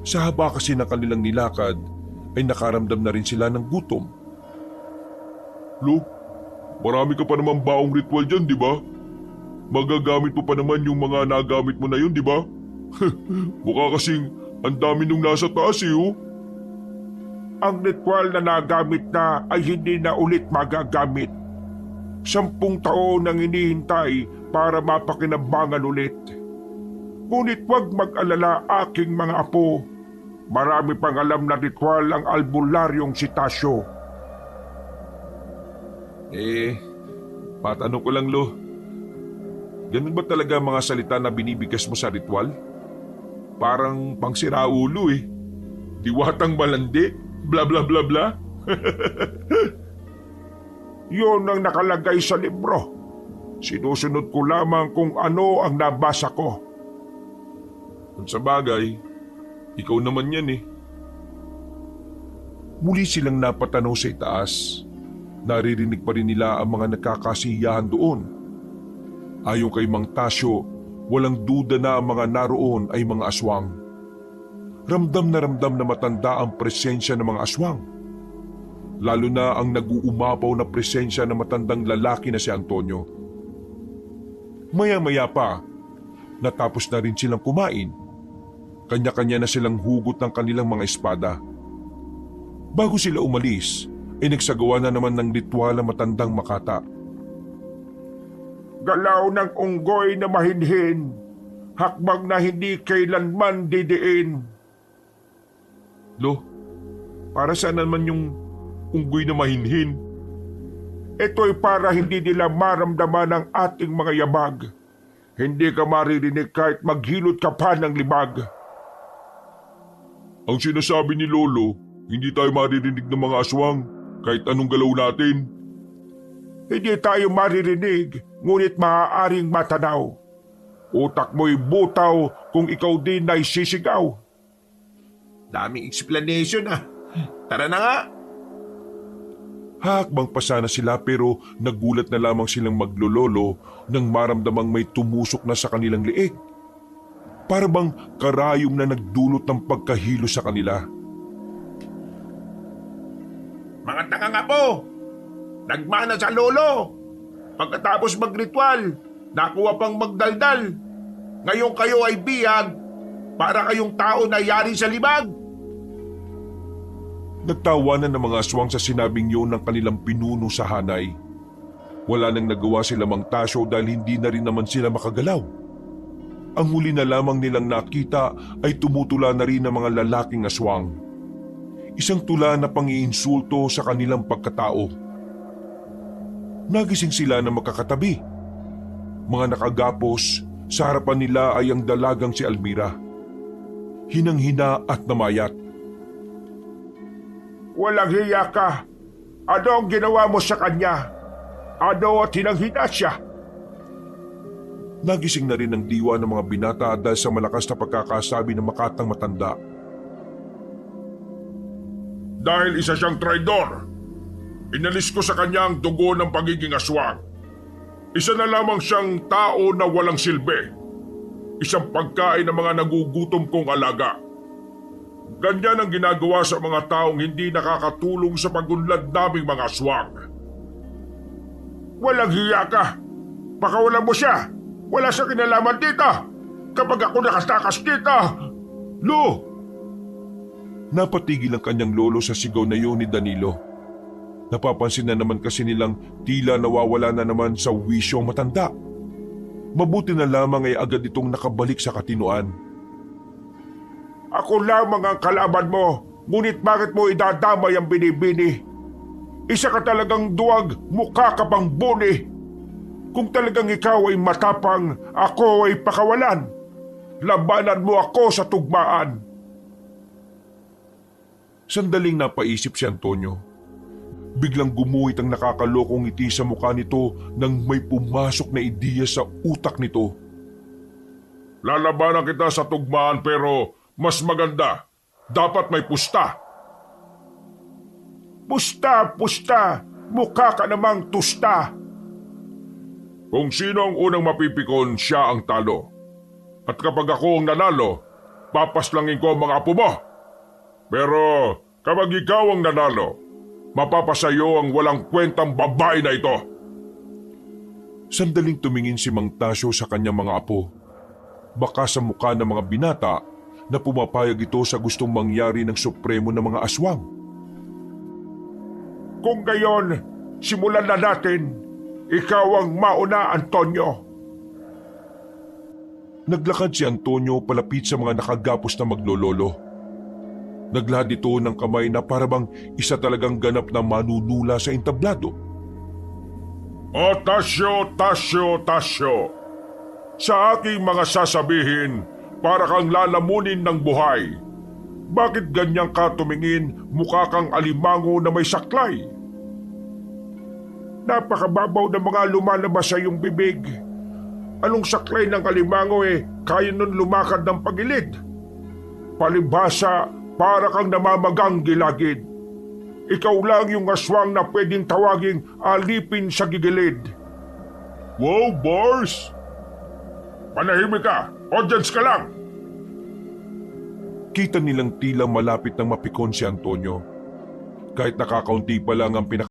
[SPEAKER 1] Sa haba kasi ng kanilang nilakad ay nakaramdam na rin sila ng gutom. Lo, marami ka pa naman baong ritual dyan, di ba? Magagamit mo pa naman yung mga nagamit mo na yun, di ba? Mukha kasing ang dami nung nasa taas oh.
[SPEAKER 5] Ang ritual na nagamit na ay hindi na ulit magagamit. 10 taon nang hinihintay para mapakinabangan ulit. Ngunit huwag mag-alala aking mga apo. Marami pang alam na ritual ang albularyong si Tasyo.
[SPEAKER 1] Patanong ko lang, Lo. Ganun ba talaga mga salita na binibigkas mo sa ritual? Parang pangsiraulo eh. Diwatang malandi, bla bla bla bla.
[SPEAKER 5] Yun ang nakalagay sa libro. Sinusunod ko lamang kung ano ang nabasa ko.
[SPEAKER 1] Kung sa bagay, ikaw naman yan eh. Muli silang napatanaw sa itaas. Naririnig pa rin nila ang mga nagkakasiyahan doon. Ayon kay Mang Tasyo, walang duda na ang mga naroon ay mga aswang. Ramdam na matanda ang presensya ng mga aswang. Lalo na ang nag-uumapaw na presensya ng matandang lalaki na si Antonio. Maya-maya pa, natapos na rin silang kumain. Kanya-kanya na silang hugot ng kanilang mga espada. Bago sila umalis, ay nagsagawa na naman ng ritual ang matandang makata.
[SPEAKER 5] Galaw ng unggoy na mahinhin, hakbang na hindi kailanman didiin.
[SPEAKER 1] Lo, para saan naman yung unggoy na mahinhin?
[SPEAKER 5] Ito'y para hindi nila maramdaman ang ating mga yabag. Hindi ka maririnig kahit maghilot ka pa ng libag.
[SPEAKER 1] Ang sinasabi ni Lolo, hindi tayo maririnig ng mga aswang kahit anong galaw natin.
[SPEAKER 5] Hindi tayo maririnig, ngunit maaaring matanaw. Utak mo'y butaw kung ikaw din ay sisigaw.
[SPEAKER 4] Daming explanation ah. Tara na nga.
[SPEAKER 1] Hakbang pa sana sila pero nagulat na lamang silang maglololo nang maramdamang may tumusok na sa kanilang leeg. Para bang karayom na nagdulot ng pagkahilo sa kanila.
[SPEAKER 2] Mga tanga nga po! Nagmana sa lolo! Pagkatapos magritual, nakuha pang magdaldal. Ngayon kayo ay bihag para kayong tao na yari sa libag.
[SPEAKER 1] Nagtawanan ng mga aswang sa sinabing yun ng kanilang pinuno sa hanay. Wala nang nagawa sila Mang Tasyo dahil hindi na rin naman sila makagalaw. Ang huli na lamang nilang nakita ay tumutula na rin ng mga lalaking aswang. Isang tula na pang-iinsulto sa kanilang pagkatao. Nagising sila na magkakatabi. Mga nakagapos, sa harapan nila ay ang dalagang si Almira. Hinang-hina at namayat.
[SPEAKER 2] Walang hiya ka. Ano ang ginawa mo sa kanya? Ano at hinang-hina siya?
[SPEAKER 1] Nagising na rin ang diwa ng mga binata dahil sa malakas na pagkakasabi ng makatang matanda.
[SPEAKER 2] Dahil isa siyang traidor, inalis ko sa kanya ang dugo ng pagiging aswang. Isa na lamang siyang tao na walang silbi. Isang pagkain ng mga nagugutom kong alaga. Ganyan ang ginagawa sa mga taong hindi nakakatulong sa pagunlad naming mga aswang. Walang hiya ka! Pakawalan mo siya! Wala sa kinalaman dito! Kapag ako nakatakas dito!
[SPEAKER 1] Lo! Napatigil ang kanyang lolo sa sigaw na yun ni Danilo. Napapansin na naman kasi nilang tila nawawala na naman sa wisyo ang matanda. Mabuti na lamang ay agad itong nakabalik sa katinuan.
[SPEAKER 2] Ako lamang ang kalaban mo, ngunit bakit mo idadamay ang binibini? Isa ka talagang duwag, mukha ka pang buni. Kung talagang ikaw ay matapang, ako ay pakawalan. Labanan mo ako sa tugmaan.
[SPEAKER 1] Sandaling napaisip si Antonio. Biglang gumuhit ang nakakalokong ngiti sa mukha nito nang may pumasok na ideya sa utak nito.
[SPEAKER 2] Lalabanan kita sa tugmaan pero mas maganda, dapat may pusta. Pusta, pusta, mukha ka namang tusta. Kung sino ang unang mapipikon, siya ang talo. At kapag ako ang nanalo, papaslangin ko ang mga apo mo. Pero kapag ikaw ang nanalo, mapapasayo ang walang kwentang babae na ito.
[SPEAKER 1] Sandaling tumingin si Mang Tasyo sa kanyang mga apo. Baka sa mukha ng mga binata na pumapayag ito sa gustong mangyari ng supremo ng mga aswang.
[SPEAKER 2] Kung gayon, simulan na natin. Ikaw ang mauna, Antonio.
[SPEAKER 1] Naglakad si Antonio palapit sa mga nakagapos na maglololo. Naglahad ito ng kamay na parabang isa talagang ganap na manunula sa entablado.
[SPEAKER 2] O Tasyo, Tasyo, Tasyo, sa aking mga sasabihin, para kang lalamunin ng buhay. Bakit ganyan ka tumingin, mukha kang alimango na may saklay? Napakababaw ng mga lumalabas sa iyong bibig. Anong saklay ng alimango kaya nun lumakad ng pagilid? Palibhasa, para kang namamagang gilagid. Ikaw lang yung aswang na pwedeng tawaging alipin sa gigilid. Wow, Bars! Manahimik ka! Audience ka lang!
[SPEAKER 1] Kita nilang tila malapit nang mapikon si Antonio. Kahit nakakaunti pa lang ang